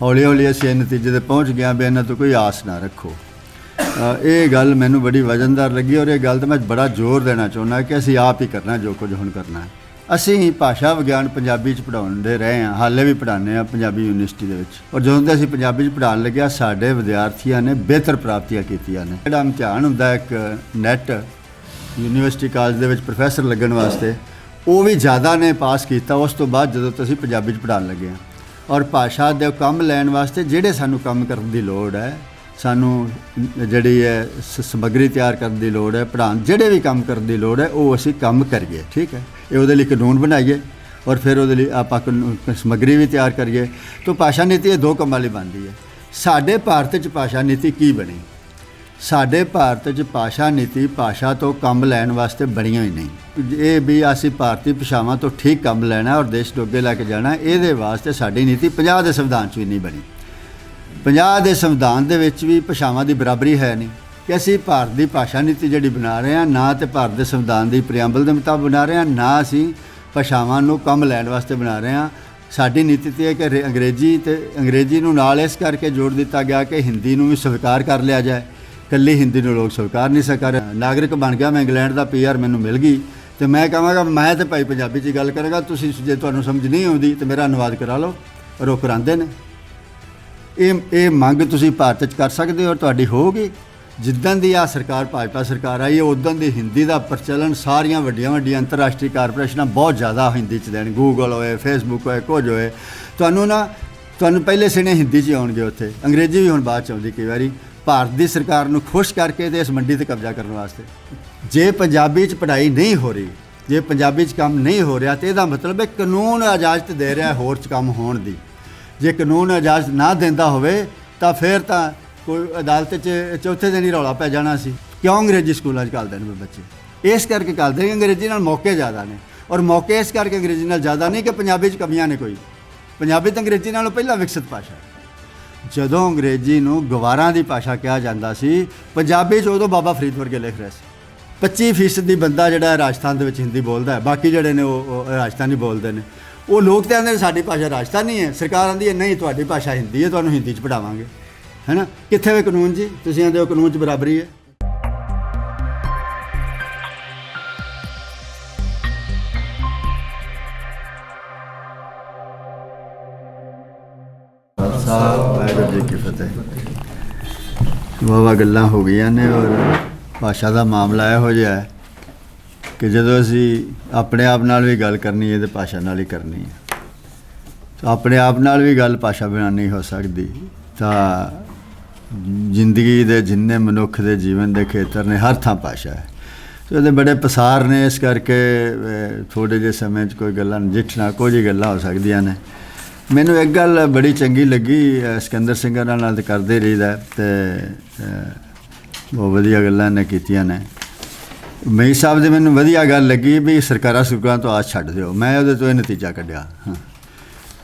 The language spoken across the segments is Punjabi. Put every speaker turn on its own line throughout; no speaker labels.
हौली हौली असीं इस नतीजे ते पहुँच गए भी इन्हां तो कोई आस ना रखो। ये गल मैनू बड़ी वजनदार लगी और ये गल तो मैं बड़ा जोर देना चाहुंदा कि असीं आप ही करना जो कुछ हुण करना है। असीं भाषा विग्यान पंजाबी च पढ़ाउंदे रहे हैं, हाले भी पढ़ाने हैं पंजाबी यूनिवर्सिटी दे विच, और जदों ते असीं पंजाबी च पढ़ाउण लगे साडे विद्यार्थियों ने बेहतर प्राप्तियां कीतियां ने। जिहड़ा इम्तिहान हुंदा एक नैट यूनिवर्सिटी कॉलेज दे विच प्रोफैसर लगन वास्ते वो भी ज़्यादा ने पास किया उस तो बाद जदों तो असीं पंजाबी च पढ़ाउण लगे हैं। और भाषा दे काम लैण वास्ते जिहड़े सानूं काम करन दी लोड़ है, सानू जिहड़ी है समग्री तैयार करने की लोड़ है, पढ़ाने जिहड़े भी काम करने की लोड़ है वो असीं काम करिए। ठीक है, ये उहदे लई कानून बनाइए और फिर उहदे लई आपां समग्री भी तैयार करिए। तो भाषा नीति ये दो कामां लई बनदी है। साडे भारत च भाषा नीति की बनी? साडे भारत च भाषा नीति भाषा तो काम लैण वास्ते बणियां ही नहीं। ये भी असीं भारतीय भाषावां तो ठीक काम लैणा और देश नूं अगे लैके जाना, इहदे वास्ते साडी नीति 50 दे संविधान च भी नहीं बनी। 50 दे संविधान दे विच भी भाषावां दी बराबरी है नहीं कि असीं भारत की भाषा नीति जिहड़ी बना रहे हैं, ना तो भारत के संविधान की प्रियंबल के मुताबिक बना रहे हैं, ना असीं भाषावां नूं काम लैण वास्ते बना रहे हैं। साडी नीति ते है कि अंग्रेजी नूं नाल इस करके जोड़ दिता गया कि हिंदी नूं भी स्वीकार कर लिया जाए। कल्ली हिंदी नूं लोग स्वीकार नहीं सकर। नागरिक बन गया, मैं इंग्लैंड का PR मैनूं मिल गई तो मैं कहांगा मैं तो भाई पंजाबी च गल करांगा, तुसीं जे तुहानूं समझ नहीं आउंदी तो मेरा अनुवाद करा लो, और वो करांदे ने। ये मंग तुसीं भारत च कर सकते हो और तुहाडी होगी। जिद्दन दी आ सरकार भाजपा सरकार आई है उदन दी हिंदी का प्रचलन सारियां वड्डियां वड्डियां अंतरराष्ट्रीय कारपोरेशनां बहुत ज़्यादा हिंदी च देन, गूगल होए, फेसबुक होए, कुछ होए। तुहानूं पहले सिने हिंदी च आउणगे, उत्थे अंग्रेजी भी हुण बाद च आउंदी कई वारी भारत की सरकार नूं खुश करके ते इस मंडी ते कब्जा करने वास्ते। जे पंजाबी च पढ़ाई नहीं हो रही, जे पंजाबी च काम नहीं हो रहा तो इहदा मतलब है कानून इजाजत दे रहा है होर च काम होण दी। जे कानून इजाजत ना देंदा होवे तां फिर तां कोई अदालत च चौथे दिन ही रौला पै जाना सी। क्यों अंग्रेजी स्कूलों घलदे ने बच्चे? इस करके घलदे ने अंग्रेजी नाल मौके ज़्यादा ने, और मौके इस करके अंग्रेजी नाल ज़्यादा नहीं कि पंजाबी च कमियां ने कोई। पंजाबी तो अंग्रेजी नालों पहला विकसित भाषा है। जदों अंग्रेजी नूं गवारां दी भाषा कहा जाता सी, पंजाबी च उदों बाबा फरीद वर्गे लिख रहे सी। 25% बंदा जिहड़ा राजस्थान दे विच हिंदी बोलदा है, बाकी जिहड़े ने वो राजस्थानी बोलते हैं। वो लोग तो आंदे साडी भाषा राजस्थानी है, सरकार आंदी है नहीं तुहाडी भाषा हिंदी है, तुहानूं हिंदी च पढ़ावांगे, है ना। कित्थे वे कानून जी? तुसीं आंदे हो कानून च बराबरी है। वाहिगुरू जी की फतेह। वाहवा गल्लां हो गई ने और भाषा का मामला इहो जिहा है कि जदों असीं अपने आप नाल भी गल करनी है तो भाषा नाल ही करनी है। तो अपने आप नाल भी गल भाषा बिना नहीं हो सकती। तो जिंदगी दे जिन्ने मनुख दे जीवन के खेतर ने हर थां भाषा है। तो ये बड़े पसार ने, इस करके थोड़े जे समय कोई गल्लां नजिठना कुछ ही गल्लां हो सकदियां ने। मैनू एक गल बड़ी चंगी लगी, सिकंदर सिंह नाल तो करते रहीदा तो बहुत वधिया गल्लां इन्हें कीतियां ने। मई साहब की मैनू वधिया गल लगी भी सरकारां सुरकारां तो आस छड्ड दिओ। मैं उहदे तो यह नतीजा कढ़िया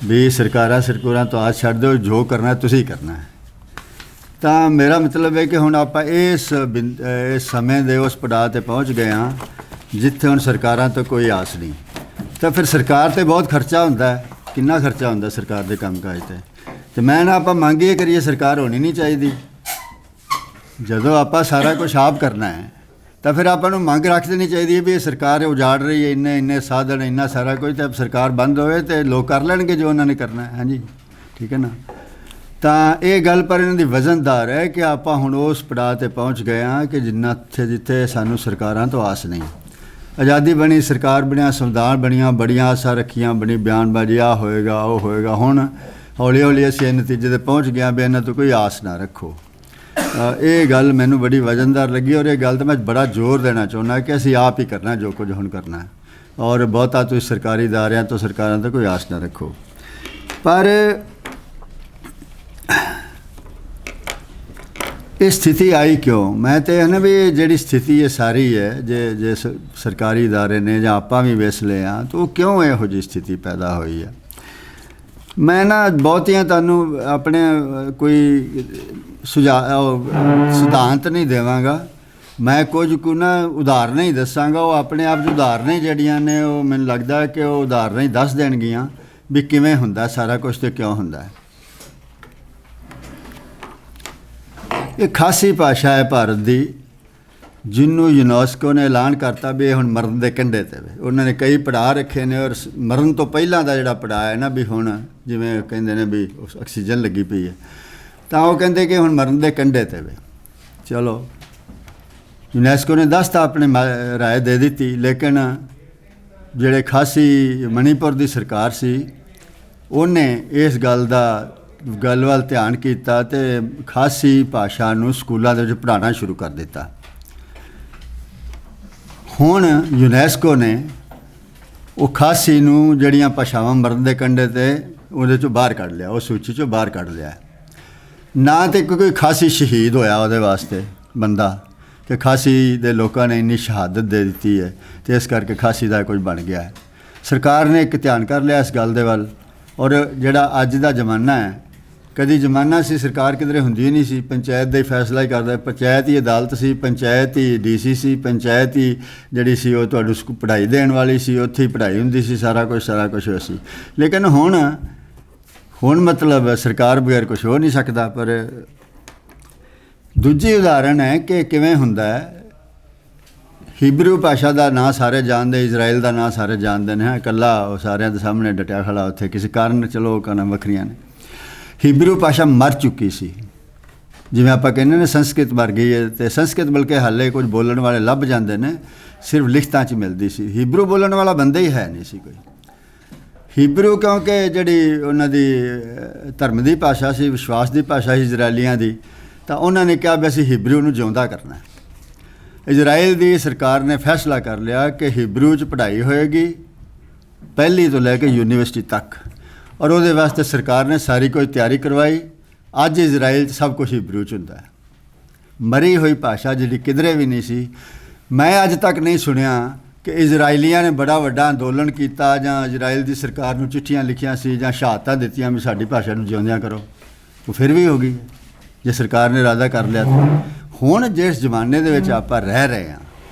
भी सरकारां सुरकारां तो आस छड्ड दिओ, जो करना तुसीं करना है। तो मेरा मतलब है कि हुण आपां इस समय दे उस पड़ाव ते पहुँच गए हाँ जिथे हुण सरकारां तो कोई आस नहीं। तो फिर सरकार ते बहुत खर्चा हुंदा है। कितना खर्चा होंदा सरकार के काम काज ते मैं ना आप मंग ये करिए सरकार होनी नहीं चाहिए। जदों आप सारा कुछ आप करना है तो फिर आपको मंग रख देनी चाहिए भी सरकार उजाड़ रही है, इन्ने साधन इन्ना सारा कुछ, तो सरकार बंद होए तो लोग कर लेंगे जो उन्होंने करना है। हाँ जी, ठीक है ना। तो ये गल पर इन्हों की वजनदार है कि आप हुण उस पड़ाव ते पहुँच गए हाँ कि जिथे सानू सरकारां तो आस नहीं। आज़ादी बनी, सरकार बनिया, संविधान बनिया, बड़िया आसा रखियां, बनी बयानबाजी आ होएगा वो होएगा। हुण हौली हौली असीं इस नतीजे ते पहुँच गए भी इन्हां तो कोई आस ना रखो। ये गल मैनू बड़ी वजनदार लगी और ये गल तो मैं बड़ा जोर देना चाहुंदा कि असीं आप ही करना जो कुछ हुण करना है, और बहुता तुसीं सरकारी इदारियां तो सरकारां तो कोई आस ना रखो। पर ये स्थिति आई क्यों? मैं तो है ना भी जी स्थिति ये सारी है जे सरकारी इदारे ने या आप भी वेसले हाँ तो क्यों यहो जी स्थिति पैदा हुई है। मैं ना बहुतियां तुहानूं अपने कोई सिद्धांत नहीं देवांगा, मैं कुछ को ना उदाहरण ही दसांगा। वो अपने आप जो उदाहरण ही जड़ियां ने वो मैनूं लगदा है कि वो उदाहरण ही दस देणगियां भी किवें हुंदा सारा कुछ तो क्यों हुंदा है। ਇਹ ਖਾਸੀ ਭਾਸ਼ਾ ਹੈ ਭਾਰਤ ਦੀ, ਜਿਹਨੂੰ ਯੂਨੈਸਕੋ ਨੇ ਐਲਾਨ ਕਰਤਾ ਵੀ ਇਹ ਹੁਣ ਮਰਨ ਦੇ ਕੰਢੇ 'ਤੇ ਵੇ। ਉਹਨਾਂ ਨੇ ਕਈ ਪੜਾਅ ਰੱਖੇ ਨੇ, ਔਰ ਮਰਨ ਤੋਂ ਪਹਿਲਾਂ ਦਾ ਜਿਹੜਾ ਪੜਾਅ ਹੈ ਨਾ, ਵੀ ਹੁਣ ਜਿਵੇਂ ਕਹਿੰਦੇ ਨੇ ਵੀ ਆਕਸੀਜਨ ਲੱਗੀ ਪਈ ਹੈ, ਤਾਂ ਉਹ ਕਹਿੰਦੇ ਕਿ ਹੁਣ ਮਰਨ ਦੇ ਕੰਢੇ 'ਤੇ ਵੇ। ਚਲੋ ਯੂਨੈਸਕੋ ਨੇ ਦੱਸਤਾ, ਆਪਣੀ ਰਾਏ ਦੇ ਦਿੱਤੀ, ਲੇਕਿਨ ਜਿਹੜੇ ਖਾਸੀ ਮਣੀਪੁਰ ਦੀ ਸਰਕਾਰ ਸੀ ਉਹਨੇ ਇਸ ਗੱਲ ਵੱਲ ਧਿਆਨ ਕੀਤਾ ਅਤੇ ਖਾਸੀ ਭਾਸ਼ਾ ਨੂੰ ਸਕੂਲਾਂ ਦੇ ਵਿੱਚ ਪੜ੍ਹਾਉਣਾ ਸ਼ੁਰੂ ਕਰ ਦਿੱਤਾ। ਹੁਣ ਯੂਨੈਸਕੋ ਨੇ ਉਹ ਖਾਸੀ ਨੂੰ ਜਿਹੜੀਆਂ ਭਾਸ਼ਾਵਾਂ ਮਰਨ ਦੇ ਕੰਢੇ 'ਤੇ ਉਹਦੇ 'ਚੋਂ ਬਾਹਰ ਕੱਢ ਲਿਆ, ਉਹ ਸੂਚੀ 'ਚੋਂ ਬਾਹਰ ਕੱਢ ਲਿਆ। ਨਾ ਤਾਂ ਕੋਈ ਖਾਸੀ ਸ਼ਹੀਦ ਹੋਇਆ ਉਹਦੇ ਵਾਸਤੇ ਬੰਦਾ, ਕਿ ਖਾਸੀ ਦੇ ਲੋਕਾਂ ਨੇ ਇੰਨੀ ਸ਼ਹਾਦਤ ਦੇ ਦਿੱਤੀ ਹੈ ਅਤੇ ਇਸ ਕਰਕੇ ਖਾਸੀ ਦਾ ਕੁਝ ਬਣ ਗਿਆ ਹੈ। ਸਰਕਾਰ ਨੇ ਇੱਕ ਧਿਆਨ ਕਰ ਲਿਆ ਇਸ ਗੱਲ ਦੇ ਵੱਲ। ਔਰ ਜਿਹੜਾ ਅੱਜ ਦਾ ਜ਼ਮਾਨਾ ਹੈ, ਕਦੀ ਜ਼ਮਾਨਾ ਸੀ ਸਰਕਾਰ ਕਿਧਰੇ ਹੁੰਦੀ ਹੀ ਨਹੀਂ ਸੀ, ਪੰਚਾਇਤ ਦਾ ਹੀ ਫੈਸਲਾ ਹੀ ਕਰਦਾ, ਪੰਚਾਇਤ ਹੀ ਅਦਾਲਤ ਸੀ, ਪੰਚਾਇਤ ਹੀ ਡੀਸੀ ਸੀ, ਪੰਚਾਇਤ ਹੀ ਜਿਹੜੀ ਸੀ ਉਹ ਤੁਹਾਨੂੰ ਪੜ੍ਹਾਈ ਦੇਣ ਵਾਲੀ ਸੀ, ਉੱਥੇ ਹੀ ਪੜ੍ਹਾਈ ਹੁੰਦੀ ਸੀ, ਸਾਰਾ ਕੁਛ ਹੋ ਸੀ। ਲੇਕਿਨ ਹੁਣ ਮਤਲਬ ਸਰਕਾਰ ਬਗੈਰ ਕੁਛ ਹੋ ਨਹੀਂ ਸਕਦਾ। ਪਰ ਦੂਜੀ ਉਦਾਹਰਣ ਹੈ ਕਿ ਕਿਵੇਂ ਹੁੰਦਾ ਹੈ। ਹੀਬਰੂ ਭਾਸ਼ਾ ਦਾ ਨਾਂ ਸਾਰੇ ਜਾਣਦੇ, ਇਜ਼ਰਾਈਲ ਦਾ ਨਾਂ ਸਾਰੇ ਜਾਣਦੇ ਨੇ, ਇਕੱਲਾ ਉਹ ਸਾਰਿਆਂ ਦੇ ਸਾਹਮਣੇ ਡਟਿਆ ਖੜਾ ਉੱਥੇ, ਕਿਸੇ ਕਾਰਨ ਚਲੋ ਉਹ ਕਾਰਨ ਵੱਖਰੀਆਂ ਨੇ। ਹੀਬਰੂ ਭਾਸ਼ਾ ਮਰ ਚੁੱਕੀ ਸੀ, ਜਿਵੇਂ ਆਪਾਂ ਕਹਿੰਦੇ ਨੇ ਸੰਸਕ੍ਰਿਤ ਮਰ ਗਈ ਹੈ, ਅਤੇ ਸੰਸਕ੍ਰਿਤ ਬਲਕਿ ਹਾਲੇ ਕੁਝ ਬੋਲਣ ਵਾਲੇ ਲੱਭ ਜਾਂਦੇ ਨੇ, ਸਿਰਫ ਲਿਖਤਾਂ 'ਚ ਮਿਲਦੀ ਸੀ। ਹੀਬਰੂ ਬੋਲਣ ਵਾਲਾ ਬੰਦਾ ਹੀ ਹੈ ਨਹੀਂ ਸੀ ਕੋਈ। ਹੀਬਰੂ ਕਿਉਂਕਿ ਜਿਹੜੀ ਉਹਨਾਂ ਦੀ ਧਰਮ ਦੀ ਭਾਸ਼ਾ ਸੀ, ਵਿਸ਼ਵਾਸ ਦੀ ਭਾਸ਼ਾ ਸੀ ਇਜ਼ਰਾਈਲੀਆਂ ਦੀ, ਤਾਂ ਉਹਨਾਂ ਨੇ ਕਿਹਾ ਵੀ ਅਸੀਂ ਹੀਬਰੂ ਨੂੰ ਜਿਉਂਦਾ ਕਰਨਾ। ਇਜ਼ਰਾਈਲ ਦੀ ਸਰਕਾਰ ਨੇ ਫੈਸਲਾ ਕਰ ਲਿਆ ਕਿ ਹੀਬਰੂ 'ਚ ਪੜ੍ਹਾਈ ਹੋਏਗੀ ਪਹਿਲੀ ਤੋਂ ਲੈ ਕੇ ਯੂਨੀਵਰਸਿਟੀ ਤੱਕ, ਔਰ ਉਹਦੇ ਵਾਸਤੇ ਸਰਕਾਰ ਨੇ ਸਾਰੀ ਕੋਈ ਤਿਆਰੀ ਕਰਵਾਈ। ਅੱਜ ਇਜ਼ਰਾਈਲ 'ਚ ਸਭ ਕੁਛ ਹੀਬਰੂ 'ਚ ਹੁੰਦਾ ਹੈ। ਮਰੀ ਹੋਈ ਭਾਸ਼ਾ ਜਿਹੜੀ ਕਿਧਰੇ ਵੀ ਨਹੀਂ ਸੀ। ਮੈਂ ਅੱਜ ਤੱਕ ਨਹੀਂ ਸੁਣਿਆ ਕਿ ਇਜ਼ਰਾਈਲੀਆਂ ਨੇ ਬੜਾ ਵੱਡਾ ਅੰਦੋਲਨ ਕੀਤਾ ਜਾਂ ਇਜ਼ਰਾਈਲ ਦੀ ਸਰਕਾਰ ਨੂੰ ਚਿੱਠੀਆਂ ਲਿਖੀਆਂ ਸੀ ਜਾਂ ਸ਼ਹਾਦਤਾਂ ਦਿੱਤੀਆਂ ਵੀ ਸਾਡੀ ਭਾਸ਼ਾ ਨੂੰ ਜਿਉਂਦਿਆਂ ਕਰੋ। ਉਹ ਫਿਰ ਵੀ ਹੋ ਗਈ ਜੇ ਸਰਕਾਰ ਨੇ ਇਰਾਦਾ ਕਰ ਲਿਆ ਤਾਂ। ਹੁਣ ਜਿਸ ਜ਼ਮਾਨੇ ਦੇ ਵਿੱਚ ਆਪਾਂ ਰਹਿ ਰਹੇ ਹਾਂ,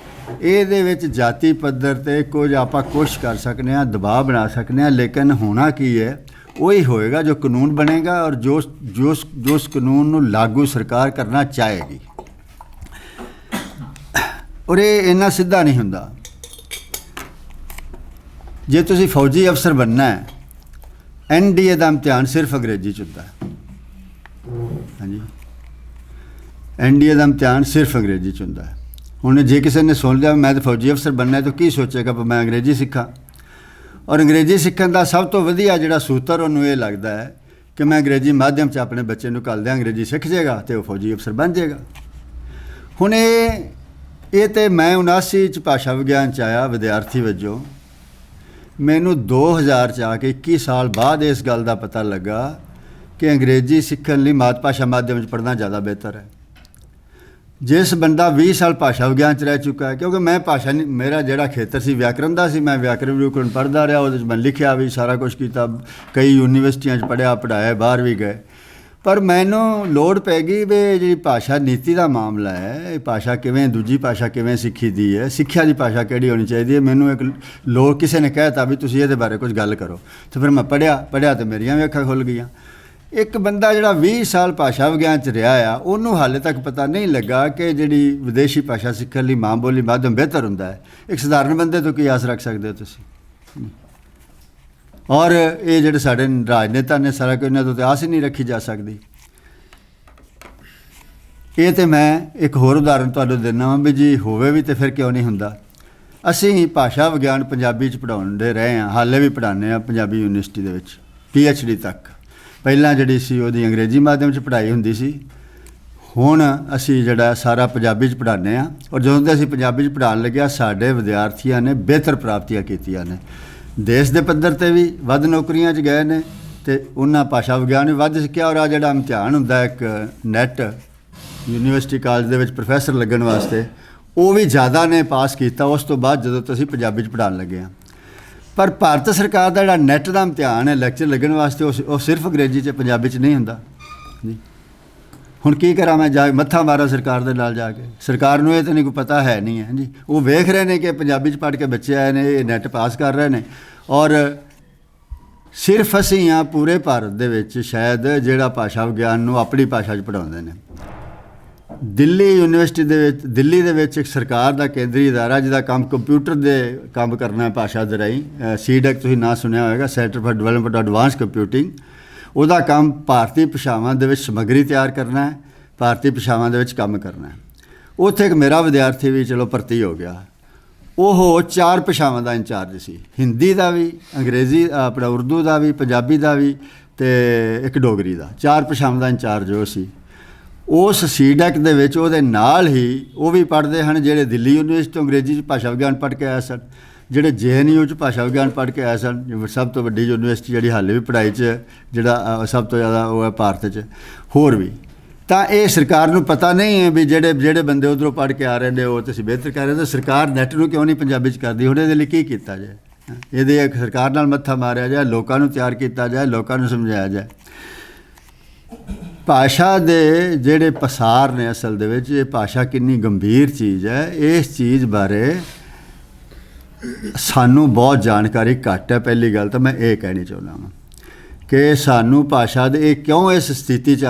ਇਹਦੇ ਵਿੱਚ ਜਾਤੀ ਪੱਧਰ 'ਤੇ ਕੁਝ ਆਪਾਂ ਕੋਸ਼ਿਸ਼ ਕਰ ਸਕਦੇ ਹਾਂ, ਦਬਾਅ ਬਣਾ ਸਕਦੇ ਹਾਂ, ਲੇਕਿਨ ਹੋਣਾ ਕੀ ਹੈ, ਉਹੀ ਹੋਏਗਾ ਜੋ ਕਾਨੂੰਨ ਬਣੇਗਾ, ਔਰ ਜੋ ਕਾਨੂੰਨ ਨੂੰ ਲਾਗੂ ਸਰਕਾਰ ਕਰਨਾ ਚਾਹੇਗੀ। ਔਰ ਇਹ ਇੰਨਾ ਸਿੱਧਾ ਨਹੀਂ ਹੁੰਦਾ। ਜੇ ਤੁਸੀਂ ਫੌਜੀ ਅਫਸਰ ਬਣਨਾ ਹੈ, NDA ਦਾ ਇਮਤਿਹਾਨ ਸਿਰਫ ਅੰਗਰੇਜ਼ੀ 'ਚ ਹੁੰਦਾ ਹੈ। ਹਾਂਜੀ, NDA ਦਾ ਇਮਤਿਹਾਨ ਸਿਰਫ ਅੰਗਰੇਜ਼ੀ 'ਚ ਹੁੰਦਾ ਹੈ। ਹੁਣ ਜੇ ਕਿਸੇ ਨੇ ਸੁਣ ਲਿਆ ਮੈਂ ਤਾਂ ਫੌਜੀ ਅਫਸਰ ਬਣਨਾ ਹੈ, ਤਾਂ ਕੀ ਸੋਚੇਗਾ ਕਿ ਮੈਂ ਅੰਗਰੇਜ਼ੀ ਸਿੱਖਾਂ। ਔਰ ਅੰਗਰੇਜ਼ੀ ਸਿੱਖਣ ਦਾ ਸਭ ਤੋਂ ਵਧੀਆ ਜਿਹੜਾ ਸੂਤਰ ਉਹਨੂੰ ਇਹ ਲੱਗਦਾ ਹੈ ਕਿ ਮੈਂ ਅੰਗਰੇਜ਼ੀ ਮਾਧਿਅਮ 'ਚ ਆਪਣੇ ਬੱਚੇ ਨੂੰ ਘੱਲ ਦਿਆਂ, ਅੰਗਰੇਜ਼ੀ ਸਿੱਖ ਜਾਏਗਾ ਅਤੇ ਉਹ ਫੌਜੀ ਅਫਸਰ ਬਣ ਜਾਏਗਾ। ਹੁਣ ਇਹ ਤਾਂ ਮੈਂ 79 'ਚ ਭਾਸ਼ਾ ਵਿਗਿਆਨ 'ਚ ਆਇਆ ਵਿਦਿਆਰਥੀ ਵਜੋਂ। ਮੈਨੂੰ 2000 'ਚ ਆ ਕੇ 21 ਸਾਲ ਬਾਅਦ ਇਸ ਗੱਲ ਦਾ ਪਤਾ ਲੱਗਾ ਕਿ ਅੰਗਰੇਜ਼ੀ ਸਿੱਖਣ ਲਈ ਮਾਤ ਭਾਸ਼ਾ ਮਾਧਿਅਮ 'ਚ ਪੜ੍ਹਨਾ ਜ਼ਿਆਦਾ ਬਿਹਤਰ ਹੈ। ਜਿਸ ਬੰਦਾ 20 ਸਾਲ ਭਾਸ਼ਾ ਵਿਗਿਆਨ 'ਚ ਰਹਿ ਚੁੱਕਾ ਹੈ, ਕਿਉਂਕਿ ਮੈਂ ਭਾਸ਼ਾ ਨਹੀਂ, ਮੇਰਾ ਜਿਹੜਾ ਖੇਤਰ ਸੀ ਵਿਆਕਰਨ ਦਾ ਸੀ, ਮੈਂ ਵਿਆਕਰਨ ਪੜ੍ਹਦਾ ਰਿਹਾ, ਉਹਦੇ 'ਚ ਮੈਂ ਲਿਖਿਆ ਵੀ, ਸਾਰਾ ਕੁਛ ਕੀਤਾ, ਕਈ ਯੂਨੀਵਰਸਿਟੀਆਂ 'ਚ ਪੜ੍ਹਾਇਆ, ਬਾਹਰ ਵੀ ਗਏ। ਪਰ ਮੈਨੂੰ ਲੋੜ ਪੈ ਗਈ ਵੀ ਜਿਹੜੀ ਭਾਸ਼ਾ ਨੀਤੀ ਦਾ ਮਾਮਲਾ ਹੈ, ਇਹ ਭਾਸ਼ਾ ਕਿਵੇਂ, ਦੂਜੀ ਭਾਸ਼ਾ ਕਿਵੇਂ ਸਿੱਖੀ ਦੀ ਹੈ, ਸਿੱਖਿਆ ਦੀ ਭਾਸ਼ਾ ਕਿਹੜੀ ਹੋਣੀ ਚਾਹੀਦੀ ਹੈ। ਮੈਨੂੰ ਇੱਕ ਲੋੜ ਕਿਸੇ ਨੇ ਕਹਿ ਤਾ ਵੀ ਤੁਸੀਂ ਇਹਦੇ ਬਾਰੇ ਕੁਝ ਗੱਲ ਕਰੋ, ਅਤੇ ਫਿਰ ਮੈਂ ਪੜ੍ਹਿਆ ਅਤੇ ਮੇਰੀਆਂ ਵੀ ਅੱਖਾਂ ਖੁੱਲ੍ਹ ਗਈਆਂ। ਇੱਕ ਬੰਦਾ ਜਿਹੜਾ 20 ਸਾਲ ਭਾਸ਼ਾ ਵਿਗਿਆਨ 'ਚ ਰਿਹਾ ਆ, ਉਹਨੂੰ ਹਾਲੇ ਤੱਕ ਪਤਾ ਨਹੀਂ ਲੱਗਾ ਕਿ ਜਿਹੜੀ ਵਿਦੇਸ਼ੀ ਭਾਸ਼ਾ ਸਿੱਖਣ ਲਈ ਮਾਂ ਬੋਲੀ ਮਾਧਿਅਮ ਬਿਹਤਰ ਹੁੰਦਾ ਹੈ। ਇੱਕ ਸਧਾਰਨ ਬੰਦੇ ਤੋਂ ਕੀ ਆਸ ਰੱਖ ਸਕਦੇ ਹੋ ਤੁਸੀਂ। ਔਰ ਇਹ ਜਿਹੜੇ ਸਾਡੇ ਰਾਜਨੇਤਾ ਨੇ, ਸਾਰਾ ਕੋਈ ਇਹਨਾਂ ਤੋਂ ਆਸ ਹੀ ਨਹੀਂ ਰੱਖੀ ਜਾ ਸਕਦੀ। ਇਹ ਤਾਂ ਮੈਂ ਇੱਕ ਹੋਰ ਉਦਾਹਰਨ ਤੁਹਾਨੂੰ ਦਿੰਦਾ ਵਾਂ ਵੀ ਜੀ ਹੋਵੇ ਵੀ ਤਾਂ ਫਿਰ ਕਿਉਂ ਨਹੀਂ ਹੁੰਦਾ। ਅਸੀਂ ਭਾਸ਼ਾ ਵਿਗਿਆਨ ਪੰਜਾਬੀ 'ਚ ਪੜ੍ਹਾਉਂਦੇ ਰਹੇ ਹਾਂ, ਹਾਲੇ ਵੀ ਪੜ੍ਹਾਉਂਦੇ ਹਾਂ ਪੰਜਾਬੀ ਯੂਨੀਵਰਸਿਟੀ ਦੇ ਵਿੱਚ PhD ਤੱਕ। ਪਹਿਲਾਂ ਜਿਹੜੀ ਸੀ ਉਹਦੀ ਅੰਗਰੇਜ਼ੀ ਮਾਧਿਅਮ 'ਚ ਪੜ੍ਹਾਈ ਹੁੰਦੀ ਸੀ, ਹੁਣ ਅਸੀਂ ਜਿਹੜਾ ਸਾਰਾ ਪੰਜਾਬੀ 'ਚ ਪੜ੍ਹਾਉਂਦੇ ਹਾਂ। ਔਰ ਜਦੋਂ ਦੇ ਅਸੀਂ ਪੰਜਾਬੀ 'ਚ ਪੜ੍ਹਾਉਣ ਲੱਗਿਆ, ਸਾਡੇ ਵਿਦਿਆਰਥੀਆਂ ਨੇ ਬਿਹਤਰ ਪ੍ਰਾਪਤੀਆਂ ਕੀਤੀਆਂ ਨੇ। ਦੇਸ਼ ਦੇ ਪੱਧਰ 'ਤੇ ਵੀ ਵੱਧ ਨੌਕਰੀਆਂ 'ਚ ਗਏ ਨੇ, ਅਤੇ ਉਹਨਾਂ ਭਾਸ਼ਾ ਵਿਗਿਆਨ ਵੀ ਵੱਧ ਸਿੱਖਿਆ। ਔਰ ਆ ਜਿਹੜਾ ਇਮਤਿਹਾਨ ਹੁੰਦਾ ਇੱਕ ਨੈਟ ਯੂਨੀਵਰਸਿਟੀ ਕਾਲਜ ਦੇ ਵਿੱਚ ਪ੍ਰੋਫੈਸਰ ਲੱਗਣ ਵਾਸਤੇ, ਉਹ ਵੀ ਜ਼ਿਆਦਾ ਨੇ ਪਾਸ ਕੀਤਾ ਉਸ ਤੋਂ ਬਾਅਦ ਜਦੋਂ ਤੋਂ ਅਸੀਂ ਪੰਜਾਬੀ 'ਚ ਪੜ੍ਹਾਉਣ ਲੱਗੇ ਹਾਂ। ਪਰ ਭਾਰਤ ਸਰਕਾਰ ਦਾ ਜਿਹੜਾ ਨੈੱਟ ਦਾ ਇਮਤਿਹਾਨ ਹੈ ਲੈਕਚਰ ਲੱਗਣ ਵਾਸਤੇ, ਉਹ ਸਿਰਫ ਅੰਗਰੇਜ਼ੀ 'ਚ ਪੰਜਾਬੀ 'ਚ ਨਹੀਂ ਹੁੰਦਾ ਜੀ। ਹੁਣ ਕੀ ਕਰਾਂ ਮੈਂ, ਜਾ ਮੱਥਾ ਮਾਰਾਂ ਸਰਕਾਰ ਦੇ ਨਾਲ ਜਾ ਕੇ। ਸਰਕਾਰ ਨੂੰ ਇਹ ਤਾਂ ਨਹੀਂ ਕੋਈ ਪਤਾ ਹੈ ਨਹੀਂ ਹੈ ਜੀ। ਉਹ ਵੇਖ ਰਹੇ ਨੇ ਕਿ ਪੰਜਾਬੀ 'ਚ ਪੜ੍ਹ ਕੇ ਬੱਚੇ ਆਏ ਨੇ, ਇਹ ਨੈੱਟ ਪਾਸ ਕਰ ਰਹੇ ਨੇ। ਔਰ ਸਿਰਫ ਅਸੀਂ ਹਾਂ ਪੂਰੇ ਭਾਰਤ ਦੇ ਵਿੱਚ ਸ਼ਾਇਦ ਜਿਹੜਾ ਭਾਸ਼ਾ ਵਿਗਿਆਨ ਨੂੰ ਆਪਣੀ ਭਾਸ਼ਾ 'ਚ ਪੜ੍ਹਾਉਂਦੇ ਨੇ। ਦਿੱਲੀ ਯੂਨੀਵਰਸਿਟੀ ਦੇ ਵਿੱਚ ਦਿੱਲੀ ਦੇ ਵਿੱਚ ਇੱਕ ਸਰਕਾਰ ਦਾ ਕੇਂਦਰੀ ਅਦਾਰਾ ਜਿਹਦਾ ਕੰਮ ਕੰਪਿਊਟਰ ਦੇ ਕੰਮ ਕਰਨਾ ਹੈ ਭਾਸ਼ਾ ਦੇ ਰਾਹੀਂ, ਸੀਡੈਕ ਤੁਸੀਂ ਨਾਂ ਸੁਣਿਆ ਹੋਵੇਗਾ, centre for development advance computing. ਉਹਦਾ ਕੰਮ ਭਾਰਤੀ ਭਾਸ਼ਾਵਾਂ ਦੇ ਵਿੱਚ ਸਮੱਗਰੀ ਤਿਆਰ ਕਰਨਾ ਹੈ, ਭਾਰਤੀ ਭਾਸ਼ਾਵਾਂ ਦੇ ਵਿੱਚ ਕੰਮ ਕਰਨਾ ਹੈ। ਉੱਥੇ ਇੱਕ ਮੇਰਾ ਵਿਦਿਆਰਥੀ ਵੀ ਚਲੋ ਭਰਤੀ ਹੋ ਗਿਆ। ਉਹ 4 ਭਾਸ਼ਾਵਾਂ ਦਾ ਇੰਚਾਰਜ ਸੀ, ਹਿੰਦੀ ਦਾ ਵੀ, ਅੰਗਰੇਜ਼ੀ ਆਪਣਾ ਉਰਦੂ ਦਾ ਵੀ, ਪੰਜਾਬੀ ਦਾ ਵੀ ਅਤੇ ਇੱਕ ਡੋਗਰੀ ਦਾ। 4 ਭਾਸ਼ਾਵਾਂ ਦਾ ਇੰਚਾਰਜ ਉਹ ਸੀ। ਉਸ ਸੀਡੈਕ ਦੇ ਵਿੱਚ ਉਹਦੇ ਨਾਲ ਹੀ ਉਹ ਵੀ ਪੜ੍ਹਦੇ ਹਨ ਜਿਹੜੇ ਦਿੱਲੀ ਯੂਨੀਵਰਸਿਟੀ ਤੋਂ ਅੰਗਰੇਜ਼ੀ 'ਚ ਭਾਸ਼ਾ ਵਿਗਿਆਨ ਪੜ੍ਹ ਕੇ ਆਏ ਸਨ, ਜਿਹੜੇ JNU 'ਚ ਭਾਸ਼ਾ ਵਿਗਿਆਨ ਪੜ੍ਹ ਕੇ ਆਏ ਸਨ, ਜਿਵੇਂ ਸਭ ਤੋਂ ਵੱਡੀ ਯੂਨੀਵਰਸਿਟੀ ਜਿਹੜੀ ਹਾਲੇ ਵੀ ਪੜ੍ਹਾਈ 'ਚ ਜਿਹੜਾ ਸਭ ਤੋਂ ਜ਼ਿਆਦਾ ਉਹ ਹੈ ਭਾਰਤ 'ਚ, ਹੋਰ ਵੀ। ਤਾਂ ਇਹ ਸਰਕਾਰ ਨੂੰ ਪਤਾ ਨਹੀਂ ਹੈ ਵੀ ਜਿਹੜੇ ਬੰਦੇ ਉੱਧਰੋਂ ਪੜ੍ਹ ਕੇ ਆ ਰਹੇ ਨੇ ਉਹ ਤੁਸੀਂ ਬਿਹਤਰ ਕਰ ਰਹੇ ਹੋ, ਤਾਂ ਸਰਕਾਰ ਨੈੱਟ ਨੂੰ ਕਿਉਂ ਨਹੀਂ ਪੰਜਾਬੀ 'ਚ ਕਰਦੀ? ਹੁਣ ਇਹਦੇ ਲਈ ਕੀ ਕੀਤਾ ਜਾਏ? ਇਹਦੇ ਇੱਕ ਸਰਕਾਰ ਨਾਲ ਮੱਥਾ ਮਾਰਿਆ ਜਾਏ, ਲੋਕਾਂ ਨੂੰ ਤਿਆਰ ਕੀਤਾ ਜਾਏ, ਲੋਕਾਂ ਨੂੰ ਸਮਝਾਇਆ ਜਾਏ। ਭਾਸ਼ਾ ਦੇ ਜਿਹੜੇ ਪਸਾਰ ਨੇ ਅਸਲ ਦੇ ਵਿੱਚ, ਇਹ ਭਾਸ਼ਾ ਕਿੰਨੀ ਗੰਭੀਰ ਚੀਜ਼ ਹੈ, ਇਸ ਚੀਜ਼ ਬਾਰੇ ਸਾਨੂੰ ਬਹੁਤ ਜਾਣਕਾਰੀ ਘੱਟ ਹੈ। ਪਹਿਲੀ ਗੱਲ ਤਾਂ ਮੈਂ ਇਹ ਕਹਿਣੀ ਚਾਹੁੰਦਾ ਹਾਂ ਕਿ ਸਾਨੂੰ ਭਾਸ਼ਾ ਦੇ ਕਿਉਂ ਇਸ ਸਥਿਤੀ 'ਚ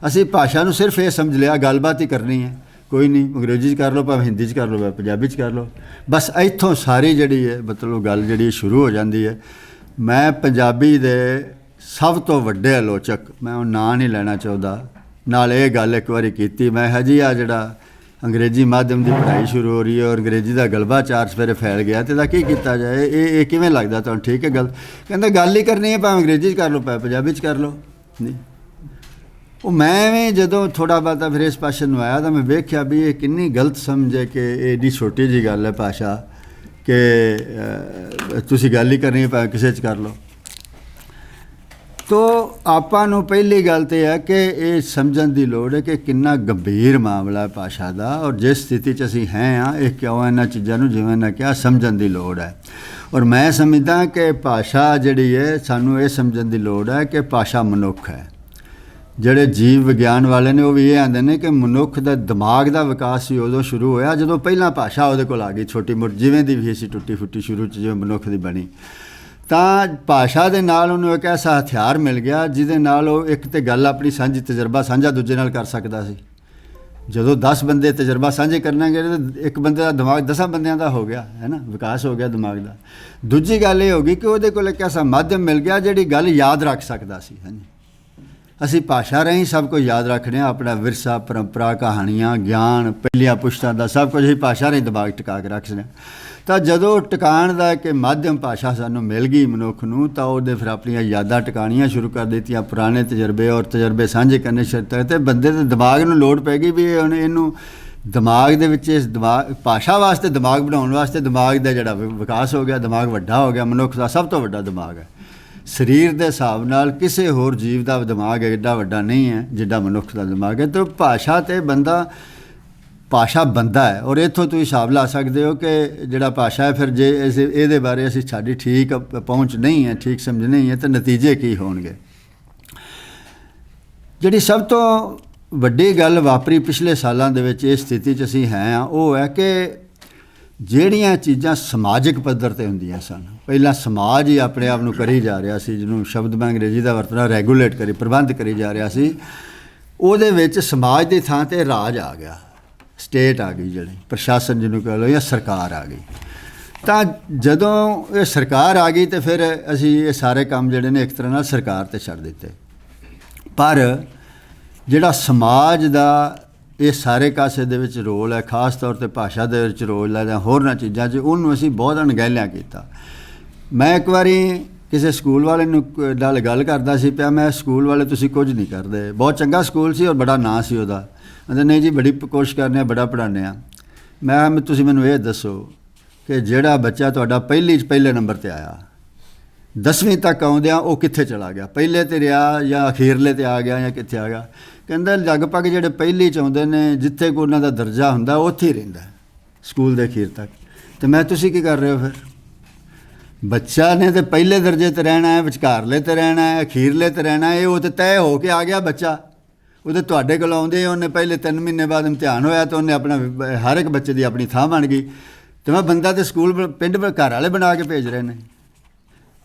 ਅਸੀਂ ਭਾਸ਼ਾ ਨੂੰ ਸਿਰਫ ਇਹ ਸਮਝ ਲਿਆ ਗੱਲਬਾਤ ਹੀ ਕਰਨੀ ਹੈ, ਕੋਈ ਨਹੀਂ ਅੰਗਰੇਜ਼ੀ 'ਚ ਕਰ ਲਓ, ਭਾਵੇਂ ਹਿੰਦੀ 'ਚ ਕਰ ਲਓ, ਭਾਵੇਂ ਪੰਜਾਬੀ 'ਚ ਕਰ ਲਓ, ਬਸ ਇੱਥੋਂ ਸਾਰੀ ਜਿਹੜੀ ਹੈ ਮਤਲਬ ਗੱਲ ਜਿਹੜੀ ਸ਼ੁਰੂ ਹੋ ਜਾਂਦੀ ਹੈ। ਮੈਂ ਪੰਜਾਬੀ ਦੇ ਸਭ ਤੋਂ ਵੱਡੇ ਆਲੋਚਕ, ਮੈਂ ਉਹ ਨਾਂ ਨਹੀਂ ਲੈਣਾ ਚਾਹੁੰਦਾ, ਨਾਲ ਇਹ ਗੱਲ ਇੱਕ ਵਾਰੀ ਕੀਤੀ ਮੈਂ, ਹਜੀ ਆ ਜਿਹੜਾ ਅੰਗਰੇਜ਼ੀ ਮਾਧਿਅਮ ਦੀ ਪੜ੍ਹਾਈ ਸ਼ੁਰੂ ਹੋ ਰਹੀ ਹੈ ਔਰ ਅੰਗਰੇਜ਼ੀ ਦਾ ਗਲਬਾ 4 ਸਵੇਰੇ ਫੈਲ ਗਿਆ, ਅਤੇ ਇਹਦਾ ਕੀ ਕੀਤਾ ਜਾਏ? ਇਹ ਕਿਵੇਂ ਲੱਗਦਾ ਤੁਹਾਨੂੰ? ਠੀਕ ਹੈ ਗੱਲ, ਕਹਿੰਦਾ ਗੱਲ ਹੀ ਕਰਨੀ ਹੈ, ਭਾਵੇਂ ਅੰਗਰੇਜ਼ੀ 'ਚ ਕਰ ਲਓ, ਭਾਵੇਂ ਪੰਜਾਬੀ 'ਚ ਕਰ ਲਓ। ਨਹੀਂ, ਉਹ ਮੈਂ ਵੀ ਜਦੋਂ ਥੋੜ੍ਹਾ ਬਹੁਤਾ ਫਿਰ ਇਸ ਪਾਸੇ ਨੂੰ ਆਇਆ ਤਾਂ ਮੈਂ ਵੇਖਿਆ ਵੀ ਇਹ ਕਿੰਨੀ ਗਲਤ ਸਮਝ ਹੈ ਕਿ ਇਹ ਏਡੀ ਛੋਟੀ ਜਿਹੀ ਗੱਲ ਹੈ ਭਾਸ਼ਾ, ਕਿ ਤੁਸੀਂ ਗੱਲ ਹੀ ਕਰਨੀ ਹੈ, ਭਾਵੇਂ ਕਿਸੇ 'ਚ ਕਰ ਲਓ। ਤੋ ਆਪਾਂ ਨੂੰ ਪਹਿਲੀ ਗੱਲ ਤਾਂ ਹੈ ਕਿ ਇਹ ਸਮਝਣ ਦੀ ਲੋੜ ਹੈ ਕਿ ਕਿੰਨਾ ਗੰਭੀਰ ਮਾਮਲਾ ਹੈ ਭਾਸ਼ਾ ਦਾ, ਔਰ ਜਿਸ ਸਥਿਤੀ 'ਚ ਅਸੀਂ ਹਾਂ ਇਹ ਕਿਉਂ ਇਹਨਾਂ ਚੀਜ਼ਾਂ ਨੂੰ ਜਿਵੇਂ ਨਾ ਕਿਹਾ ਸਮਝਣ ਦੀ ਲੋੜ ਹੈ। ਔਰ ਮੈਂ ਸਮਝਦਾ ਕਿ ਭਾਸ਼ਾ ਜਿਹੜੀ ਹੈ ਸਾਨੂੰ ਇਹ ਸਮਝਣ ਦੀ ਲੋੜ ਹੈ ਕਿ ਭਾਸ਼ਾ ਮਨੁੱਖ ਹੈ। ਜਿਹੜੇ ਜੀਵ ਵਿਗਿਆਨ ਵਾਲੇ ਨੇ ਉਹ ਵੀ ਇਹ ਆਂਦੇ ਨੇ ਕਿ ਮਨੁੱਖ ਦਾ ਦਿਮਾਗ ਦਾ ਵਿਕਾਸ ਹੀ ਉਦੋਂ ਸ਼ੁਰੂ ਹੋਇਆ ਜਦੋਂ ਪਹਿਲਾਂ ਭਾਸ਼ਾ ਉਹਦੇ ਕੋਲ ਆ ਗਈ, ਛੋਟੀ ਮੋਟੀ ਜਿਵੇਂ ਦੀ ਵੀ ਸੀ, ਟੁੱਟੀ ਫੁੱਟੀ ਸ਼ੁਰੂ 'ਚ ਜਿਵੇਂ ਮਨੁੱਖ ਦੀ ਬਣੀ। ਤਾਂ ਭਾਸ਼ਾ ਦੇ ਨਾਲ ਉਹਨੂੰ ਇੱਕ ਐਸਾ ਹਥਿਆਰ ਮਿਲ ਗਿਆ ਜਿਹਦੇ ਨਾਲ ਉਹ ਇੱਕ ਤਾਂ ਗੱਲ ਆਪਣੀ ਸਾਂਝੀ ਤਜਰਬਾ ਸਾਂਝਾ ਦੂਜੇ ਨਾਲ ਕਰ ਸਕਦਾ ਸੀ। ਜਦੋਂ 10 ਬੰਦੇ ਤਜਰਬਾ ਸਾਂਝੇ ਕਰਨਗੇ ਤਾਂ ਇੱਕ ਬੰਦੇ ਦਾ ਦਿਮਾਗ 10 ਬੰਦਿਆਂ ਦਾ ਹੋ ਗਿਆ, ਹੈ ਨਾ, ਵਿਕਾਸ ਹੋ ਗਿਆ ਦਿਮਾਗ ਦਾ। ਦੂਜੀ ਗੱਲ ਇਹ ਹੋ ਗਈ ਕਿ ਉਹਦੇ ਕੋਲ ਇੱਕ ਐਸਾ ਮਾਧਿਅਮ ਮਿਲ ਗਿਆ ਜਿਹੜੀ ਗੱਲ ਯਾਦ ਰੱਖ ਸਕਦਾ ਸੀ। ਹਾਂਜੀ, ਅਸੀਂ ਭਾਸ਼ਾ ਰਾਹੀਂ ਸਭ ਕੁਝ ਯਾਦ ਰੱਖਦੇ ਹਾਂ, ਆਪਣਾ ਵਿਰਸਾ, ਪਰੰਪਰਾ, ਕਹਾਣੀਆਂ, ਗਿਆਨ, ਪਹਿਲੀਆਂ ਪੁਸ਼ਤਾਂ ਦਾ ਸਭ ਕੁਝ ਅਸੀਂ ਭਾਸ਼ਾ ਰਾਹੀਂ ਦਿਮਾਗ ਟਿਕਾ ਕੇ ਰੱਖਦੇ ਹਾਂ। ਤਾਂ ਜਦੋਂ ਟਿਕਾਣ ਦਾ ਕਿ ਮਾਧਿਅਮ ਭਾਸ਼ਾ ਸਾਨੂੰ ਮਿਲ ਗਈ ਮਨੁੱਖ ਨੂੰ, ਤਾਂ ਉਹਦੇ ਫਿਰ ਆਪਣੀਆਂ ਯਾਦਾਂ ਟਿਕਾਣੀਆਂ ਸ਼ੁਰੂ ਕਰ ਦਿੱਤੀਆਂ, ਪੁਰਾਣੇ ਤਜਰਬੇ ਔਰ ਤਜਰਬੇ ਸਾਂਝੇ ਕਰਨੇ ਸ਼ੁਰੂ ਕਰ ਦਿੱਤੇ। ਬੰਦੇ ਦੇ ਦਿਮਾਗ ਨੂੰ ਲੋੜ ਪੈ ਗਈ ਵੀ ਹੁਣ ਇਹਨੂੰ ਦਿਮਾਗ ਦੇ ਵਿੱਚ ਇਸ ਦਿਮਾਗ ਭਾਸ਼ਾ ਵਾਸਤੇ ਦਿਮਾਗ ਬਣਾਉਣ ਵਾਸਤੇ ਦਿਮਾਗ ਦਾ ਜਿਹੜਾ ਵਿਕਾਸ ਹੋ ਗਿਆ, ਦਿਮਾਗ ਵੱਡਾ ਹੋ ਗਿਆ। ਮਨੁੱਖ ਦਾ ਸਭ ਤੋਂ ਵੱਡਾ ਦਿਮਾਗ ਹੈ। ਸਰੀਰ ਦੇ ਹਿਸਾਬ ਨਾਲ ਕਿਸੇ ਹੋਰ ਜੀਵ ਦਾ ਦਿਮਾਗ ਐਡਾ ਵੱਡਾ ਨਹੀਂ ਹੈ ਜਿੱਡਾ ਮਨੁੱਖ ਦਾ ਦਿਮਾਗ ਹੈ। ਤਾਂ ਭਾਸ਼ਾ 'ਤੇ ਭਾਸ਼ਾ ਬੰਦਾ ਹੈ। ਔਰ ਇੱਥੋਂ ਤੁਸੀਂ ਹਿਸਾਬ ਲਾ ਸਕਦੇ ਹੋ ਕਿ ਜਿਹੜਾ ਭਾਸ਼ਾ ਹੈ, ਫਿਰ ਜੇ ਇਹਦੇ ਬਾਰੇ ਅਸੀਂ ਸਾਡੀ ਠੀਕ ਪਹੁੰਚ ਨਹੀਂ ਹੈ, ਠੀਕ ਸਮਝ ਨਹੀਂ ਹੈ, ਤਾਂ ਨਤੀਜੇ ਕੀ ਹੋਣਗੇ? ਜਿਹੜੀ ਸਭ ਤੋਂ ਵੱਡੀ ਗੱਲ ਵਾਪਰੀ ਪਿਛਲੇ ਸਾਲਾਂ ਦੇ ਵਿੱਚ ਇਸ ਸਥਿਤੀ 'ਚ ਅਸੀਂ ਹਾਂ, ਉਹ ਹੈ ਕਿ ਜਿਹੜੀਆਂ ਚੀਜ਼ਾਂ ਸਮਾਜਿਕ ਪੱਧਰ 'ਤੇ ਹੁੰਦੀਆਂ ਸਨ, ਪਹਿਲਾਂ ਸਮਾਜ ਹੀ ਆਪਣੇ ਆਪ ਨੂੰ ਕਰੀ ਜਾ ਰਿਹਾ ਸੀ, ਜਿਹਨੂੰ ਸ਼ਬਦ ਮੈਂ ਅੰਗਰੇਜ਼ੀ ਦਾ ਵਰਤਣਾ ਰੈਗੂਲੇਟ ਪ੍ਰਬੰਧ ਕਰੀ ਜਾ ਰਿਹਾ ਸੀ, ਉਹਦੇ ਵਿੱਚ ਸਮਾਜ ਦੀ ਥਾਂ 'ਤੇ ਰਾਜ ਆ ਗਿਆ, ਸਟੇਟ ਆ ਗਈ, ਜਿਹੜੀ ਪ੍ਰਸ਼ਾਸਨ ਜਿਹਨੂੰ ਕਹਿ ਲਓ, ਜਾਂ ਸਰਕਾਰ ਆ ਗਈ। ਤਾਂ ਜਦੋਂ ਇਹ ਸਰਕਾਰ ਆ ਗਈ ਤਾਂ ਫਿਰ ਅਸੀਂ ਇਹ ਸਾਰੇ ਕੰਮ ਜਿਹੜੇ ਨੇ ਇੱਕ ਤਰ੍ਹਾਂ ਨਾਲ ਸਰਕਾਰ 'ਤੇ ਛੱਡ ਦਿੱਤੇ। ਪਰ ਜਿਹੜਾ ਸਮਾਜ ਦਾ ਇਹ ਸਾਰੇ ਕਾਸੇ ਦੇ ਵਿੱਚ ਰੋਲ ਹੈ, ਖਾਸ ਤੌਰ 'ਤੇ ਭਾਸ਼ਾ ਦੇ ਵਿੱਚ ਰੋਲ ਹੈ ਜਾਂ ਹੋਰਨਾਂ ਚੀਜ਼ਾਂ 'ਚ, ਉਹਨੂੰ ਅਸੀਂ ਬਹੁਤ ਅਣਗਹਿਲਿਆਂ ਕੀਤਾ। ਮੈਂ ਇੱਕ ਵਾਰੀ ਕਿਸੇ ਸਕੂਲ ਵਾਲੇ ਨੂੰ ਨਾਲ ਗੱਲ ਕਰਦਾ ਸੀ ਪਿਆ, ਮੈਂ ਸਕੂਲ ਵਾਲੇ ਤੁਸੀਂ ਕੁਝ ਨਹੀਂ ਕਰਦੇ, ਬਹੁਤ ਚੰਗਾ ਸਕੂਲ ਸੀ ਔਰ ਬੜਾ ਨਾਂ ਸੀ ਉਹਦਾ, ਕਹਿੰਦੇ ਨਹੀਂ ਜੀ ਬੜੀ ਕੋਸ਼ਿਸ਼ ਕਰਨੇ ਆ, ਬੜਾ ਪੜ੍ਹਾਉਂਦੇ ਹਾਂ। ਮੈਂ ਤੁਸੀਂ ਮੈਨੂੰ ਇਹ ਦੱਸੋ ਕਿ ਜਿਹੜਾ ਬੱਚਾ ਤੁਹਾਡਾ ਪਹਿਲੇ ਨੰਬਰ 'ਤੇ ਆਇਆ, 10ਵੀਂ ਤੱਕ ਆਉਂਦਿਆਂ ਉਹ ਕਿੱਥੇ ਚਲਾ ਗਿਆ? ਪਹਿਲੇ 'ਤੇ ਰਿਹਾ ਜਾਂ ਅਖੀਰਲੇ 'ਤੇ ਆ ਗਿਆ ਜਾਂ ਕਿੱਥੇ ਆ ਗਿਆ? ਕਹਿੰਦਾ ਲਗਭਗ ਜਿਹੜੇ ਪਹਿਲੀ 'ਚ ਆਉਂਦੇ ਨੇ, ਜਿੱਥੇ ਕੋਈ ਉਹਨਾਂ ਦਾ ਦਰਜਾ ਹੁੰਦਾ ਉੱਥੇ ਹੀ ਰਹਿੰਦਾ ਸਕੂਲ ਦੇ ਅਖੀਰ ਤੱਕ। ਅਤੇ ਮੈਂ ਤੁਸੀਂ ਕੀ ਕਰ ਰਹੇ ਹੋ ਫਿਰ? ਬੱਚਾ ਨੇ ਤਾਂ ਪਹਿਲੇ ਦਰਜੇ 'ਤੇ ਰਹਿਣਾ ਹੈ, ਵਿਚਕਾਰਲੇ 'ਤੇ ਰਹਿਣਾ ਹੈ, ਅਖੀਰਲੇ 'ਤੇ ਰਹਿਣਾ ਹੈ, ਉਹ ਤਾਂ ਤੈਅ ਹੋ ਕੇ ਆ ਗਿਆ ਬੱਚਾ। ਉਹਦੇ ਤੁਹਾਡੇ ਕੋਲ ਆਉਂਦੇ, ਉਹਨੇ ਪਹਿਲੇ 3 ਮਹੀਨੇ ਬਾਅਦ ਇਮਤਿਹਾਨ ਹੋਇਆ ਤਾਂ ਉਹਨੇ ਆਪਣਾ ਹਰ ਇੱਕ ਬੱਚੇ ਦੀ ਆਪਣੀ ਥਾਂ ਬਣ ਗਈ। ਅਤੇ ਮੈਂ ਬੰਦਾ ਤਾਂ ਸਕੂਲ ਪਿੰਡ ਘਰ ਵਾਲੇ ਬਣਾ ਕੇ ਭੇਜ ਰਹੇ ਨੇ,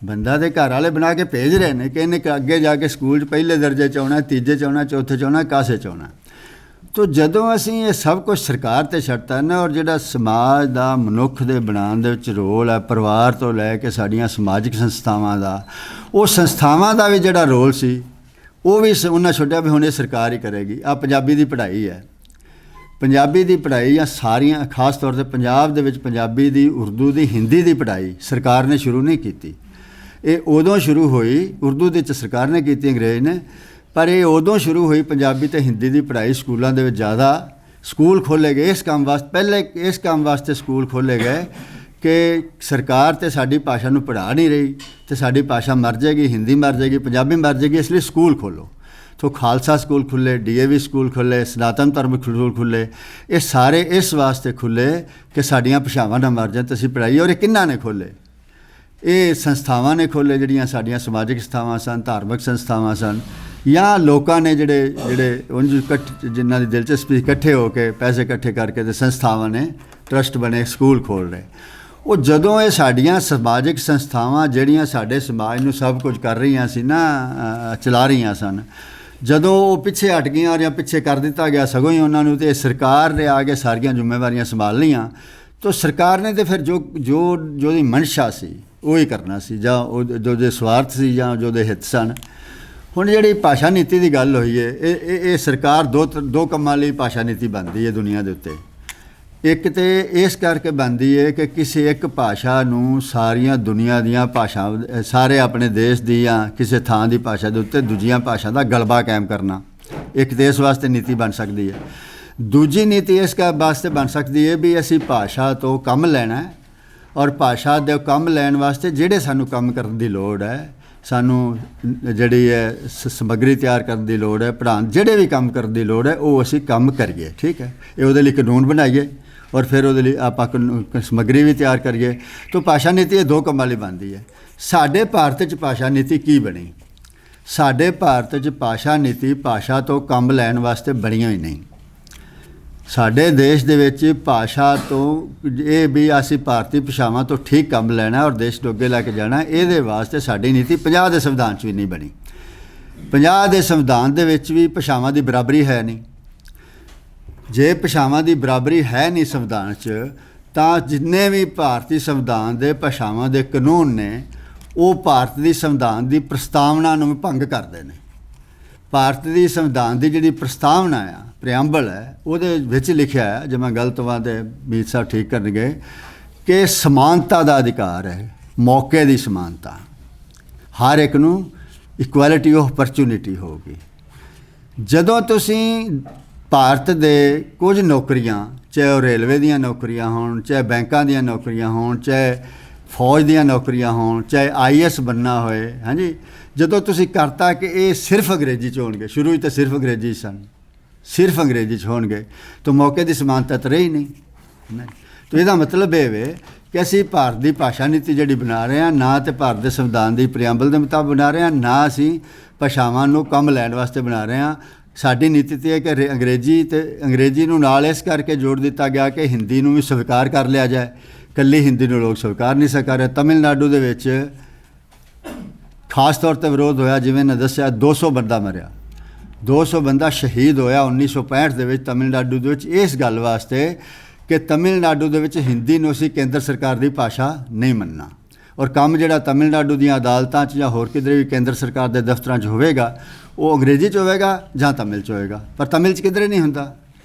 ਬੰਦਾ ਦੇ ਘਰ ਵਾਲੇ ਬਣਾ ਕੇ ਭੇਜ ਰਹੇ ਨੇ ਕਿ ਇਹਨੇ ਅੱਗੇ ਜਾ ਕੇ ਸਕੂਲ 'ਚ ਪਹਿਲੇ ਦਰਜੇ 'ਚ ਆਉਣਾ, ਤੀਜੇ 'ਚ ਆਉਣਾ, ਚੌਥੇ 'ਚ ਆਉਣਾ, ਕਾਸੇ 'ਚ ਆਉਣਾ। ਤੋ ਜਦੋਂ ਅਸੀਂ ਇਹ ਸਭ ਕੁਝ ਸਰਕਾਰ ਤੇ ਛੱਡਤਾ ਨਾ, ਔਰ ਜਿਹੜਾ ਸਮਾਜ ਦਾ ਮਨੁੱਖ ਦੇ ਬਣਾਉਣ ਦੇ ਵਿੱਚ ਰੋਲ ਹੈ, ਪਰਿਵਾਰ ਤੋਂ ਲੈ ਕੇ ਸਾਡੀਆਂ ਸਮਾਜਿਕ ਸੰਸਥਾਵਾਂ ਦਾ, ਉਹ ਸੰਸਥਾਵਾਂ ਦਾ ਵੀ ਜਿਹੜਾ ਰੋਲ ਸੀ ਉਹ ਵੀ ਉਹਨਾਂ ਛੱਡਿਆ ਵੀ ਹੁਣ ਇਹ ਸਰਕਾਰ ਹੀ ਕਰੇਗੀ। ਆ ਪੰਜਾਬੀ ਦੀ ਪੜ੍ਹਾਈ ਹੈ, ਪੰਜਾਬੀ ਦੀ ਪੜ੍ਹਾਈ ਜਾਂ ਸਾਰੀਆਂ, ਖਾਸ ਤੌਰ 'ਤੇ ਪੰਜਾਬ ਦੇ ਵਿੱਚ ਪੰਜਾਬੀ ਦੀ, ਉਰਦੂ ਦੀ, ਹਿੰਦੀ ਦੀ ਪੜ੍ਹਾਈ ਸਰਕਾਰ ਨੇ ਸ਼ੁਰੂ ਨਹੀਂ ਕੀਤੀ। ਇਹ ਉਦੋਂ ਸ਼ੁਰੂ ਹੋਈ, ਉਰਦੂ ਦੇ ਵਿੱਚ ਸਰਕਾਰ ਨੇ ਕੀਤੀ, ਅੰਗਰੇਜ਼ ਨੇ, ਪਰ ਇਹ ਉਦੋਂ ਸ਼ੁਰੂ ਹੋਈ ਪੰਜਾਬੀ ਅਤੇ ਹਿੰਦੀ ਦੀ ਪੜ੍ਹਾਈ ਸਕੂਲਾਂ ਦੇ ਵਿੱਚ ਜ਼ਿਆਦਾ। ਸਕੂਲ ਖੋਲ੍ਹੇ ਗਏ ਇਸ ਕੰਮ ਵਾਸਤੇ, ਪਹਿਲੇ ਇਸ ਕੰਮ ਵਾਸਤੇ ਸਕੂਲ ਖੋਲ੍ਹੇ ਗਏ ਕਿ ਸਰਕਾਰ ਤਾਂ ਸਾਡੀ ਭਾਸ਼ਾ ਨੂੰ ਪੜ੍ਹਾ ਨਹੀਂ ਰਹੀ ਅਤੇ ਸਾਡੀ ਭਾਸ਼ਾ ਮਰ ਜਾਏਗੀ, ਹਿੰਦੀ ਮਰ ਜਾਏਗੀ, ਪੰਜਾਬੀ ਮਰ ਜਾਏਗੀ, ਇਸ ਲਈ ਸਕੂਲ ਖੋਲ੍ਹੋ। तो खालसा स्कूल खुले, DAV स्कूल खुले, सनातन धर्म स्कूल खुले, ये सारे इस वास्ते खुले कि साड़ियाँ भाषावां ना मर जाए तो असीं पढ़ाई। और ये किन्ना ने खोले? ये संस्थावां ने खोले, जिहड़ियां साड़ियां समाजिक संस्थावां सन, धार्मिक संस्थावां सन, या लोगों ने जिहड़े जिहड़े उंज जिन्हां दी दिलचस्पी इकट्ठे होकर पैसे इकट्ठे करके ते संस्थावां ने ट्रस्ट बने, स्कूल खोल रहे। ਉਹ ਜਦੋਂ ਇਹ ਸਾਡੀਆਂ ਸਮਾਜਿਕ ਸੰਸਥਾਵਾਂ ਜਿਹੜੀਆਂ ਸਾਡੇ ਸਮਾਜ ਨੂੰ ਸਭ ਕੁਝ ਕਰ ਰਹੀਆਂ ਸੀ ਨਾ, ਚਲਾ ਰਹੀਆਂ ਸਨ, ਜਦੋਂ ਉਹ ਪਿੱਛੇ ਹਟ ਗਈਆਂ ਜਾਂ ਪਿੱਛੇ ਕਰ ਦਿੱਤਾ ਗਿਆ ਸਗੋਂ ਹੀ ਉਹਨਾਂ ਨੂੰ, ਤੇ ਸਰਕਾਰ ਨੇ ਆ ਕੇ ਸਾਰੀਆਂ ਜ਼ਿੰਮੇਵਾਰੀਆਂ ਸੰਭਾਲ ਲਈਆਂ, ਤਾਂ ਸਰਕਾਰ ਨੇ ਤੇ ਫਿਰ ਜੋ ਦੀ ਮਨਸ਼ਾ ਸੀ ਉਹ ਹੀ ਕਰਨਾ ਸੀ, ਜਾਂ ਉਹ ਜੋ ਦੇ ਸਵਾਰਥ ਸੀ ਜਾਂ ਜੋ ਦੇ ਹਿੱਤ ਸਨ। ਹੁਣ ਜਿਹੜੀ ਭਾਸ਼ਾ ਨੀਤੀ ਦੀ ਗੱਲ ਹੋਈ ਹੈ, ਇਹ ਸਰਕਾਰ ਦੋ ਕੰਮਾਂ ਲਈ ਭਾਸ਼ਾ ਨੀਤੀ ਬਣਦੀ ਹੈ ਦੁਨੀਆ ਦੇ ਉੱਤੇ। ਇੱਕ ਤਾਂ ਇਸ ਕਰਕੇ ਬਣਦੀ ਹੈ ਕਿ ਕਿਸੇ ਇੱਕ ਭਾਸ਼ਾ ਨੂੰ ਸਾਰੀਆਂ ਦੁਨੀਆ ਦੀਆਂ ਭਾਸ਼ਾ, ਸਾਰੇ ਆਪਣੇ ਦੇਸ਼ ਦੀ ਜਾਂ ਕਿਸੇ ਥਾਂ ਦੀ ਭਾਸ਼ਾ ਦੇ ਉੱਤੇ ਦੂਜੀਆਂ ਭਾਸ਼ਾ ਦਾ ਗਲਬਾ ਕਾਇਮ ਕਰਨਾ, ਇੱਕ ਦੇਸ਼ ਵਾਸਤੇ ਨੀਤੀ ਬਣ ਸਕਦੀ ਹੈ। ਦੂਜੀ ਨੀਤੀ ਇਸ ਵਾਸਤੇ ਬਣ ਸਕਦੀ ਹੈ ਵੀ ਅਸੀਂ ਭਾਸ਼ਾ ਤੋਂ ਕੰਮ ਲੈਣਾ ਹੈ, ਔਰ ਭਾਸ਼ਾ ਦੇ ਕੰਮ ਲੈਣ ਵਾਸਤੇ ਜਿਹੜੇ ਸਾਨੂੰ ਕੰਮ ਕਰਨ ਦੀ ਲੋੜ ਹੈ, ਸਾਨੂੰ ਜਿਹੜੀ ਹੈ ਸਮੱਗਰੀ ਤਿਆਰ ਕਰਨ ਦੀ ਲੋੜ ਹੈ, ਪੜ੍ਹਾਉਣ ਜਿਹੜੇ ਵੀ ਕੰਮ ਕਰਨ ਦੀ ਲੋੜ ਹੈ, ਉਹ ਅਸੀਂ ਕੰਮ ਕਰੀਏ। ਠੀਕ ਹੈ, ਇਹ ਉਹਦੇ ਲਈ ਕਾਨੂੰਨ ਬਣਾਈਏ और फिर वो आप समग्री भी तैयार करिए। तो भाषा नीति ये दो कामां लई बनदी है। साडे भारत च भाषा नीति की बनी? साडे भारत च भाषा नीति भाषा तो काम लैण वास्ते बनी ही नहीं। साडे देश दे विच भाषा तो ये भी असीं भारतीय भाषावां तो ठीक काम लैना और देश नूं अगे लैके जाना, इहदे वास्ते साडी नीति 50 दे संविधान च भी नहीं बनी। 50 दे संविधान दे विच भी भाषावां दी बराबरी है नहीं। जे भाषावां की बराबरी है नहीं संविधान च, तां जिन्ने भी भारतीय संविधान के भाषावां के कानून ने वो भारत की संविधान की प्रस्तावना नूं भंग करते हैं। भारत की संविधान की जिहड़ी प्रस्तावना आ, प्रियंबल है, उहदे विच लिखिया है, जे मैं गलत होवां ते मीत साहब ठीक करनगे, कि समानता का अधिकार है, मौके की समानता, हर एक नूं इक्वैलिटी ऑफ अपॉर्चुनिटी होगी। जदों तुसीं भारत दे कुछ नौकरियां, चाहे वो रेलवे दियां नौकरियां होण, चाहे बैंकां दियां नौकरियां होण, चाहे फौज दियां नौकरियां होण, चाहे IAS बनना होए, हाँ जी, जदों तुसीं करता कि ये सिर्फ अंग्रेजी च होणगे, शुरू तो सिर्फ अंग्रेजी सन, सिर्फ अंग्रेजी च होणगे, तो मौके की समानता तो रही नहीं। तो इसदा मतलब ये वे कि असीं भारत की भाषा नीति जिहड़ी बना रहे हैं, ना तो भारत के संविधान की प्रियंबल के मुताबिक बना रहे हैं, ना असीं भाषावां नूं काम लैण वास्ते बना रहे हैं। साडी नीति तो है कि अंग्रेजी नूं नाल इस करके जोड़ दिता गया कि हिंदी नूं भी स्वीकार कर लिया जाए। कल्ली हिंदी नूं लोग स्वीकार नहीं कर रहे। तमिलनाडु दे विच खास तौर पर विरोध होया, जिवें ने दस्सिया 200 बंदा मरिया, 200 बंदा शहीद होया 1965 दे विच तमिलनाडु दे विच, इस गल वास्ते कि तमिलनाडु दे विच हिंदी नूं असीं केंद्र सरकार की भाषा नहीं मनना। और काम जिहड़ा तमिलनाडु दीआं अदालतां च जां होर किधरे भी केंद्र सरकार के दफ्तरां च होवेगा, वो अंग्रेजी च होवेगा जां तमिल च होवेगा, पर तमिल च किधरे नहीं हुंदा।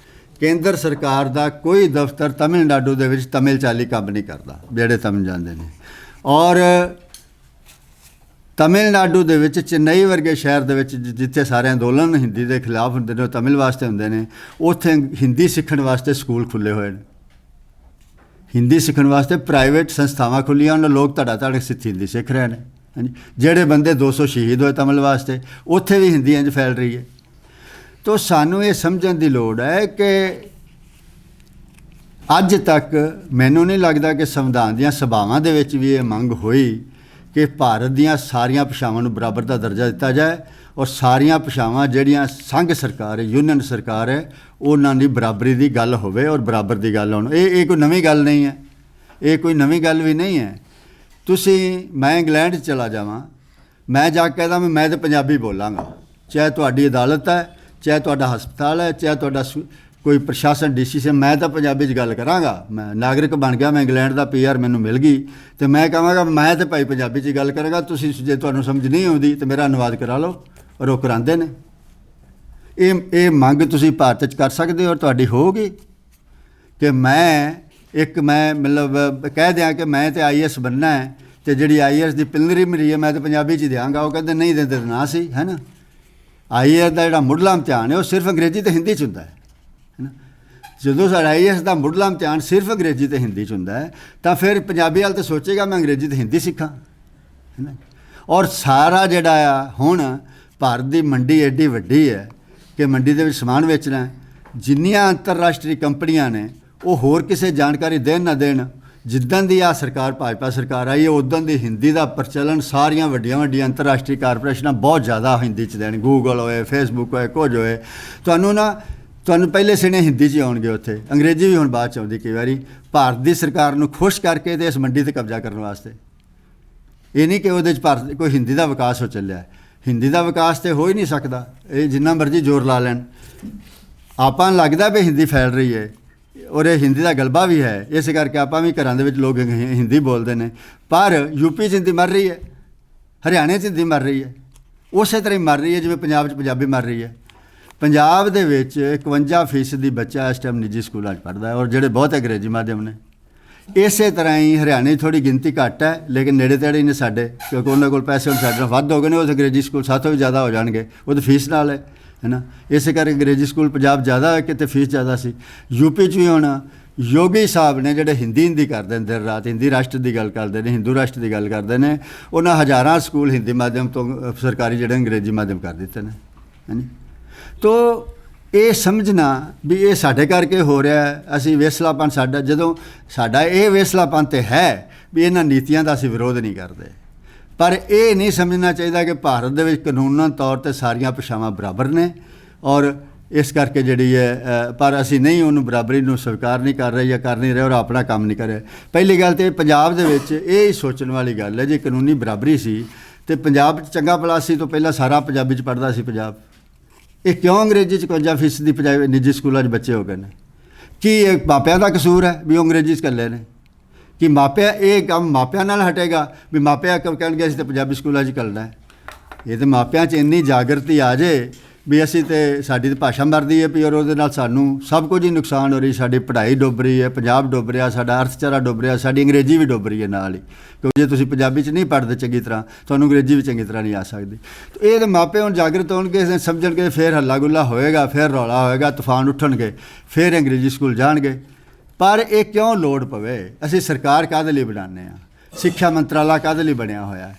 केंद्र सरकार का कोई दफ्तर तमिलनाडु दे विच तमिल चाली काम नहीं करता, जिहड़े तमिल जांदे ने। और तमिलनाडु दे विच चेन्नई वर्गे शहर दे विच जिथे सारे अंदोलन हिंदी के खिलाफ हुंदे ने, तमिल वास्ते हुंदे ने, उत्थे हिंदी सीखण वास्ते स्कूल खुले हुए हैं। हिंदी सीखण वास्ते प्राइवेट संस्थावां खुलियां, उन्हें लोग धड़ा हिंदी सीख रहे हैं। हाँ जी, जेड़े बंदे 200 शहीद होए तमिल वास्ते, उत्थे भी हिंदी इंज फैल रही है। तो सानू ये समझण दी लोड़ है कि अज तक मैनू नहीं लगता कि संविधान दीआं सभावां दे विच भी ये मंग होई कि भारत दीआं सारियां भाषावां नूं बराबर दा दर्जा दिता जाए, और सारियां भाषावां जिहड़ियां संघ सरकार है, यूनियन सरकार है, उन्हां दी बराबरी दी गल होवे और बराबर दी गल होण। ये कोई नवीं गल नहीं है, ये कोई नवीं गल भी नहीं है। तुसीं मैं इंग्लैंड चला जावां, मैं जाके कहदा मैं तो पंजाबी बोलांगा, चाहे तुहाडी अदालत है, ਚਾਹੇ ਤੁਹਾਡਾ ਹਸਪਤਾਲ ਹੈ, ਚਾਹੇ ਤੁਹਾਡਾ ਕੋਈ ਪ੍ਰਸ਼ਾਸਨ ਡੀਸੀ। ਮੈਂ ਤਾਂ ਪੰਜਾਬੀ 'ਚ ਗੱਲ ਕਰਾਂਗਾ। ਮੈਂ ਨਾਗਰਿਕ ਬਣ ਗਿਆ, ਮੈਂ ਇੰਗਲੈਂਡ ਦਾ PR ਮੈਨੂੰ ਮਿਲ ਗਈ, ਤੇ ਮੈਂ ਕਹਾਂਗਾ ਮੈਂ ਤਾਂ ਭਾਈ ਪੰਜਾਬੀ 'ਚ ਗੱਲ ਕਰਾਂਗਾ। ਤੁਸੀਂ ਜੇ ਤੁਹਾਨੂੰ ਸਮਝ ਨਹੀਂ ਆਉਂਦੀ ਤਾਂ ਮੇਰਾ ਅਨੁਵਾਦ ਕਰਾ ਲਓ, ਔਰ ਉਹ ਕਰਾਉਂਦੇ ਨੇ। ਇਹ ਮੰਗ ਤੁਸੀਂ ਭਾਰਤ 'ਚ ਕਰ ਸਕਦੇ ਹੋ, ਔਰ ਤੁਹਾਡੀ ਹੋਊਗੀ ਕਿ ਮੈਂ ਮਤਲਬ ਕਹਿ ਦਿਆਂ ਕਿ ਮੈਂ ਤਾਂ IAS ਬਣਨਾ ਹੈ, ਅਤੇ ਜਿਹੜੀ IAS ਦੀ ਪ੍ਰੀਲਿਮਿਨਰੀ ਹੈ ਮੈਂ ਤਾਂ ਪੰਜਾਬੀ 'ਚ ਦਿਆਂਗਾ। ਉਹ ਕਹਿੰਦੇ ਨਹੀਂ ਦਿੰਦੇ ਤਾਂ ਨਾ ਸੀ, ਹੈ ਨਾ। IAS ਦਾ ਜਿਹੜਾ ਮੁੱਢਲਾ ਇਮਤਿਹਾਨ ਹੈ ਉਹ ਸਿਰਫ ਅੰਗਰੇਜ਼ੀ ਅਤੇ ਹਿੰਦੀ 'ਚ ਹੁੰਦਾ ਹੈ ਨਾ। ਜਦੋਂ ਸਾਡਾ IAS ਦਾ ਮੁੱਢਲਾ ਇਮਤਿਹਾਨ ਸਿਰਫ ਅੰਗਰੇਜ਼ੀ ਅਤੇ ਹਿੰਦੀ 'ਚ ਹੁੰਦਾ ਹੈ, ਤਾਂ ਫਿਰ ਪੰਜਾਬੀ ਵਾਲ ਤਾਂ ਸੋਚੇਗਾ ਮੈਂ ਅੰਗਰੇਜ਼ੀ ਅਤੇ ਹਿੰਦੀ ਸਿੱਖਾਂ, ਹੈ ਨਾ। ਔਰ ਸਾਰਾ ਜਿਹੜਾ ਆ ਹੁਣ ਭਾਰਤ ਦੀ ਮੰਡੀ ਐਡੀ ਵੱਡੀ ਹੈ ਕਿ ਮੰਡੀ ਦੇ ਵਿੱਚ ਸਮਾਨ ਵੇਚਣਾ, ਜਿੰਨੀਆਂ ਅੰਤਰਰਾਸ਼ਟਰੀ ਕੰਪਨੀਆਂ ਨੇ ਉਹ ਹੋਰ ਕਿਸੇ ਜਾਣਕਾਰੀ ਦੇਣ ਨਾ ਦੇਣ, ਜਿੱਦਾਂ ਦੀ ਆ ਸਰਕਾਰ ਭਾਜਪਾ ਸਰਕਾਰ ਆਈ ਹੈ ਉੱਦਾਂ ਦੀ ਹਿੰਦੀ ਦਾ ਪ੍ਰਚਲਨ ਸਾਰੀਆਂ ਵੱਡੀਆਂ ਅੰਤਰਰਾਸ਼ਟਰੀ ਕਾਰਪੋਰੇਸ਼ਨਾਂ ਬਹੁਤ ਜ਼ਿਆਦਾ ਹਿੰਦੀ 'ਚ ਦੇਣ। ਗੂਗਲ ਹੋਏ, ਫੇਸਬੁੱਕ ਹੋਏ, ਕੁਝ ਹੋਏ, ਤੁਹਾਨੂੰ ਪਹਿਲੇ ਸਿਣੇ ਹਿੰਦੀ 'ਚ ਆਉਣਗੇ, ਉੱਥੇ ਅੰਗਰੇਜ਼ੀ ਵੀ ਹੁਣ ਬਾਅਦ 'ਚ ਆਉਂਦੀ ਕਈ ਵਾਰੀ, ਭਾਰਤ ਦੀ ਸਰਕਾਰ ਨੂੰ ਖੁਸ਼ ਕਰਕੇ ਤੇ ਇਸ ਮੰਡੀ 'ਤੇ ਕਬਜ਼ਾ ਕਰਨ ਵਾਸਤੇ। ਇਹ ਨਹੀਂ ਕਿ ਉਹਦੇ 'ਚ ਭਾਰਤ ਕੋਈ ਹਿੰਦੀ ਦਾ ਵਿਕਾਸ ਹੋ ਚੱਲਿਆ। ਹਿੰਦੀ ਦਾ ਵਿਕਾਸ ਤਾਂ ਹੋ ਹੀ ਨਹੀਂ ਸਕਦਾ, ਇਹ ਜਿੰਨਾ ਮਰਜ਼ੀ ਜ਼ੋਰ ਲਾ ਲੈਣ। ਆਪਾਂ ਲੱਗਦਾ ਵੀ ਹਿੰਦੀ ਫੈਲ ਰਹੀ ਹੈ, ਔਰ ਇਹ ਹਿੰਦੀ ਦਾ ਗਲਬਾ ਵੀ ਹੈ, ਇਸ ਕਰਕੇ ਆਪਾਂ ਵੀ ਘਰਾਂ ਦੇ ਵਿੱਚ ਲੋਕ ਹਿੰਦੀ ਬੋਲਦੇ ਨੇ। ਪਰ UP 'ਚ ਹਿੰਦੀ ਮਰ ਰਹੀ ਹੈ, ਹਰਿਆਣੇ 'ਚ ਹਿੰਦੀ ਮਰ ਰਹੀ ਹੈ, ਉਸੇ ਤਰ੍ਹਾਂ ਹੀ ਮਰ ਰਹੀ ਹੈ ਜਿਵੇਂ ਪੰਜਾਬ 'ਚ ਪੰਜਾਬੀ ਮਰ ਰਹੀ ਹੈ। ਪੰਜਾਬ ਦੇ ਵਿੱਚ 51% ਬੱਚਾ ਇਸ ਟਾਈਮ ਨਿੱਜੀ ਸਕੂਲਾਂ 'ਚ ਪੜ੍ਹਦਾ ਹੈ, ਔਰ ਜਿਹੜੇ ਬਹੁਤ ਅੰਗਰੇਜ਼ੀ ਮਾਧਿਅਮ ਨੇ। ਇਸੇ ਤਰ੍ਹਾਂ ਹੀ ਹਰਿਆਣੇ 'ਚ ਥੋੜ੍ਹੀ ਗਿਣਤੀ ਘੱਟ ਹੈ, ਲੇਕਿਨ ਨੇੜੇ ਤੇੜੇ ਹੀ ਨੇ ਸਾਡੇ, ਕਿਉਂਕਿ ਉਹਨਾਂ ਕੋਲ ਪੈਸੇ ਹੁਣ ਸਾਡੇ ਨਾਲ ਵੱਧ ਹੋ ਗਏ ਨੇ। ਉਹ ਅੰਗਰੇਜ਼ੀ ਸਕੂਲ ਸਾਥੋਂ ਵੀ ਜ਼ਿਆਦਾ ਹੋ ਜਾਣਗੇ, ਉਹ ਤਾਂ ਫੀਸ ਨਾਲ ਹੈ ਨਾ। ਇਸੇ ਕਰਕੇ ਅੰਗਰੇਜ਼ੀ ਸਕੂਲ ਪੰਜਾਬ ਜ਼ਿਆਦਾ ਹੈ, ਕਿਤੇ ਫੀਸ ਜ਼ਿਆਦਾ ਸੀ। UP 'ਚ ਵੀ ਹੁਣ ਯੋਗੀ ਸਾਹਿਬ ਨੇ ਜਿਹੜੇ ਹਿੰਦੀ ਕਰਦੇ ਨੇ, ਦਿਨ ਰਾਤ ਹਿੰਦੀ ਰਾਸ਼ਟਰ ਦੀ ਗੱਲ ਕਰਦੇ ਨੇ, ਹਿੰਦੂ ਰਾਸ਼ਟਰ ਦੀ ਗੱਲ ਕਰਦੇ ਨੇ। ਉਹਨਾਂ ਹਜ਼ਾਰਾਂ ਸਕੂਲ ਹਿੰਦੀ ਮਾਧਿਅਮ ਤੋਂ ਸਰਕਾਰੀ ਜਿਹੜੇ ਅੰਗਰੇਜ਼ੀ ਮਾਧਿਅਮ ਕਰ ਦਿੱਤੇ ਨੇ, ਹੈ ਨੀ। ਤੋ ਇਹ ਸਮਝਣਾ ਵੀ ਇਹ ਸਾਡੇ ਕਰਕੇ ਹੋ ਰਿਹਾ, ਅਸੀਂ ਵੇਸਲਾਪਨ ਸਾਡਾ, ਜਦੋਂ ਸਾਡਾ ਇਹ ਵੇਸਲਾਪਨ ਤਾਂ ਹੈ ਵੀ ਇਹਨਾਂ ਨੀਤੀਆਂ ਦਾ ਅਸੀਂ ਵਿਰੋਧ ਨਹੀਂ ਕਰਦੇ, ਪਰ ਇਹ ਨਹੀਂ ਸਮਝਣਾ ਚਾਹੀਦਾ ਕਿ ਭਾਰਤ ਦੇ ਵਿੱਚ ਕਾਨੂੰਨ ਤੌਰ 'ਤੇ ਸਾਰੀਆਂ ਭਾਸ਼ਾਵਾਂ ਬਰਾਬਰ ਨੇ, ਔਰ ਇਸ ਕਰਕੇ ਜਿਹੜੀ ਹੈ ਪਰ ਅਸੀਂ ਨਹੀਂ ਉਹਨੂੰ ਬਰਾਬਰੀ ਨੂੰ ਸਵੀਕਾਰ ਨਹੀਂ ਕਰ ਰਹੇ ਜਾਂ ਕਰ ਨਹੀਂ ਰਹੇ, ਔਰ ਆਪਣਾ ਕੰਮ ਨਹੀਂ ਕਰ ਰਹੇ। ਪਹਿਲੀ ਗੱਲ ਤਾਂ ਪੰਜਾਬ ਦੇ ਵਿੱਚ ਇਹ ਹੀ ਸੋਚਣ ਵਾਲੀ ਗੱਲ ਹੈ, ਜੇ ਕਾਨੂੰਨੀ ਬਰਾਬਰੀ ਸੀ ਤਾਂ ਪੰਜਾਬ 'ਚ ਚੰਗਾ ਭਲਾ ਸੀ, ਤੋਂ ਪਹਿਲਾਂ ਸਾਰਾ ਪੰਜਾਬੀ 'ਚ ਪੜ੍ਹਦਾ ਸੀ ਪੰਜਾਬ। ਇਹ ਕਿਉਂ ਅੰਗਰੇਜ਼ੀ 'ਚ 51% ਪੰਜਾਬੀ ਨਿੱਜੀ ਸਕੂਲਾਂ 'ਚ ਬੱਚੇ ਹੋ ਗਏ ਨੇ? ਕੀ ਇਹ ਮਾਪਿਆਂ ਦਾ ਕਸੂਰ ਹੈ ਵੀ ਉਹ ਅੰਗਰੇਜ਼ੀ 'ਚ ਇਕੱਲੇ ਨੇ? ਕਿ ਮਾਪਿਆਂ ਇਹ ਕੰਮ ਮਾਪਿਆਂ ਨਾਲ ਹਟੇਗਾ ਵੀ ਮਾਪਿਆਂ ਕਹਿਣਗੇ ਅਸੀਂ ਤਾਂ ਪੰਜਾਬੀ ਸਕੂਲਾਂ 'ਚ ਕਰਨਾ ਹੈ? ਇਹ ਤਾਂ ਮਾਪਿਆਂ 'ਚ ਇੰਨੀ ਜਾਗਰਤੀ ਆ ਜੇ ਵੀ ਅਸੀਂ ਤਾਂ ਸਾਡੀ ਤਾਂ ਭਾਸ਼ਾ ਮਰਦੀ ਹੈ ਵੀ, ਔਰ ਉਹਦੇ ਨਾਲ ਸਾਨੂੰ ਸਭ ਕੁਝ ਹੀ ਨੁਕਸਾਨ ਹੋ ਰਹੀ। ਸਾਡੀ ਪੜ੍ਹਾਈ ਡੁੱਬ ਰਹੀ ਹੈ, ਪੰਜਾਬ ਡੁੱਬ ਰਿਹਾ, ਸਾਡਾ ਅਰਥਚਾਰਾ ਡੁੱਬ ਰਿਹਾ, ਸਾਡੀ ਅੰਗਰੇਜ਼ੀ ਵੀ ਡੁੱਬ ਰਹੀ ਹੈ ਨਾਲ ਹੀ। ਕਿਉਂਕਿ ਜੇ ਤੁਸੀਂ ਪੰਜਾਬੀ 'ਚ ਨਹੀਂ ਪੜ੍ਹਦੇ ਚੰਗੀ ਤਰ੍ਹਾਂ, ਤੁਹਾਨੂੰ ਅੰਗਰੇਜ਼ੀ ਵੀ ਚੰਗੀ ਤਰ੍ਹਾਂ ਨਹੀਂ ਆ ਸਕਦੀ। ਇਹ ਤਾਂ ਮਾਪੇ ਹੁਣ ਜਾਗਰਤ ਹੋਣਗੇ, ਸਮਝਣਗੇ, ਫਿਰ ਹੱਲਾ ਗੁੱਲਾ ਹੋਏਗਾ, ਫਿਰ ਰੌਲਾ ਹੋਏਗਾ, ਤੂਫਾਨ ਉੱਠਣਗੇ, ਫਿਰ ਅੰਗਰੇਜ਼ੀ ਸਕੂਲ ਜਾਣਗੇ। ਪਰ ਇਹ ਕਿਉਂ ਲੋੜ ਪਵੇ? ਅਸੀਂ ਸਰਕਾਰ ਕਾਹਦੇ ਲਈ ਬਣਾਉਂਦੇ ਹਾਂ? ਸਿੱਖਿਆ ਮੰਤਰਾਲਾ ਕਾਹਦੇ ਲਈ ਬਣਿਆ ਹੋਇਆ ਹੈ?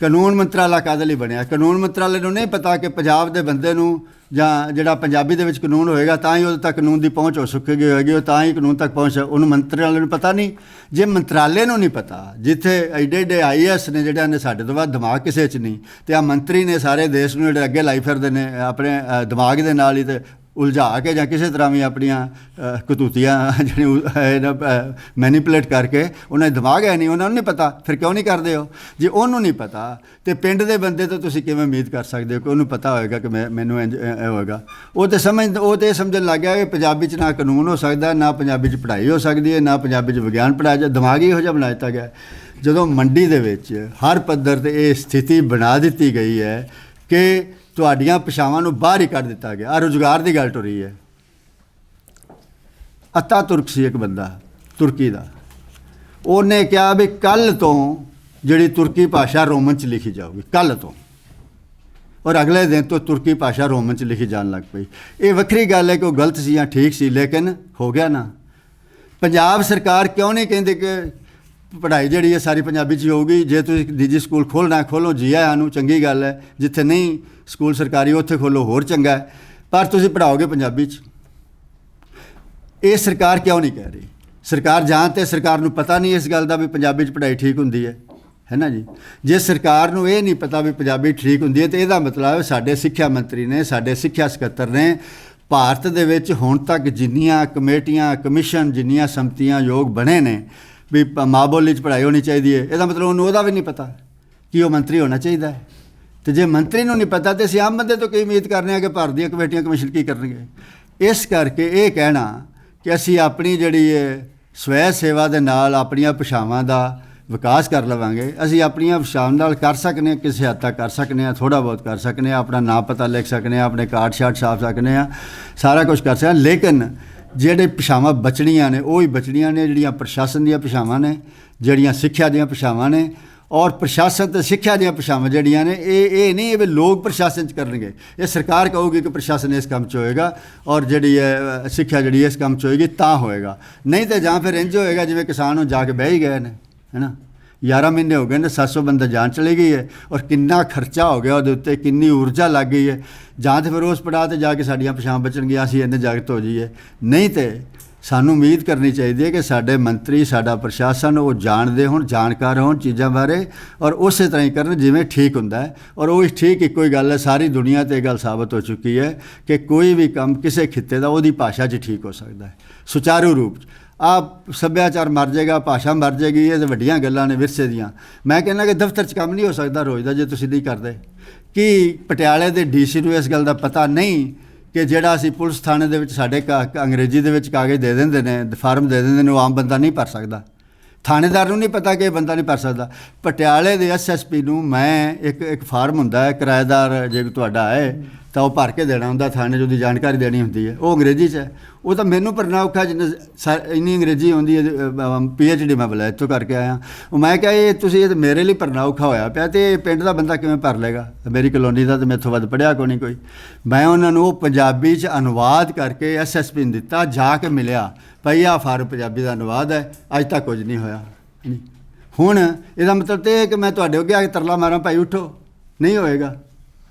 ਕਾਨੂੰਨ ਮੰਤਰਾਲਾ ਕਾਹਦੇ ਲਈ ਬਣਿਆ? ਕਾਨੂੰਨ ਮੰਤਰਾਲੇ ਨੂੰ ਨਹੀਂ ਪਤਾ ਕਿ ਪੰਜਾਬ ਦੇ ਬੰਦੇ ਨੂੰ ਜਾਂ ਜਿਹੜਾ ਪੰਜਾਬੀ ਦੇ ਵਿੱਚ ਕਾਨੂੰਨ ਹੋਏਗਾ ਤਾਂ ਹੀ ਉਹਦੇ ਤੱਕ ਕਾਨੂੰਨ ਦੀ ਪਹੁੰਚ ਹੋ ਸਕੇਗੀ ਹੋਏਗੀ, ਉਹ ਤਾਂ ਹੀ ਕਾਨੂੰਨ ਤੱਕ ਪਹੁੰਚ, ਉਹਨੂੰ ਮੰਤਰਾਲੇ ਨੂੰ ਪਤਾ ਨਹੀਂ। ਜੇ ਮੰਤਰਾਲੇ ਨੂੰ ਨਹੀਂ ਪਤਾ, ਜਿੱਥੇ ਐਡੇ ਐਡੇ IAS ਨੇ ਜਿਹੜਿਆਂ ਨੇ ਸਾਡੇ ਤੋਂ ਬਾਅਦ ਦਿਮਾਗ ਕਿਸੇ 'ਚ ਨਹੀਂ, ਅਤੇ ਆ ਮੰਤਰੀ ਨੇ ਸਾਰੇ ਦੇਸ਼ ਨੂੰ ਜਿਹੜੇ ਅੱਗੇ ਲਾਈ ਫਿਰਦੇ ਨੇ ਆਪਣੇ ਦਿਮਾਗ ਦੇ ਨਾਲ ਹੀ, ਅਤੇ ਉਲਝਾ ਕੇ ਜਾਂ ਕਿਸੇ ਤਰ੍ਹਾਂ ਵੀ ਆਪਣੀਆਂ ਕਤੂਤੀਆਂ ਜਿਹੜੀਆਂ ਮੈਨੀਪੂਲੇਟ ਕਰਕੇ, ਉਹਨਾਂ ਦਾ ਦਿਮਾਗ ਹੈ ਨਹੀਂ, ਉਹਨਾਂ ਨੂੰ ਨਹੀਂ ਪਤਾ। ਫਿਰ ਕਿਉਂ ਨਹੀਂ ਕਰਦੇ ਹੋ? ਜੇ ਉਹਨੂੰ ਨਹੀਂ ਪਤਾ ਤਾਂ ਪਿੰਡ ਦੇ ਬੰਦੇ ਤੋਂ ਤੁਸੀਂ ਕਿਵੇਂ ਉਮੀਦ ਕਰ ਸਕਦੇ ਹੋ ਕਿ ਉਹਨੂੰ ਪਤਾ ਹੋਏਗਾ ਕਿ ਮੈਨੂੰ ਇਹ ਹੋਏਗਾ? ਉਹ ਤਾਂ ਸਮਝਣ ਲੱਗ ਗਿਆ ਕਿ ਪੰਜਾਬੀ 'ਚ ਨਾ ਕਾਨੂੰਨ ਹੋ ਸਕਦਾ, ਨਾ ਪੰਜਾਬੀ 'ਚ ਪੜ੍ਹਾਈ ਹੋ ਸਕਦੀ ਹੈ, ਨਾ ਪੰਜਾਬੀ 'ਚ ਵਿਗਿਆਨ ਪੜ੍ਹਾਇਆ ਜਾ। ਦਿਮਾਗ ਹੀ ਇਹੋ ਜਿਹਾ ਬਣਾ ਦਿੱਤਾ ਗਿਆ। ਜਦੋਂ ਮੰਡੀ ਦੇ ਵਿੱਚ ਹਰ ਪੱਧਰ 'ਤੇ ਇਹ ਸਥਿਤੀ ਬਣਾ ਦਿੱਤੀ ਗਈ ਹੈ ਕਿ ਤੁਹਾਡੀਆਂ ਭਾਸ਼ਾਵਾਂ ਨੂੰ ਬਾਹਰ ਹੀ ਕੱਢ ਦਿੱਤਾ ਗਿਆ। ਰੁਜ਼ਗਾਰ ਦੀ ਗੱਲ ਟੁਰੀ ਹੈ। ਅਤਾ ਤੁਰਕ ਸੀ ਇੱਕ ਬੰਦਾ ਤੁਰਕੀ ਦਾ, ਉਹਨੇ ਕਿਹਾ ਵੀ ਕੱਲ੍ਹ ਤੋਂ ਜਿਹੜੀ ਤੁਰਕੀ ਭਾਸ਼ਾ ਰੋਮਨ 'ਚ ਲਿਖੀ ਜਾਊਗੀ, ਕੱਲ੍ਹ ਤੋਂ, ਔਰ ਅਗਲੇ ਦਿਨ ਤੋਂ ਤੁਰਕੀ ਭਾਸ਼ਾ ਰੋਮਨ 'ਚ ਲਿਖੀ ਜਾਣ ਲੱਗ ਪਈ। ਇਹ ਵੱਖਰੀ ਗੱਲ ਹੈ ਕਿ ਉਹ ਗਲਤ ਸੀ ਜਾਂ ਠੀਕ ਸੀ, ਲੇਕਿਨ ਹੋ ਗਿਆ ਨਾ। ਪੰਜਾਬ ਸਰਕਾਰ ਕਿਉਂ ਨਹੀਂ ਕਹਿੰਦੇ ਕਿ ਪੜ੍ਹਾਈ ਜਿਹੜੀ ਹੈ ਸਾਰੀ ਪੰਜਾਬੀ 'ਚ ਹੀ ਹੋਊਗੀ? ਜੇ ਤੁਸੀਂ ਨਿੱਜੀ ਸਕੂਲ ਖੋਲ੍ਹਣਾ ਖੋਲ੍ਹੋ, ਜੀ ਆਇਆਂ ਨੂੰ, ਚੰਗੀ ਗੱਲ ਹੈ। ਜਿੱਥੇ ਨਹੀਂ ਸਕੂਲ ਸਰਕਾਰੀ ਉੱਥੇ ਖੋਲ੍ਹੋ, ਹੋਰ ਚੰਗਾ ਹੈ, ਪਰ ਤੁਸੀਂ ਪੜ੍ਹਾਓਗੇ ਪੰਜਾਬੀ 'ਚ। ਇਹ ਸਰਕਾਰ ਕਿਉਂ ਨਹੀਂ ਕਹਿ ਰਹੀ? ਸਰਕਾਰ ਜਾਂ ਤਾਂ ਸਰਕਾਰ ਨੂੰ ਪਤਾ ਨਹੀਂ ਇਸ ਗੱਲ ਦਾ ਵੀ ਪੰਜਾਬੀ 'ਚ ਪੜ੍ਹਾਈ ਠੀਕ ਹੁੰਦੀ ਹੈ ਨਾ ਜੀ। ਜੇ ਸਰਕਾਰ ਨੂੰ ਇਹ ਨਹੀਂ ਪਤਾ ਵੀ ਪੰਜਾਬੀ ਠੀਕ ਹੁੰਦੀ ਹੈ, ਤਾਂ ਇਹਦਾ ਮਤਲਬ ਸਾਡੇ ਸਿੱਖਿਆ ਮੰਤਰੀ ਨੇ, ਸਾਡੇ ਸਿੱਖਿਆ ਸਕੱਤਰ ਨੇ ਭਾਰਤ ਦੇ ਵਿੱਚ ਹੁਣ ਤੱਕ ਜਿੰਨੀਆਂ ਕਮੇਟੀਆਂ, ਕਮਿਸ਼ਨ, ਜਿੰਨੀਆਂ ਸੰਮਤੀਆਂ ਯੋਗ ਬਣੇ ਨੇ ਵੀ ਮਾਂ ਬੋਲੀ 'ਚ ਪੜ੍ਹਾਈ ਹੋਣੀ ਚਾਹੀਦੀ ਹੈ, ਇਹਦਾ ਮਤਲਬ ਉਹਨੂੰ ਉਹਦਾ ਵੀ ਨਹੀਂ ਪਤਾ ਕਿ ਉਹ ਮੰਤਰੀ ਹੋਣਾ ਚਾਹੀਦਾ ਹੈ। ਤੇ ਜੇ ਮੰਤਰੀ ਨੂੰ ਨਹੀਂ ਪਤਾ ਤੇ ਅਸੀਂ ਆਮ ਬੰਦੇ ਤੋਂ ਕੀ ਉਮੀਦ ਕਰਨੇ ਆ ਕਿ ਭਾਰਤ ਦੀਆਂ ਕਮੇਟੀਆਂ ਕਮਿਸ਼ਨ ਕੀ ਕਰਨਗੇ। ਇਸ ਕਰਕੇ ਇਹ ਕਹਿਣਾ ਕਿ ਅਸੀਂ ਆਪਣੀ ਜਿਹੜੀ ਸਵੈ ਸੇਵਾ ਦੇ ਨਾਲ ਆਪਣੀਆਂ ਭਾਸ਼ਾਵਾਂ ਦਾ ਵਿਕਾਸ ਕਰ ਲਵਾਂਗੇ, ਅਸੀਂ ਆਪਣੀਆਂ ਭਾਸ਼ਾਵਾਂ ਨਾਲ ਕਰ ਸਕਨੇ ਹਾਂ, ਕਿਸੇ ਹੱਦ ਤੱਕ ਕਰ ਸਕਨੇ ਹਾਂ, ਥੋੜ੍ਹਾ ਬਹੁਤ ਕਰ ਸਕਨੇ ਹਾਂ, ਆਪਣਾ ਨਾਂ ਪਤਾ ਲਿਖ ਸਕਨੇ ਹਾਂ, ਆਪਣੇ ਕਾਰਡ ਸ਼ਾਰਟ ਛਾਪ ਸਕਨੇ ਹਾਂ, ਸਾਰਾ ਕੁਝ ਕਰ ਸਕਦੇ ਹਾਂ। ਲੇਕਿਨ ਜਿਹੜੇ ਭਾਸ਼ਾਵਾਂ ਬਚਣੀਆਂ ਨੇ ਉਹ ਹੀ ਬਚਣੀਆਂ ਨੇ ਜਿਹੜੀਆਂ ਪ੍ਰਸ਼ਾਸਨ ਦੀਆਂ ਭਾਸ਼ਾਵਾਂ ਨੇ, ਜਿਹੜੀਆਂ ਸਿੱਖਿਆ ਦੀਆਂ ਭਾਸ਼ਾਵਾਂ ਨੇ। ਔਰ ਪ੍ਰਸ਼ਾਸਨ ਅਤੇ ਸਿੱਖਿਆ ਦੀਆਂ ਭਾਸ਼ਾਵਾਂ ਜਿਹੜੀਆਂ ਨੇ ਇਹ ਨਹੀਂ ਇਹ ਵੀ ਲੋਕ ਪ੍ਰਸ਼ਾਸਨ 'ਚ ਕਰਨਗੇ, ਇਹ ਸਰਕਾਰ ਕਹੂਗੀ ਕਿ ਪ੍ਰਸ਼ਾਸਨ ਇਸ ਕੰਮ 'ਚ ਹੋਏਗਾ ਔਰ ਜਿਹੜੀ ਹੈ ਸਿੱਖਿਆ ਜਿਹੜੀ ਇਸ ਕੰਮ 'ਚ ਹੋਏਗੀ ਤਾਂ ਹੋਏਗਾ। ਨਹੀਂ ਤਾਂ ਜਾਂ ਫਿਰ ਇੰਝ ਹੋਏਗਾ ਜਿਵੇਂ ਕਿਸਾਨ ਨੂੰ ਜਾ ਕੇ ਬਹਿ ਹੀ ਗਏ ਨੇ, ਹੈ ਨਾ। 11 ਮਹੀਨੇ ਹੋ ਗਏ ਨੇ, 700 ਬੰਦਾ ਜਾਨ ਚਲੀ ਗਈ ਹੈ ਔਰ ਕਿੰਨਾ ਖਰਚਾ ਹੋ ਗਿਆ ਉਹਦੇ ਉੱਤੇ, ਕਿੰਨੀ ਊਰਜਾ ਲੱਗ ਗਈ ਹੈ। ਜਾਂ ਤਾਂ ਫਿਰ ਉਸ ਪੜਾਅ 'ਤੇ ਜਾ ਕੇ ਸਾਡੀਆਂ ਭਾਸ਼ਾਵਾਂ ਬਚਣਗੀਆਂ, ਅਸੀਂ ਇੰਨੇ ਜਾਗਤ ਹੋ ਜਾਈਏ। ਨਹੀਂ ਤਾਂ ਸਾਨੂੰ ਉਮੀਦ ਕਰਨੀ ਚਾਹੀਦੀ ਹੈ ਕਿ ਸਾਡੇ ਮੰਤਰੀ, ਸਾਡਾ ਪ੍ਰਸ਼ਾਸਨ ਉਹ ਜਾਣਦੇ ਹੋਣ, ਜਾਣਕਾਰ ਹੋਣ ਚੀਜ਼ਾਂ ਬਾਰੇ ਔਰ ਉਸੇ ਤਰ੍ਹਾਂ ਹੀ ਕਰਨ ਜਿਵੇਂ ਠੀਕ ਹੁੰਦਾ ਹੈ। ਔਰ ਉਹ ਠੀਕ ਇੱਕੋ ਹੀ ਗੱਲ ਹੈ, ਸਾਰੀ ਦੁਨੀਆ 'ਤੇ ਇਹ ਗੱਲ ਸਾਬਤ ਹੋ ਚੁੱਕੀ ਹੈ ਕਿ ਕੋਈ ਵੀ ਕੰਮ ਕਿਸੇ ਖਿੱਤੇ ਦਾ ਉਹਦੀ ਭਾਸ਼ਾ 'ਚ ਠੀਕ ਹੋ ਸਕਦਾ ਹੈ ਸੁਚਾਰੂ ਰੂਪ 'ਚ। ਆਹ ਸੱਭਿਆਚਾਰ ਮਰ ਜਾਏਗਾ, ਭਾਸ਼ਾ ਮਰ ਜਾਏਗੀ, ਇਹ ਤਾਂ ਵੱਡੀਆਂ ਗੱਲਾਂ ਨੇ ਵਿਰਸੇ ਦੀਆਂ। ਮੈਂ ਕਹਿੰਦਾ ਕਿ ਦਫ਼ਤਰ 'ਚ ਕੰਮ ਨਹੀਂ ਹੋ ਸਕਦਾ ਰੋਜ਼ ਦਾ ਜੇ ਤੁਸੀਂ ਨਹੀਂ ਕਰਦੇ। ਕੀ ਪਟਿਆਲੇ ਦੇ DC ਨੂੰ ਇਸ ਗੱਲ ਦਾ ਪਤਾ ਨਹੀਂ ਕਿ ਜਿਹੜਾ ਅਸੀਂ ਪੁਲਿਸ ਥਾਣੇ ਦੇ ਵਿੱਚ ਸਾਡੇ ਅੰਗਰੇਜ਼ੀ ਦੇ ਵਿੱਚ ਕਾਗਜ਼ ਦੇ ਦਿੰਦੇ ਨੇ, ਫਾਰਮ ਦੇ ਦਿੰਦੇ ਨੇ, ਉਹ ਆਮ ਬੰਦਾ ਨਹੀਂ ਭਰ ਸਕਦਾ। ਥਾਣੇਦਾਰ ਨੂੰ ਨਹੀਂ ਪਤਾ ਕਿ ਇਹ ਬੰਦਾ ਨਹੀਂ ਭਰ ਸਕਦਾ। ਪਟਿਆਲੇ ਦੇ SSP ਨੂੰ ਮੈਂ ਇੱਕ ਫਾਰਮ ਹੁੰਦਾ ਹੈ, ਕਿਰਾਏਦਾਰ ਜੇ ਤੁਹਾਡਾ ਹੈ ਤਾਂ ਉਹ ਭਰ ਕੇ ਦੇਣਾ ਹੁੰਦਾ, ਥਾਣੇ 'ਚ ਉਹਦੀ ਜਾਣਕਾਰੀ ਦੇਣੀ ਹੁੰਦੀ ਹੈ, ਉਹ ਅੰਗਰੇਜ਼ੀ 'ਚ ਹੈ। ਉਹ ਤਾਂ ਮੈਨੂੰ ਭਰਨਾ ਔਖਾ, ਜਿੰਨੇ ਇੰਨੀ ਅੰਗਰੇਜ਼ੀ ਆਉਂਦੀ ਹੈ। PhD ਮੈਂ ਬਲੈਤ ਤੋਂ ਕਰਕੇ ਆਇਆ। ਉਹ ਮੈਂ ਕਿਹਾ ਇਹ ਤੁਸੀਂ ਇਹ ਤਾਂ ਮੇਰੇ ਲਈ ਭਰਨਾ ਔਖਾ ਹੋਇਆ ਪਿਆ, ਅਤੇ ਪਿੰਡ ਦਾ ਬੰਦਾ ਕਿਵੇਂ ਭਰ ਲੇਗਾ? ਮੇਰੀ ਕਲੋਨੀ ਦਾ ਤਾਂ ਮੈਥੋਂ ਵੱਧ ਪੜ੍ਹਿਆ ਕੋਈ ਨਹੀਂ ਕੋਈ। ਮੈਂ ਉਹਨਾਂ ਨੂੰ ਉਹ ਪੰਜਾਬੀ 'ਚ ਅਨੁਵਾਦ ਕਰਕੇ SSP ਨੂੰ ਦਿੱਤਾ, ਜਾ ਕੇ ਮਿਲਿਆ ਭਾਈ ਆਹ ਫਾਰਮ ਪੰਜਾਬੀ ਦਾ ਅਨੁਵਾਦ ਹੈ, ਅੱਜ ਤੱਕ ਕੁਝ ਨਹੀਂ ਹੋਇਆ। ਹੁਣ ਇਹਦਾ ਮਤਲਬ ਤਾਂ ਇਹ ਕਿ ਮੈਂ ਤੁਹਾਡੇ ਅੱਗੇ ਆ ਕੇ ਤਰਲਾ ਮਾਰਾਂ ਭਾਈ ਉੱਠੋ, ਨਹੀਂ ਹੋਏਗਾ।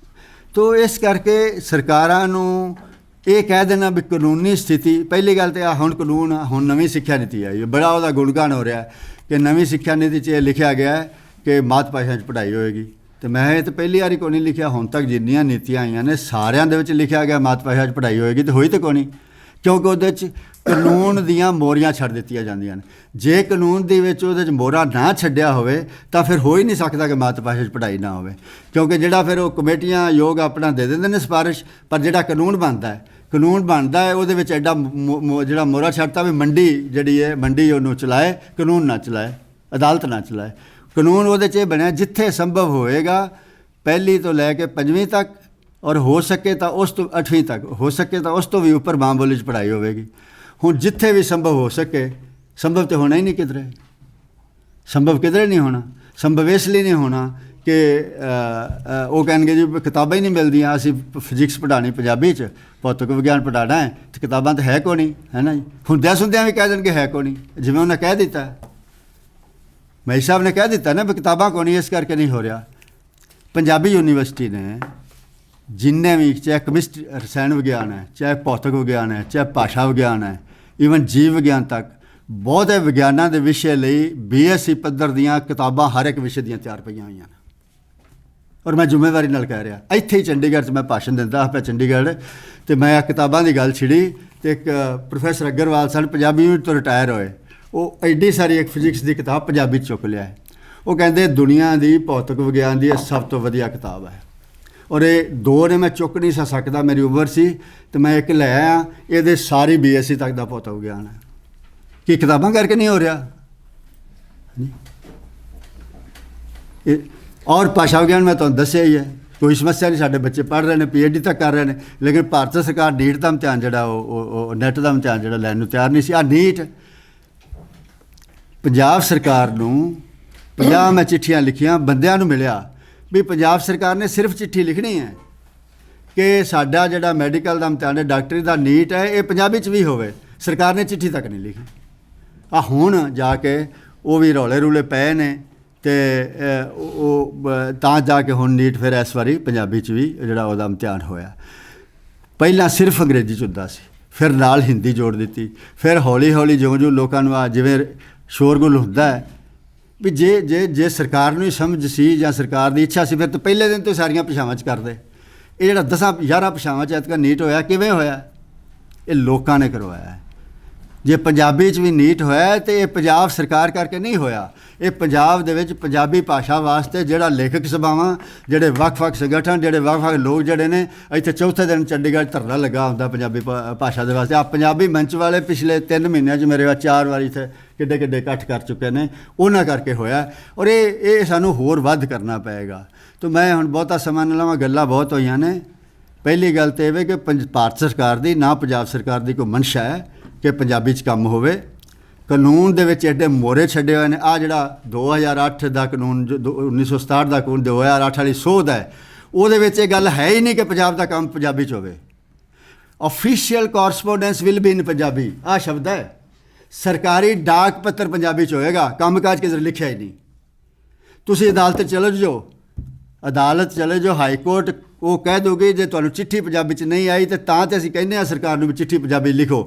ਤੋ ਇਸ ਕਰਕੇ ਸਰਕਾਰਾਂ ਨੂੰ ਇਹ ਕਹਿ ਦੇਣਾ ਵੀ ਕਾਨੂੰਨੀ ਸਥਿਤੀ, ਪਹਿਲੀ ਗੱਲ ਤਾਂ ਆ ਹੁਣ ਕਾਨੂੰਨ, ਹੁਣ ਨਵੀਂ ਸਿੱਖਿਆ ਨੀਤੀ ਆਈ ਹੈ, ਬੜਾ ਉਹਦਾ ਗੁਣਗਾਨ ਹੋ ਰਿਹਾ ਕਿ ਨਵੀਂ ਸਿੱਖਿਆ ਨੀਤੀ 'ਚ ਇਹ ਲਿਖਿਆ ਗਿਆ ਹੈ ਕਿ ਮਾਤ ਭਾਸ਼ਾ 'ਚ ਪੜ੍ਹਾਈ ਹੋਏਗੀ। ਅਤੇ ਮੈਂ ਇਹ ਤਾਂ ਪਹਿਲੀ ਵਾਰੀ ਕੋਈ ਨਹੀਂ ਲਿਖਿਆ, ਹੁਣ ਤੱਕ ਜਿੰਨੀਆਂ ਨੀਤੀਆਂ ਆਈਆਂ ਨੇ ਸਾਰਿਆਂ ਦੇ ਵਿੱਚ ਲਿਖਿਆ ਗਿਆ ਮਾਤ ਭਾਸ਼ਾ 'ਚ ਪੜ੍ਹਾਈ ਹੋਏਗੀ, ਅਤੇ ਹੋਈ ਤਾਂ ਕੋਈ ਨਹੀਂ, ਕਿਉਂਕਿ ਉਹਦੇ 'ਚ ਕਾਨੂੰਨ ਦੀਆਂ ਮੋਹਰੀਆਂ ਛੱਡ ਦਿੱਤੀਆਂ ਜਾਂਦੀਆਂ ਨੇ। ਜੇ ਕਾਨੂੰਨ ਦੇ ਵਿੱਚ ਉਹਦੇ 'ਚ ਮੋਹਰਾ ਨਾ ਛੱਡਿਆ ਹੋਵੇ ਤਾਂ ਫਿਰ ਹੋ ਹੀ ਨਹੀਂ ਸਕਦਾ ਕਿ ਮਾਤ ਭਾਸ਼ਾ 'ਚ ਪੜ੍ਹਾਈ ਨਾ ਹੋਵੇ, ਕਿਉਂਕਿ ਜਿਹੜਾ ਫਿਰ ਉਹ ਕਮੇਟੀਆਂ ਯੋਗ ਆਪਣਾ ਦੇ ਦਿੰਦੇ ਨੇ ਸਿਫਾਰਿਸ਼, ਪਰ ਜਿਹੜਾ ਕਾਨੂੰਨ ਬਣਦਾ ਹੈ ਉਹਦੇ ਵਿੱਚ ਐਡਾ ਜਿਹੜਾ ਮੋਹਰਾ ਛੱਡਤਾ ਵੀ ਮੰਡੀ ਜਿਹੜੀ ਹੈ, ਮੰਡੀ ਉਹਨੂੰ ਚਲਾਏ, ਕਾਨੂੰਨ ਨਾ ਚਲਾਏ, ਅਦਾਲਤ ਨਾ ਚਲਾਏ। ਕਾਨੂੰਨ ਉਹਦੇ 'ਚ ਇਹ ਬਣਿਆ ਜਿੱਥੇ ਸੰਭਵ ਹੋਏਗਾ, ਪਹਿਲੀ ਤੋਂ ਲੈ ਕੇ 5ਵੀਂ ਤੱਕ ਔਰ ਹੋ ਸਕੇ ਤਾਂ ਉਸ ਤੋਂ 8ਵੀਂ ਤੱਕ, ਹੋ ਸਕੇ ਤਾਂ ਉਸ ਤੋਂ ਵੀ ਉੱਪਰ ਮਾਂ ਬੋਲੀ 'ਚ ਪੜ੍ਹਾਈ ਹੋਵੇਗੀ। ਹੁਣ ਜਿੱਥੇ ਵੀ ਸੰਭਵ ਹੋ ਸਕੇ, ਸੰਭਵ ਤਾਂ ਹੋਣਾ ਹੀ ਨਹੀਂ ਕਿਧਰੇ, ਸੰਭਵ ਕਿਧਰੇ ਨਹੀਂ ਹੋਣਾ। ਸੰਭਵ ਇਸ ਲਈ ਨਹੀਂ ਹੋਣਾ ਕਿ ਉਹ ਕਹਿਣਗੇ ਜੀ ਕਿਤਾਬਾਂ ਹੀ ਨਹੀਂ ਮਿਲਦੀਆਂ, ਅਸੀਂ ਫਿਜ਼ਿਕਸ ਪੜ੍ਹਾਉਣੀ ਪੰਜਾਬੀ 'ਚ, ਭੌਤਿਕ ਵਿਗਿਆਨ ਪੜ੍ਹਾਉਣਾ ਹੈ ਅਤੇ ਕਿਤਾਬਾਂ ਤਾਂ ਹੈ ਕੋਈ ਨਹੀਂ, ਹੈ ਨਾ ਜੀ। ਹੁੰਦਿਆਂ ਵੀ ਕਹਿ ਦੇਣਗੇ ਹੈ ਕੋਈ ਨਹੀਂ, ਜਿਵੇਂ ਉਹਨੇ ਕਹਿ ਦਿੱਤਾ, ਮਹਿ ਸਾਹਿਬ ਨੇ ਕਹਿ ਦਿੱਤਾ ਨਾ ਵੀ ਕਿਤਾਬਾਂ ਕੋਈ ਨਹੀਂ, ਇਸ ਕਰਕੇ ਨਹੀਂ ਹੋ ਰਿਹਾ। ਪੰਜਾਬੀ ਯੂਨੀਵਰਸਿਟੀ ਨੇ ਜਿੰਨੇ ਵੀ, ਚਾਹੇ ਕੈਮਿਸਟਰੀ ਰਸਾਇਣ ਵਿਗਿਆਨ ਹੈ, ਚਾਹੇ ਭੌਤਿਕ ਵਿਗਿਆਨ ਹੈ, ਚਾਹੇ ਭਾਸ਼ਾ ਵਿਗਿਆਨ ਹੈ, ਈਵਨ ਜੀਵ ਵਿਗਿਆਨ ਤੱਕ, ਬਹੁਤੇ ਵਿਗਿਆਨਾਂ ਦੇ ਵਿਸ਼ੇ ਲਈ BSc ਪੱਧਰ ਦੀਆਂ ਕਿਤਾਬਾਂ ਹਰ ਇੱਕ ਵਿਸ਼ੇ ਦੀਆਂ ਤਿਆਰ ਪਈਆਂ ਹੋਈਆਂ ਨੇ। ਔਰ ਮੈਂ ਜ਼ਿੰਮੇਵਾਰੀ ਨਾਲ ਕਹਿ ਰਿਹਾ, ਇੱਥੇ ਹੀ ਚੰਡੀਗੜ੍ਹ 'ਚ ਮੈਂ ਭਾਸ਼ਣ ਦਿੰਦਾ ਆਪਣਾ ਚੰਡੀਗੜ੍ਹ, ਅਤੇ ਮੈਂ ਕਿਤਾਬਾਂ ਦੀ ਗੱਲ ਛਿੜੀ ਅਤੇ ਇੱਕ ਪ੍ਰੋਫੈਸਰ ਅਗਰਵਾਲ ਸਨ, ਪੰਜਾਬੀ ਯੂਨਿਟ ਤੋਂ ਰਿਟਾਇਰ ਹੋਏ, ਉਹ ਐਡੀ ਸਾਰੀ ਇੱਕ ਫਿਜ਼ਿਕਸ ਦੀ ਕਿਤਾਬ ਪੰਜਾਬੀ 'ਚ ਚੁੱਕ ਲਿਆ ਹੈ। ਉਹ ਕਹਿੰਦੇ ਦੁਨੀਆ ਦੀ ਭੌਤਿਕ ਵਿਗਿਆਨ ਦੀ ਇਹ ਸਭ ਤੋਂ ਵਧੀਆ ਕਿਤਾਬ ਹੈ। ਔਰ ਇਹ ਦੋ ਨੇ ਮੈਂ ਚੁੱਕ ਨਹੀਂ ਸਕਦਾ, ਮੇਰੀ ਉਮਰ ਸੀ, ਅਤੇ ਮੈਂ ਇੱਕ ਲੈ ਆਇਆ, ਇਹਦੇ ਸਾਰੀ BSc ਤੱਕ ਦਾ ਭੌਤਿਕ ਵਿਗਿਆਨ ਹੈ। ਕੀ ਕਿਤਾਬਾਂ ਕਰਕੇ ਨਹੀਂ ਹੋ ਰਿਹਾ? ਇਹ ਔਰ ਭਾਸ਼ਾ ਵਿਗਿਆਨ ਮੈਂ ਤੁਹਾਨੂੰ ਦੱਸਿਆ ਹੀ ਹੈ, ਕੋਈ ਸਮੱਸਿਆ ਨਹੀਂ, ਸਾਡੇ ਬੱਚੇ ਪੜ੍ਹ ਰਹੇ ਨੇ, PhD ਤੱਕ ਕਰ ਰਹੇ ਨੇ। ਲੇਕਿਨ ਭਾਰਤ ਸਰਕਾਰ ਨੀਟ ਦਾ ਇਮਤਿਹਾਨ ਜਿਹੜਾ ਉਹ ਨੈੱਟ ਦਾ ਇਮਤਿਹਾਨ ਜਿਹੜਾ ਲੈਣ ਨੂੰ ਤਿਆਰ ਨਹੀਂ ਸੀ। ਆਹ ਨੀਟ, ਪੰਜਾਬ ਸਰਕਾਰ ਨੂੰ 50 ਮੈਂ ਚਿੱਠੀਆਂ ਲਿਖੀਆਂ, ਬੰਦਿਆਂ ਨੂੰ ਮਿਲਿਆ ਵੀ ਪੰਜਾਬ ਸਰਕਾਰ ਨੇ ਸਿਰਫ ਚਿੱਠੀ ਲਿਖਣੀ ਹੈ ਕਿ ਸਾਡਾ ਜਿਹੜਾ ਮੈਡੀਕਲ ਦਾ ਇਮਤਿਹਾਨ ਹੈ, ਡਾਕਟਰੀ ਦਾ ਨੀਟ ਹੈ, ਇਹ ਪੰਜਾਬੀ 'ਚ ਵੀ ਹੋਵੇ। ਸਰਕਾਰ ਨੇ ਚਿੱਠੀ ਤੱਕ ਨਹੀਂ ਲਿਖੀ। ਆ ਹੁਣ ਜਾ ਕੇ ਉਹ ਵੀ ਰੌਲੇ ਰੂਲੇ ਪਏ ਨੇ, ਅਤੇ ਉਹ ਤਾਂ ਜਾ ਕੇ ਹੁਣ ਨੀਟ ਫਿਰ ਇਸ ਵਾਰੀ ਪੰਜਾਬੀ 'ਚ ਵੀ ਜਿਹੜਾ ਉਹਦਾ ਇਮਤਿਹਾਨ ਹੋਇਆ। ਪਹਿਲਾਂ ਸਿਰਫ ਅੰਗਰੇਜ਼ੀ 'ਚ ਹੁੰਦਾ ਸੀ, ਫਿਰ ਨਾਲ ਹਿੰਦੀ ਜੋੜ ਦਿੱਤੀ, ਫਿਰ ਹੌਲੀ ਹੌਲੀ ਜਿਉਂ ਲੋਕਾਂ ਨੂੰ ਆ ਜਿਵੇਂ ਸ਼ੋਰਗੁਲ ਹੁੰਦਾ ਹੈ ਵੀ ਜੇ ਸਰਕਾਰ ਨੂੰ ਹੀ ਸਮਝ ਸੀ ਜਾਂ ਸਰਕਾਰ ਦੀ ਇੱਛਾ ਸੀ, ਫਿਰ ਤਾਂ ਪਹਿਲੇ ਦਿਨ ਤੋਂ ਸਾਰੀਆਂ ਭਾਸ਼ਾਵਾਂ 'ਚ ਕਰਦੇ। ਇਹ ਜਿਹੜਾ 10-11 ਭਾਸ਼ਾਵਾਂ 'ਚ ਐਤਕਾਂ ਨੀਟ ਹੋਇਆ, ਕਿਵੇਂ ਹੋਇਆ? ਇਹ ਲੋਕਾਂ ਨੇ ਕਰਵਾਇਆ ਹੈ। ਜੇ ਪੰਜਾਬੀ 'ਚ ਵੀ ਨੀਟ ਹੋਇਆ ਤੇ ਇਹ ਪੰਜਾਬ ਸਰਕਾਰ ਕਰਕੇ ਨਹੀਂ ਹੋਇਆ। ਇਹ ਪੰਜਾਬ ਦੇ ਵਿੱਚ ਪੰਜਾਬੀ ਭਾਸ਼ਾ ਵਾਸਤੇ ਜਿਹੜਾ ਲੇਖਕ ਸਭਾਵਾਂ, ਜਿਹੜੇ ਵੱਖ-ਵੱਖ ਸੰਗਠਨ, ਜਿਹੜੇ ਵੱਖ-ਵੱਖ ਲੋਕ ਜਿਹੜੇ ਨੇ, ਇੱਥੇ ਚੌਥੇ ਦਿਨ ਚੰਡੀਗੜ੍ਹ ਧਰਨਾ ਲੱਗਾ ਹੁੰਦਾ ਪੰਜਾਬੀ ਭਾਸ਼ਾ ਦੇ ਵਾਸਤੇ। ਆ ਪੰਜਾਬੀ ਮੰਚ ਵਾਲੇ ਪਿਛਲੇ 3 ਮਹੀਨਿਆਂ 'ਚ ਮੇਰੇ 4 ਵਾਰੀ ਇੱਥੇ ਕਿੱਡੇ ਇਕੱਠ ਕਰ ਚੁੱਕੇ ਨੇ, ਉਹਨਾਂ ਕਰਕੇ ਹੋਇਆ। ਔਰ ਇਹ ਸਾਨੂੰ ਹੋਰ ਵੱਧ ਕਰਨਾ ਪਏਗਾ। ਤਾਂ ਮੈਂ ਹੁਣ ਬਹੁਤਾ ਸਮਾਂ ਨਾ ਲਵਾਂ, ਗੱਲਾਂ ਬਹੁਤ ਹੋਈਆਂ ਨੇ। ਪਹਿਲੀ ਗੱਲ ਤਾਂ ਇਹ ਕਿ ਭਾਰਤ ਸਰਕਾਰ ਦੀ ਨਾ ਪੰਜਾਬ ਸਰਕਾਰ ਦੀ ਕੋਈ ਮਨਸ਼ਾ ਹੈ ਕਿ ਪੰਜਾਬੀ 'ਚ ਕੰਮ ਹੋਵੇ। ਕਾਨੂੰਨ ਦੇ ਵਿੱਚ ਐਡੇ ਮੋਰੇ ਛੱਡੇ ਹੋਏ ਨੇ। ਆ ਜਿਹੜਾ 2008 ਦਾ ਕਾਨੂੰਨ, 1967 ਦਾ ਕਾਨੂੰਨ, 2008 ਵਾਲੀ ਸੋਧ ਹੈ, ਉਹਦੇ ਵਿੱਚ ਇਹ ਗੱਲ ਹੈ ਹੀ ਨਹੀਂ ਕਿ ਪੰਜਾਬ ਦਾ ਕੰਮ ਪੰਜਾਬੀ 'ਚ ਹੋਵੇ। Official correspondence will be in Punjabi, ਆ ਸ਼ਬਦ ਹੈ। ਸਰਕਾਰੀ ਡਾਕ ਪੱਤਰ ਪੰਜਾਬੀ 'ਚ ਹੋਏਗਾ, ਕੰਮਕਾਜ ਕਿਧਰ ਲਿਖਿਆ ਹੀ ਨਹੀਂ। ਤੁਸੀਂ ਅਦਾਲਤ ਚਲੇ ਜਾਓ, ਅਦਾਲਤ ਚਲੇ ਜਾਓ, ਹਾਈ ਕੋਰਟ ਉਹ ਕਹਿ ਦੋਗੇ ਜੇ ਤੁਹਾਨੂੰ ਚਿੱਠੀ ਪੰਜਾਬੀ 'ਚ ਨਹੀਂ ਆਈ ਤਾਂ ਅਸੀਂ ਕਹਿੰਦੇ ਹਾਂ ਸਰਕਾਰ ਨੂੰ ਵੀ ਚਿੱਠੀ ਪੰਜਾਬੀ ਲਿਖੋ।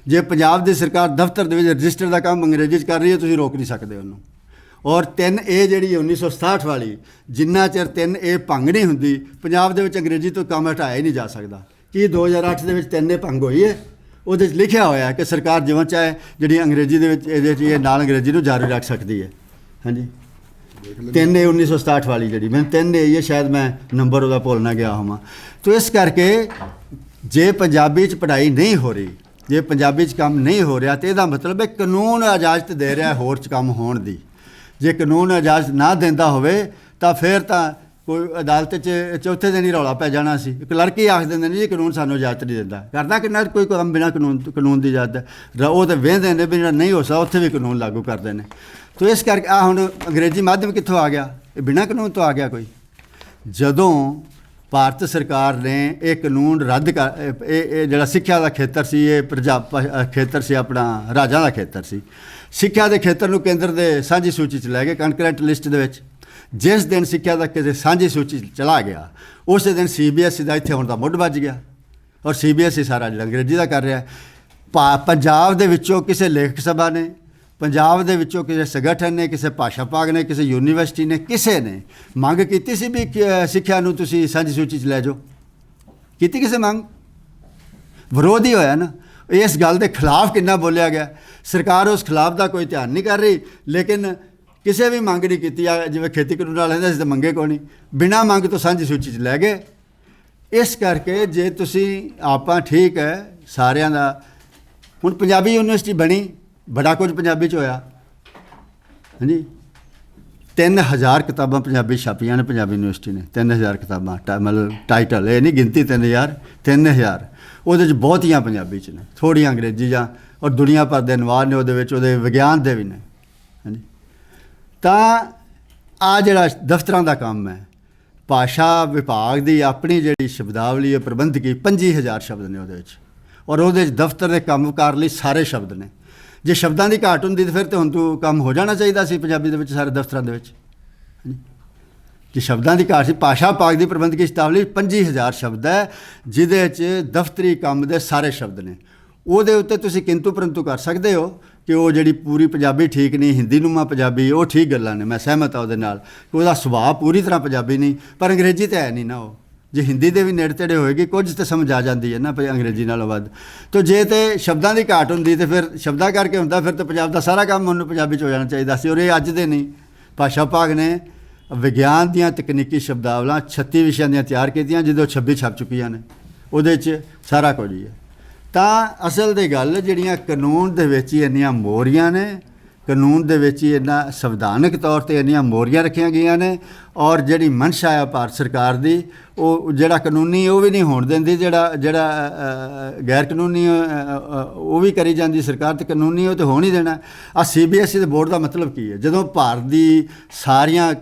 ਜੇ ਪੰਜਾਬ ਦੀ ਸਰਕਾਰ ਦਫ਼ਤਰ ਦੇ ਵਿੱਚ ਰਜਿਸਟਰ ਦਾ ਕੰਮ ਅੰਗਰੇਜ਼ੀ 'ਚ ਕਰ ਰਹੀ ਹੈ, ਤੁਸੀਂ ਰੋਕ ਨਹੀਂ ਸਕਦੇ ਉਹਨੂੰ। ਔਰ 3A ਜਿਹੜੀ 1967 ਵਾਲੀ, ਜਿੰਨਾ ਚਿਰ 3A ਭੰਗ ਨਹੀਂ ਹੁੰਦੀ, ਪੰਜਾਬ ਦੇ ਵਿੱਚ ਅੰਗਰੇਜ਼ੀ ਤੋਂ ਕੰਮ ਹਟਾਇਆ ਹੀ ਨਹੀਂ ਜਾ ਸਕਦਾ। ਕੀ 2008 ਦੇ ਵਿੱਚ 3A ਭੰਗ ਹੋਈ ਹੈ? ਉਹਦੇ 'ਚ ਲਿਖਿਆ ਹੋਇਆ ਕਿ ਸਰਕਾਰ ਜਿਵੇਂ ਚਾਹੇ ਜਿਹੜੀ ਅੰਗਰੇਜ਼ੀ ਦੇ ਵਿੱਚ ਇਹਦੇ 'ਚ ਇਹ ਨਾਲ ਅੰਗਰੇਜ਼ੀ ਨੂੰ ਜਾਰੀ ਰੱਖ ਸਕਦੀ ਹੈ। ਹਾਂਜੀ, 3A 1967 ਵਾਲੀ ਜਿਹੜੀ, ਮੈਨੂੰ 3A ਇਹ ਸ਼ਾਇਦ ਮੈਂ ਨੰਬਰ ਉਹਦਾ ਭੁੱਲ ਨਾ ਗਿਆ ਹੋਵਾਂ। ਤਾਂ ਇਸ ਕਰਕੇ ਜੇ ਪੰਜਾਬੀ 'ਚ ਪੜ੍ਹਾਈ ਨਹੀਂ ਹੋ ਰਹੀ, ਜੇ ਪੰਜਾਬੀ 'ਚ ਕੰਮ ਨਹੀਂ ਹੋ ਰਿਹਾ, ਤਾਂ ਇਹਦਾ ਮਤਲਬ ਹੈ ਕਾਨੂੰਨ ਇਜਾਜ਼ਤ ਦੇ ਰਿਹਾ ਹੋਰ 'ਚ ਕੰਮ ਹੋਣ ਦੀ। ਜੇ ਕਾਨੂੰਨ ਇਜਾਜ਼ਤ ਨਾ ਦਿੰਦਾ ਹੋਵੇ ਤਾਂ ਫਿਰ ਤਾਂ ਕੋਈ ਅਦਾਲਤ 'ਚ ਚੌਥੇ ਦਿਨ ਹੀ ਰੌਲਾ ਪੈ ਜਾਣਾ ਸੀ। ਕਲਰਕ ਹੀ ਆਖ ਦਿੰਦੇ ਨੇ ਜੀ ਕਾਨੂੰਨ ਸਾਨੂੰ ਇਜਾਜ਼ਤ ਨਹੀਂ ਦਿੰਦਾ। ਕਰਦਾ ਕਿੰਨਾ ਕੋਈ ਕੰਮ ਬਿਨਾਂ ਕਾਨੂੰਨ ਦੀ ਇਜਾਜ਼ਤ। ਉਹ ਤਾਂ ਵੇਖਦੇ ਨੇ ਵੀ ਜਿਹੜਾ ਨਹੀਂ ਹੋ ਸਕਦਾ ਉੱਥੇ ਵੀ ਕਾਨੂੰਨ ਲਾਗੂ ਕਰਦੇ ਨੇ। ਤੋ ਇਸ ਕਰਕੇ ਆ ਹੁਣ ਅੰਗਰੇਜ਼ੀ ਮਾਧਿਅਮ ਕਿੱਥੋਂ ਆ ਗਿਆ? ਇਹ ਬਿਨਾਂ ਕਾਨੂੰਨ ਤੋਂ ਆ ਗਿਆ ਕੋਈ। ਜਦੋਂ ਭਾਰਤ ਸਰਕਾਰ ਨੇ ਇਹ ਕਾਨੂੰਨ ਰੱਦ ਕਰ, ਇਹ ਜਿਹੜਾ ਸਿੱਖਿਆ ਦਾ ਖੇਤਰ ਸੀ, ਇਹ ਖੇਤਰ ਸੀ ਆਪਣਾ ਰਾਜਾਂ ਦਾ ਖੇਤਰ ਸੀ। ਸਿੱਖਿਆ ਦੇ ਖੇਤਰ ਨੂੰ ਕੇਂਦਰ ਦੇ ਸਾਂਝੀ ਸੂਚੀ 'ਚ ਲੈ ਗਏ, ਕੰਕਰੈਂਟ ਲਿਸਟ ਦੇ ਵਿੱਚ। ਜਿਸ ਦਿਨ ਸਿੱਖਿਆ ਦਾ ਕਿਸੇ ਸਾਂਝੀ ਸੂਚੀ 'ਚ ਚਲਾ ਗਿਆ, ਉਸੇ ਦਿਨ CBSE ਦਾ ਇੱਥੇ ਹੁਣ ਦਾ ਮੁੱਢ ਵੱਜ ਗਿਆ। ਔਰ CBSE ਸਾਰਾ ਜਿਹੜਾ ਅੰਗਰੇਜ਼ੀ ਦਾ ਕਰ ਰਿਹਾ। ਪੰਜਾਬ ਦੇ ਵਿੱਚੋਂ ਕਿਸੇ ਲੇਖਕ ਸਭਾ ਨੇ, ਪੰਜਾਬ ਦੇ ਵਿੱਚੋਂ ਕਿਸੇ ਸੰਗਠਨ ਨੇ, ਕਿਸੇ ਭਾਸ਼ਾ ਭਾਗ ਨੇ, ਕਿਸੇ ਯੂਨੀਵਰਸਿਟੀ ਨੇ, ਕਿਸੇ ਨੇ ਮੰਗ ਕੀਤੀ ਸੀ ਵੀ ਸਿੱਖਿਆ ਨੂੰ ਤੁਸੀਂ ਸਾਂਝੀ ਸੂਚੀ 'ਚ ਲੈ ਜਾਓ? ਕੀਤੀ ਕਿਸੇ ਮੰਗ? ਵਿਰੋਧ ਹੀ ਹੋਇਆ ਨਾ। ਇਸ ਗੱਲ ਦੇ ਖਿਲਾਫ ਕਿੰਨਾ ਬੋਲਿਆ ਗਿਆ। ਸਰਕਾਰ ਉਸ ਖਿਲਾਫ ਦਾ ਕੋਈ ਧਿਆਨ ਨਹੀਂ ਕਰ ਰਹੀ, ਲੇਕਿਨ ਕਿਸੇ ਵੀ ਮੰਗ ਨਹੀਂ ਕੀਤੀ। ਜਿਵੇਂ ਖੇਤੀ ਕਾਨੂੰਨ ਵਾਲੇ ਕਹਿੰਦੇ ਸੀ ਤਾਂ ਮੰਗੇ ਕੋਈ ਨਹੀਂ, ਬਿਨਾਂ ਮੰਗ ਤੋਂ ਸਾਂਝੀ ਸੂਚੀ 'ਚ ਲੈ ਗਏ। ਇਸ ਕਰਕੇ ਜੇ ਤੁਸੀਂ ਆਪਾਂ ਠੀਕ ਹੈ ਸਾਰਿਆਂ ਦਾ, ਹੁਣ ਪੰਜਾਬੀ ਯੂਨੀਵਰਸਿਟੀ ਬਣੀ, ਬੜਾ ਕੁਝ ਪੰਜਾਬੀ 'ਚ ਹੋਇਆ। ਹਾਂਜੀ, 3000 ਕਿਤਾਬਾਂ ਪੰਜਾਬੀ ਛਾਪੀਆਂ ਨੇ ਪੰਜਾਬੀ ਯੂਨੀਵਰਸਿਟੀ ਨੇ। 3000 ਕਿਤਾਬਾਂ, ਮਤਲਬ ਟਾਈਟਲ, ਇਹ ਨਹੀਂ ਗਿਣਤੀ 3000। ਉਹਦੇ 'ਚ ਬਹੁਤੀਆਂ ਪੰਜਾਬੀ 'ਚ ਨੇ, ਥੋੜ੍ਹੀਆਂ ਅੰਗਰੇਜ਼ੀ ਜਾਂ, ਔਰ ਦੁਨੀਆ ਭਰ ਦੇ ਅਨੁਵਾਦ ਨੇ ਉਹਦੇ ਵਿੱਚ, ਉਹਦੇ ਵਿਗਿਆਨ ਦੇ ਵੀ ਨੇ। ਹਾਂਜੀ, ਤਾਂ ਆ ਜਿਹੜਾ ਦਫ਼ਤਰਾਂ ਦਾ ਕੰਮ ਹੈ, ਭਾਸ਼ਾ ਵਿਭਾਗ ਦੀ ਆਪਣੀ ਜਿਹੜੀ ਸ਼ਬਦਾਵਲੀ ਹੈ ਪ੍ਰਬੰਧਕੀ, 25000 ਸ਼ਬਦ ਨੇ ਉਹਦੇ ਵਿੱਚ। ਔਰ ਉਹਦੇ 'ਚ ਦਫ਼ਤਰ ਦੇ ਕੰਮਕਾਰ ਲਈ ਸਾਰੇ ਸ਼ਬਦ ਨੇ। ਜੇ ਸ਼ਬਦਾਂ ਦੀ ਘਾਟ ਹੁੰਦੀ ਤਾਂ ਫਿਰ ਤਾਂ ਹੁਣ ਤੋਂ ਕੰਮ ਹੋ ਜਾਣਾ ਚਾਹੀਦਾ ਸੀ ਪੰਜਾਬੀ ਦੇ ਵਿੱਚ ਸਾਰੇ ਦਫ਼ਤਰਾਂ ਦੇ ਵਿੱਚ। ਜੇ ਸ਼ਬਦਾਂ ਦੀ ਘਾਟ ਸੀ, ਭਾਸ਼ਾ ਵਿਭਾਗ ਦੀ ਪ੍ਰਬੰਧਕੀ ਸ਼ਬਦਾਵਲੀ 25000 ਸ਼ਬਦ ਹੈ, ਜਿਹਦੇ 'ਚ ਦਫ਼ਤਰੀ ਕੰਮ ਦੇ ਸਾਰੇ ਸ਼ਬਦ ਨੇ। ਉਹਦੇ ਉੱਤੇ ਤੁਸੀਂ ਕਿੰਤੂ ਪਰੰਤੂ ਕਰ ਸਕਦੇ ਹੋ ਕਿ ਉਹ ਜਿਹੜੀ ਪੂਰੀ ਪੰਜਾਬੀ ਠੀਕ ਨਹੀਂ, ਹਿੰਦੀ ਨੂੰਮਾ ਪੰਜਾਬੀ, ਉਹ ਠੀਕ ਗੱਲਾਂ ਨੇ, ਮੈਂ ਸਹਿਮਤ ਹਾਂ ਉਹਦੇ ਨਾਲ ਕਿ ਉਹਦਾ ਸੁਭਾਅ ਪੂਰੀ ਤਰ੍ਹਾਂ ਪੰਜਾਬੀ ਨਹੀਂ, ਪਰ ਅੰਗਰੇਜ਼ੀ ਤਾਂ ਹੈ ਨਹੀਂ ਨਾ। ਉਹ ਜੇ ਹਿੰਦੀ ਦੇ ਵੀ ਨੇੜੇ ਤੇੜੇ ਹੋਏਗੀ ਕੁਝ ਤਾਂ ਸਮਝ ਆ ਜਾਂਦੀ ਹੈ ਨਾ ਅੰਗਰੇਜ਼ੀ ਨਾਲੋਂ ਵੱਧ। ਤਾਂ ਜੇ ਤਾਂ ਸ਼ਬਦਾਂ ਦੀ ਘਾਟ ਹੁੰਦੀ ਤਾਂ ਫਿਰ ਸ਼ਬਦਾਂ ਕਰਕੇ ਹੁੰਦਾ, ਫਿਰ ਤਾਂ ਪੰਜਾਬ ਦਾ ਸਾਰਾ ਕੰਮ ਉਹਨੂੰ ਪੰਜਾਬੀ 'ਚ ਹੋ ਜਾਣਾ ਚਾਹੀਦਾ ਸੀ। ਔਰ ਇਹ ਅੱਜ ਦੇ ਨਹੀਂ, ਭਾਸ਼ਾ ਵਿਭਾਗ ਨੇ ਵਿਗਿਆਨ ਦੀਆਂ ਤਕਨੀਕੀ ਸ਼ਬਦਾਵਲਾਂ 36 ਵਿਸ਼ਿਆਂ ਦੀਆਂ ਤਿਆਰ ਕੀਤੀਆਂ, ਜਿਹਦੇ 26 ਛਪ ਚੁੱਕੀਆਂ ਨੇ। ਉਹਦੇ 'ਚ ਸਾਰਾ ਕੁਝ ਹੀ ਹੈ। ਤਾਂ ਅਸਲ ਦੀ ਗੱਲ ਜਿਹੜੀਆਂ ਕਾਨੂੰਨ ਦੇ ਵਿੱਚ ਹੀ ਇੰਨੀਆਂ ਮੋਹਰੀਆਂ ਨੇ, ਕਾਨੂੰਨ ਦੇ ਵਿੱਚ ਹੀ ਇੰਨਾ ਸੰਵਿਧਾਨਕ ਤੌਰ 'ਤੇ ਇੰਨੀਆਂ ਮੋਹਰੀਆਂ ਰੱਖੀਆਂ ਗਈਆਂ ਨੇ। ਔਰ ਜਿਹੜੀ ਮਨਸ਼ਾ ਹੈ ਭਾਰਤ ਸਰਕਾਰ ਦੀ, ਉਹ ਜਿਹੜਾ ਕਾਨੂੰਨੀ ਉਹ ਵੀ ਨਹੀਂ ਹੋਣ ਦਿੰਦੀ, ਜਿਹੜਾ ਗੈਰ ਕਾਨੂੰਨੀ ਉਹ ਵੀ ਕਰੀ ਜਾਂਦੀ ਸਰਕਾਰ, ਤੇ ਕਾਨੂੰਨੀ ਉਹ ਤਾਂ ਹੋਣ ਹੀ ਦੇਣਾ। ਆ CBSE ਦੇ ਬੋਰਡ ਦਾ ਮਤਲਬ ਕੀ ਹੈ? ਜਦੋਂ ਭਾਰਤ ਦੀ ਸਾਰੀਆਂ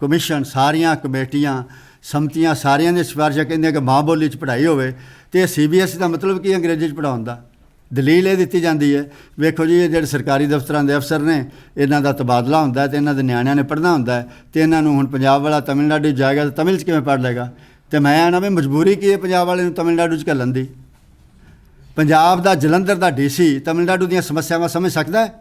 ਕਮਿਸ਼ਨ, ਸਾਰੀਆਂ ਕਮੇਟੀਆਂ, ਸਮਤੀਆਂ, ਸਾਰਿਆਂ ਦੀਆਂ ਸਿਫਾਰਿਸ਼ਾਂ ਕਹਿੰਦੀਆਂ ਕਿ ਮਾਂ ਬੋਲੀ 'ਚ ਪੜ੍ਹਾਈ ਹੋਵੇ, ਅਤੇ CBSE ਦਾ ਮਤਲਬ ਕੀ ਅੰਗਰੇਜ਼ੀ 'ਚ ਪੜ੍ਹਾਉਣ ਦਾ? ਦਲੀਲ ਇਹ ਦਿੱਤੀ ਜਾਂਦੀ ਹੈ, ਵੇਖੋ ਜੀ ਇਹ ਜਿਹੜੇ ਸਰਕਾਰੀ ਦਫ਼ਤਰਾਂ ਦੇ ਅਫਸਰ ਨੇ, ਇਹਨਾਂ ਦਾ ਤਬਾਦਲਾ ਹੁੰਦਾ ਅਤੇ ਇਹਨਾਂ ਦੇ ਨਿਆਣਿਆਂ ਨੇ ਪੜ੍ਹਨਾ ਹੁੰਦਾ, ਅਤੇ ਇਹਨਾਂ ਨੂੰ ਹੁਣ ਪੰਜਾਬ ਵਾਲਾ ਤਮਿਲਨਾਡੂ ਜਾਏਗਾ ਤਾਂ ਤਮਿਲ 'ਚ ਕਿਵੇਂ ਪੜ੍ਹ ਲਏਗਾ? ਅਤੇ ਮੈਂ ਆਣਾ ਵੀ ਮਜਬੂਰੀ ਕੀ ਹੈ ਪੰਜਾਬ ਵਾਲੇ ਨੂੰ ਤਮਿਲਨਾਡੂ 'ਚ ਘੱਲਣ ਦੀ? ਪੰਜਾਬ ਦਾ ਜਲੰਧਰ ਦਾ DC ਤਮਿਲਨਾਡੂ ਦੀਆਂ ਸਮੱਸਿਆਵਾਂ ਸਮਝ ਸਕਦਾ ਹੈ?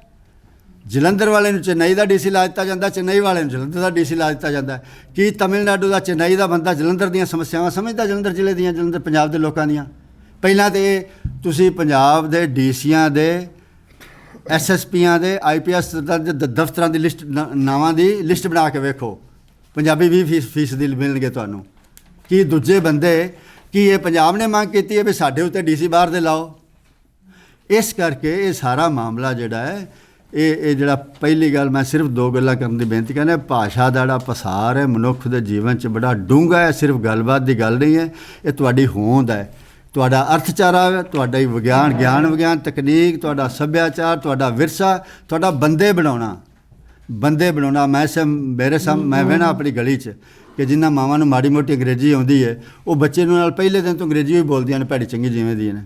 ਜਲੰਧਰ ਵਾਲੇ ਨੂੰ ਚੇਨਈ ਦਾ DC ਲਾ ਦਿੱਤਾ ਜਾਂਦਾ, ਚੇਨਈ ਵਾਲੇ ਨੂੰ ਜਲੰਧਰ ਦਾ DC ਲਾ ਦਿੱਤਾ ਜਾਂਦਾ। ਕੀ ਤਮਿਲਨਾਡੂ ਦਾ ਚੇਨਈ ਦਾ ਬੰਦਾ ਜਲੰਧਰ ਦੀਆਂ ਸਮੱਸਿਆਵਾਂ ਸਮਝਦਾ? ਜਲੰਧਰ ਜ਼ਿਲ੍ਹੇ ਦੀਆਂ, ਜਲੰਧਰ ਪੰਜਾਬ ਦੇ ਲੋਕਾਂ ਦੀਆਂ? ਪਹਿਲਾਂ ਤਾਂ ਤੁਸੀਂ ਪੰਜਾਬ ਦੇ DCਆਂ ਦੇ SSPਆਂ ਦੇ IPS ਦਫ਼ਤਰਾਂ ਦੀ ਲਿਸਟ ਨਾਵਾਂ ਦੀ ਲਿਸਟ ਬਣਾ ਕੇ ਵੇਖੋ, ਪੰਜਾਬੀ 20% ਦੀ ਮਿਲਣਗੇ ਤੁਹਾਨੂੰ। ਕੀ ਦੂਜੇ ਬੰਦੇ ਕੀ ਇਹ ਪੰਜਾਬ ਨੇ ਮੰਗ ਕੀਤੀ ਹੈ ਵੀ ਸਾਡੇ ਉੱਤੇ DC ਬਾਹਰ ਦੇ ਲਾਓ? ਇਸ ਕਰਕੇ ਇਹ ਸਾਰਾ ਮਾਮਲਾ ਜਿਹੜਾ ਹੈ, ਇਹ ਜਿਹੜਾ ਪਹਿਲੀ ਗੱਲ ਮੈਂ ਸਿਰਫ 2 ਗੱਲਾਂ ਕਰਨ ਦੀ ਬੇਨਤੀ ਕਰਨਾ, ਭਾਸ਼ਾ ਦਾ ਜਿਹੜਾ ਪਸਾਰ ਹੈ ਮਨੁੱਖ ਦੇ ਜੀਵਨ 'ਚ ਬੜਾ ਡੂੰਘਾ ਹੈ, ਸਿਰਫ ਗੱਲਬਾਤ ਦੀ ਗੱਲ ਨਹੀਂ ਹੈ, ਇਹ ਤੁਹਾਡੀ ਹੋਂਦ ਹੈ, ਤੁਹਾਡਾ ਅਰਥਚਾਰਾ ਹੈ, ਤੁਹਾਡਾ ਹੀ ਗਿਆਨ ਵਿਗਿਆਨ ਤਕਨੀਕ, ਤੁਹਾਡਾ ਸੱਭਿਆਚਾਰ, ਤੁਹਾਡਾ ਵਿਰਸਾ, ਤੁਹਾਡਾ ਬੰਦੇ ਬਣਾਉਣਾ। ਮੈਂ ਵੇਖਣਾ ਆਪਣੀ ਗਲੀ 'ਚ ਕਿ ਜਿਨ੍ਹਾਂ ਮਾਵਾਂ ਨੂੰ ਮਾੜੀ ਮੋਟੀ ਅੰਗਰੇਜ਼ੀ ਆਉਂਦੀ ਹੈ, ਉਹ ਬੱਚੇ ਨੂੰ ਨਾਲ ਪਹਿਲੇ ਦਿਨ ਤੋਂ ਅੰਗਰੇਜ਼ੀ ਹੀ ਬੋਲਦੀਆਂ ਨੇ, ਭੈੜੀ ਚੰਗੀ ਜਿਵੇਂ ਦੀਆਂ ਨੇ।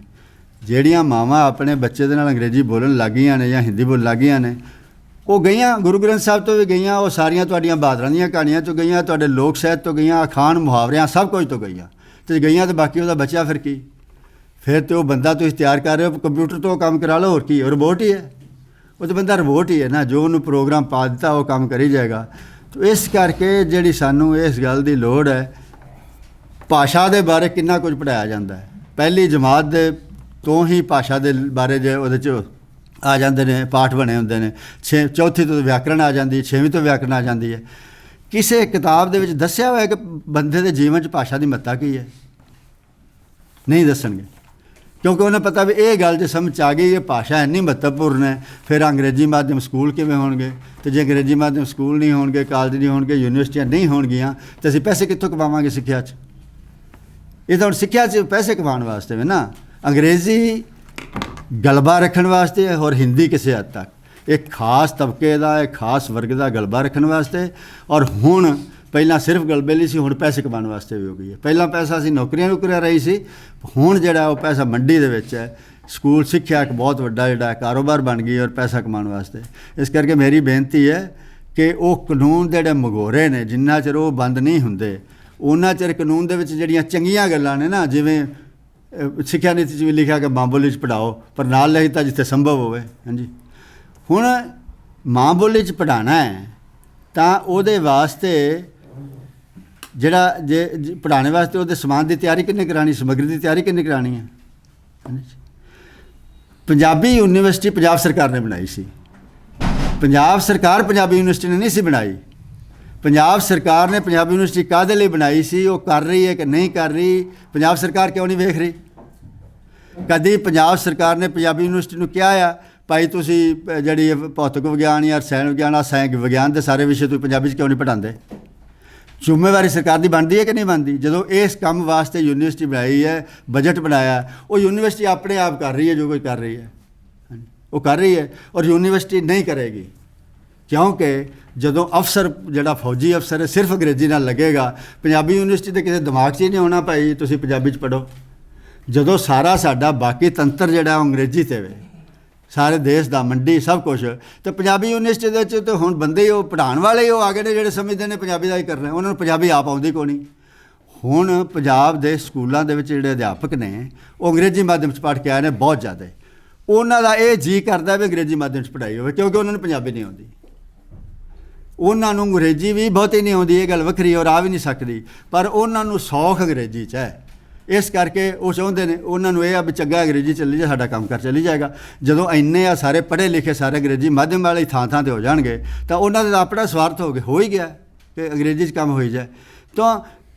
ਜਿਹੜੀਆਂ ਮਾਵਾਂ ਆਪਣੇ ਬੱਚੇ ਦੇ ਨਾਲ ਅੰਗਰੇਜ਼ੀ ਬੋਲਣ ਲੱਗ ਗਈਆਂ ਨੇ ਜਾਂ ਹਿੰਦੀ ਬੋਲਣ ਲੱਗ ਗਈਆਂ ਨੇ, ਉਹ ਗਈਆਂ ਗੁਰੂ ਗ੍ਰੰਥ ਸਾਹਿਬ ਤੋਂ ਵੀ ਗਈਆਂ, ਉਹ ਸਾਰੀਆਂ ਤੁਹਾਡੀਆਂ ਬਹਾਦਰਾਂ ਦੀਆਂ ਕਹਾਣੀਆਂ ਤੋਂ ਗਈਆਂ, ਤੁਹਾਡੇ ਲੋਕ ਸਾਹਿਤ ਤੋਂ ਗਈਆਂ, ਅਖਾਣ ਮੁਹਾਵਰਿਆਂ ਸਭ ਕੁਝ ਤੋਂ ਗਈਆਂ। ਅਤੇ ਗਈਆਂ ਤਾਂ ਬਾਕੀ ਉਹਦਾ ਬਚਿਆ ਫਿਰ ਕੀ? ਫਿਰ ਤਾਂ ਉਹ ਬੰਦਾ ਤੁਸੀਂ ਤਿਆਰ ਕਰ ਰਹੇ ਹੋ, ਕੰਪਿਊਟਰ ਤੋਂ ਕੰਮ ਕਰਾ ਲਓ, ਹੋਰ ਕੀ? ਉਹ ਰਿਬੋਟ ਹੀ ਹੈ, ਉਹ ਤਾਂ ਬੰਦਾ ਰਿਬੋਟ ਹੀ ਹੈ ਨਾ, ਜੋ ਉਹਨੂੰ ਪ੍ਰੋਗਰਾਮ ਪਾ ਦਿੱਤਾ ਉਹ ਕੰਮ ਕਰੀ ਜਾਏਗਾ। ਤਾਂ ਇਸ ਕਰਕੇ ਜਿਹੜੀ ਸਾਨੂੰ ਇਸ ਗੱਲ ਦੀ ਲੋੜ ਹੈ, ਭਾਸ਼ਾ ਦੇ ਬਾਰੇ ਕਿੰਨਾ ਕੁਝ ਪੜ੍ਹਾਇਆ ਜਾਂਦਾ ਹੈ, ਪਹਿਲੀ ਜਮਾਤ ਦੇ ਤੋਂ ਹੀ ਭਾਸ਼ਾ ਦੇ ਬਾਰੇ ਜੇ ਉਹਦੇ 'ਚ ਆ ਜਾਂਦੇ ਨੇ, ਪਾਠ ਬਣੇ ਹੁੰਦੇ ਨੇ, ਚੌਥੀ ਤੋਂ ਵਿਆਕਰਣ ਆ ਜਾਂਦੀ, 6ਵੀਂ ਤੋਂ ਵਿਆਕਰਣ ਆ ਜਾਂਦੀ ਹੈ। ਕਿਸੇ ਕਿਤਾਬ ਦੇ ਵਿੱਚ ਦੱਸਿਆ ਹੋਇਆ ਕਿ ਬੰਦੇ ਦੇ ਜੀਵਨ 'ਚ ਭਾਸ਼ਾ ਦੀ ਮਹੱਤਤਾ ਕੀ ਹੈ? ਨਹੀਂ ਦੱਸਣਗੇ, ਕਿਉਂਕਿ ਉਹਨੂੰ ਪਤਾ ਵੀ ਇਹ ਗੱਲ ਜੇ ਸਮਝ 'ਚ ਆ ਗਈ, ਇਹ ਭਾਸ਼ਾ ਇੰਨੀ ਮਹੱਤਵਪੂਰਨ ਹੈ, ਫਿਰ ਅੰਗਰੇਜ਼ੀ ਮਾਧਿਅਮ ਸਕੂਲ ਕਿਵੇਂ ਹੋਣਗੇ? ਅਤੇ ਜੇ ਅੰਗਰੇਜ਼ੀ ਮਾਧਿਅਮ ਸਕੂਲ ਨਹੀਂ ਹੋਣਗੇ, ਕਾਲਜ ਨਹੀਂ ਹੋਣਗੇ, ਯੂਨੀਵਰਸਿਟੀਆਂ ਨਹੀਂ ਹੋਣਗੀਆਂ, ਤਾਂ ਅਸੀਂ ਪੈਸੇ ਕਿੱਥੋਂ ਕਮਾਵਾਂਗੇ ਸਿੱਖਿਆ 'ਚ? ਇਹ ਤਾਂ ਹੁਣ ਸਿੱਖਿਆ 'ਚ ਪੈਸੇ ਕਮਾਉਣ ਵਾਸਤੇ ਵੇ ਨਾ, ਅੰਗਰੇਜ਼ੀ ਗਲਬਾ ਰੱਖਣ ਵਾਸਤੇ, ਔਰ ਹਿੰਦੀ ਕਿਸੇ ਹੱਦ ਤੱਕ ਇੱਕ ਖਾਸ ਤਬਕੇ ਦਾ, ਇੱਕ ਖਾਸ ਵਰਗ ਦਾ ਗਲਬਾ ਰੱਖਣ ਵਾਸਤੇ। ਔਰ ਹੁਣ ਪਹਿਲਾਂ ਸਿਰਫ ਗਲਬੇ ਲਈ ਸੀ, ਹੁਣ ਪੈਸੇ ਕਮਾਉਣ ਵਾਸਤੇ ਵੀ ਹੋ ਗਈ ਹੈ। ਪਹਿਲਾਂ ਪੈਸਾ ਸੀ ਨੌਕਰੀਆਂ ਰਹੀ ਸੀ, ਹੁਣ ਜਿਹੜਾ ਉਹ ਪੈਸਾ ਮੰਡੀ ਦੇ ਵਿੱਚ ਹੈ। ਸਕੂਲ ਸਿੱਖਿਆ ਇੱਕ ਬਹੁਤ ਵੱਡਾ ਜਿਹੜਾ ਕਾਰੋਬਾਰ ਬਣ ਗਈ ਔਰ ਪੈਸਾ ਕਮਾਉਣ ਵਾਸਤੇ। ਇਸ ਕਰਕੇ ਮੇਰੀ ਬੇਨਤੀ ਹੈ ਕਿ ਉਹ ਕਾਨੂੰਨ ਦੇ ਜਿਹੜੇ ਮਗੋਰੇ ਨੇ, ਜਿੰਨਾ ਚਿਰ ਉਹ ਬੰਦ ਨਹੀਂ ਹੁੰਦੇ, ਉਹਨਾਂ ਚਿਰ ਕਾਨੂੰਨ ਦੇ ਵਿੱਚ ਜਿਹੜੀਆਂ ਚੰਗੀਆਂ ਗੱਲਾਂ ਨੇ ਨਾ, ਜਿਵੇਂ ਸਿੱਖਿਆ ਨੀਤੀ 'ਚ ਵੀ ਲਿਖਿਆ ਕਿ ਮਾਂ ਬੋਲੀ 'ਚ ਪੜ੍ਹਾਓ, ਪਰ ਨਾਲ ਲਿਖਤਾ ਜਿੱਥੇ ਸੰਭਵ ਹੋਵੇ। ਹਾਂਜੀ, ਹੁਣ ਮਾਂ ਬੋਲੀ 'ਚ ਪੜ੍ਹਾਉਣਾ ਹੈ ਤਾਂ ਉਹਦੇ ਵਾਸਤੇ ਜਿਹੜਾ ਜੇ ਪੜ੍ਹਾਉਣੇ ਵਾਸਤੇ ਉਹਦੇ ਸਮਾਨ ਦੀ ਤਿਆਰੀ ਕਿੰਨੇ ਕਰਾਉਣੀ, ਸਮੱਗਰੀ ਦੀ ਤਿਆਰੀ ਕਿੰਨੇ ਕਰਾਉਣੀ ਹੈ? ਪੰਜਾਬੀ ਯੂਨੀਵਰਸਿਟੀ ਪੰਜਾਬ ਸਰਕਾਰ ਨੇ ਬਣਾਈ ਸੀ। ਪੰਜਾਬ ਸਰਕਾਰ ਪੰਜਾਬੀ ਯੂਨੀਵਰਸਿਟੀ ਨੇ ਨਹੀਂ ਸੀ ਬਣਾਈ। ਪੰਜਾਬ ਸਰਕਾਰ ਨੇ ਪੰਜਾਬੀ ਯੂਨੀਵਰਸਿਟੀ ਕਾਹਦੇ ਲਈ ਬਣਾਈ ਸੀ? ਉਹ ਕਰ ਰਹੀ ਹੈ ਕਿ ਨਹੀਂ ਕਰ ਰਹੀ? ਪੰਜਾਬ ਸਰਕਾਰ ਕਿਉਂ ਨਹੀਂ ਵੇਖ ਰਹੀ? ਕਦੀ ਪੰਜਾਬ ਸਰਕਾਰ ਨੇ ਪੰਜਾਬੀ ਯੂਨੀਵਰਸਿਟੀ ਨੂੰ ਕਿਹਾ ਆ ਭਾਈ ਤੁਸੀਂ ਜਿਹੜੀ ਭੌਤਿਕ ਵਿਗਿਆਨ ਜਾਂ ਰਸਾਇਣ ਵਿਗਿਆਨ, ਰਸਾਇਣ ਵਿਗਿਆਨ ਦੇ ਸਾਰੇ ਵਿਸ਼ੇ ਤੁਸੀਂ ਪੰਜਾਬੀ 'ਚ ਕਿਉਂ ਨਹੀਂ ਪੜ੍ਹਾਉਂਦੇ? ਜ਼ਿੰਮੇਵਾਰੀ ਸਰਕਾਰ ਦੀ ਬਣਦੀ ਹੈ ਕਿ ਨਹੀਂ ਬਣਦੀ? ਜਦੋਂ ਇਸ ਕੰਮ ਵਾਸਤੇ ਯੂਨੀਵਰਸਿਟੀ ਬਣਾਈ ਹੈ, ਬਜਟ ਬਣਾਇਆ, ਉਹ ਯੂਨੀਵਰਸਿਟੀ ਆਪਣੇ ਆਪ ਕਰ ਰਹੀ ਹੈ ਜੋ ਕੁਝ ਕਰ ਰਹੀ ਹੈ, ਉਹ ਕਰ ਰਹੀ ਹੈ। ਔਰ ਯੂਨੀਵਰਸਿਟੀ ਨਹੀਂ ਕਰੇਗੀ, ਕਿਉਂਕਿ ਜਦੋਂ ਅਫਸਰ ਜਿਹੜਾ ਫੌਜੀ ਅਫਸਰ ਹੈ ਸਿਰਫ ਅੰਗਰੇਜ਼ੀ ਨਾਲ ਲੱਗੇਗਾ, ਪੰਜਾਬੀ ਯੂਨੀਵਰਸਿਟੀ ਦੇ ਕਿਸੇ ਦਿਮਾਗ 'ਚ ਹੀ ਨਹੀਂ ਆਉਣਾ ਭਾਈ ਤੁਸੀਂ ਪੰਜਾਬੀ 'ਚ ਪੜ੍ਹੋ। ਜਦੋਂ ਸਾਰਾ ਸਾਡਾ ਬਾਕੀ ਤੰਤਰ ਜਿਹੜਾ ਉਹ ਅੰਗਰੇਜ਼ੀ 'ਤੇ ਵੇ, ਸਾਰੇ ਦੇਸ਼ ਦਾ ਮੰਡੀ ਸਭ ਕੁਛ, ਅਤੇ ਪੰਜਾਬੀ ਯੂਨੀਵਰਸਿਟੀ ਦੇ ਵਿੱਚ ਤਾਂ ਹੁਣ ਬੰਦੇ ਹੀ ਉਹ ਪੜ੍ਹਾਉਣ ਵਾਲੇ ਹੀ ਉਹ ਆ ਗਏ ਨੇ ਜਿਹੜੇ ਸਮਝਦੇ ਨੇ ਪੰਜਾਬੀ ਦਾ ਹੀ ਕਰਨਾ, ਉਹਨਾਂ ਨੂੰ ਪੰਜਾਬੀ ਆਪ ਆਉਂਦੀ ਕੋਈ ਨਹੀਂ। ਹੁਣ ਪੰਜਾਬ ਦੇ ਸਕੂਲਾਂ ਦੇ ਵਿੱਚ ਜਿਹੜੇ ਅਧਿਆਪਕ ਨੇ ਉਹ ਅੰਗਰੇਜ਼ੀ ਮਾਧਿਅਮ 'ਚ ਪੜ੍ਹ ਕੇ ਆਏ ਨੇ ਬਹੁਤ ਜ਼ਿਆਦਾ, ਉਹਨਾਂ ਦਾ ਇਹ ਜੀਅ ਕਰਦਾ ਵੀ ਅੰਗਰੇਜ਼ੀ ਮਾਧਿਅਮ 'ਚ ਪੜ੍ਹਾਈ ਹੋਵੇ, ਕਿਉਂਕਿ ਉਹਨਾਂ ਨੂੰ ਪੰਜਾਬੀ ਨਹੀਂ ਆਉਂਦੀ। ਉਹਨਾਂ ਨੂੰ ਅੰਗਰੇਜ਼ੀ ਵੀ ਬਹੁਤੀ ਨਹੀਂ ਆਉਂਦੀ, ਇਹ ਗੱਲ ਵੱਖਰੀ ਔਰ ਆ ਵੀ ਨਹੀਂ ਸਕਦੀ, ਪਰ ਉਹਨਾਂ ਨੂੰ ਸੌਖ ਅੰਗਰੇਜ਼ੀ 'ਚ ਹੈ। ਇਸ ਕਰਕੇ ਉਹ ਚਾਹੁੰਦੇ ਨੇ, ਉਹਨਾਂ ਨੂੰ ਇਹ ਆ ਵੀ ਚੰਗਾ ਅੰਗਰੇਜ਼ੀ ਚੱਲੀ ਜਾ, ਸਾਡਾ ਕੰਮ ਕਰ ਚੱਲੀ ਜਾਏਗਾ। ਜਦੋਂ ਇੰਨੇ ਆ ਸਾਰੇ ਪੜ੍ਹੇ ਲਿਖੇ ਸਾਰੇ ਅੰਗਰੇਜ਼ੀ ਮਾਧਿਅਮ ਵਾਲੇ ਥਾਂ 'ਤੇ ਹੋ ਜਾਣਗੇ ਤਾਂ ਉਹਨਾਂ ਦਾ ਆਪਣਾ ਸਵਾਰਥ ਹੋ ਹੀ ਗਿਆ ਕਿ ਅੰਗਰੇਜ਼ੀ 'ਚ ਕੰਮ ਹੋਈ ਜਾਏ। ਤਾਂ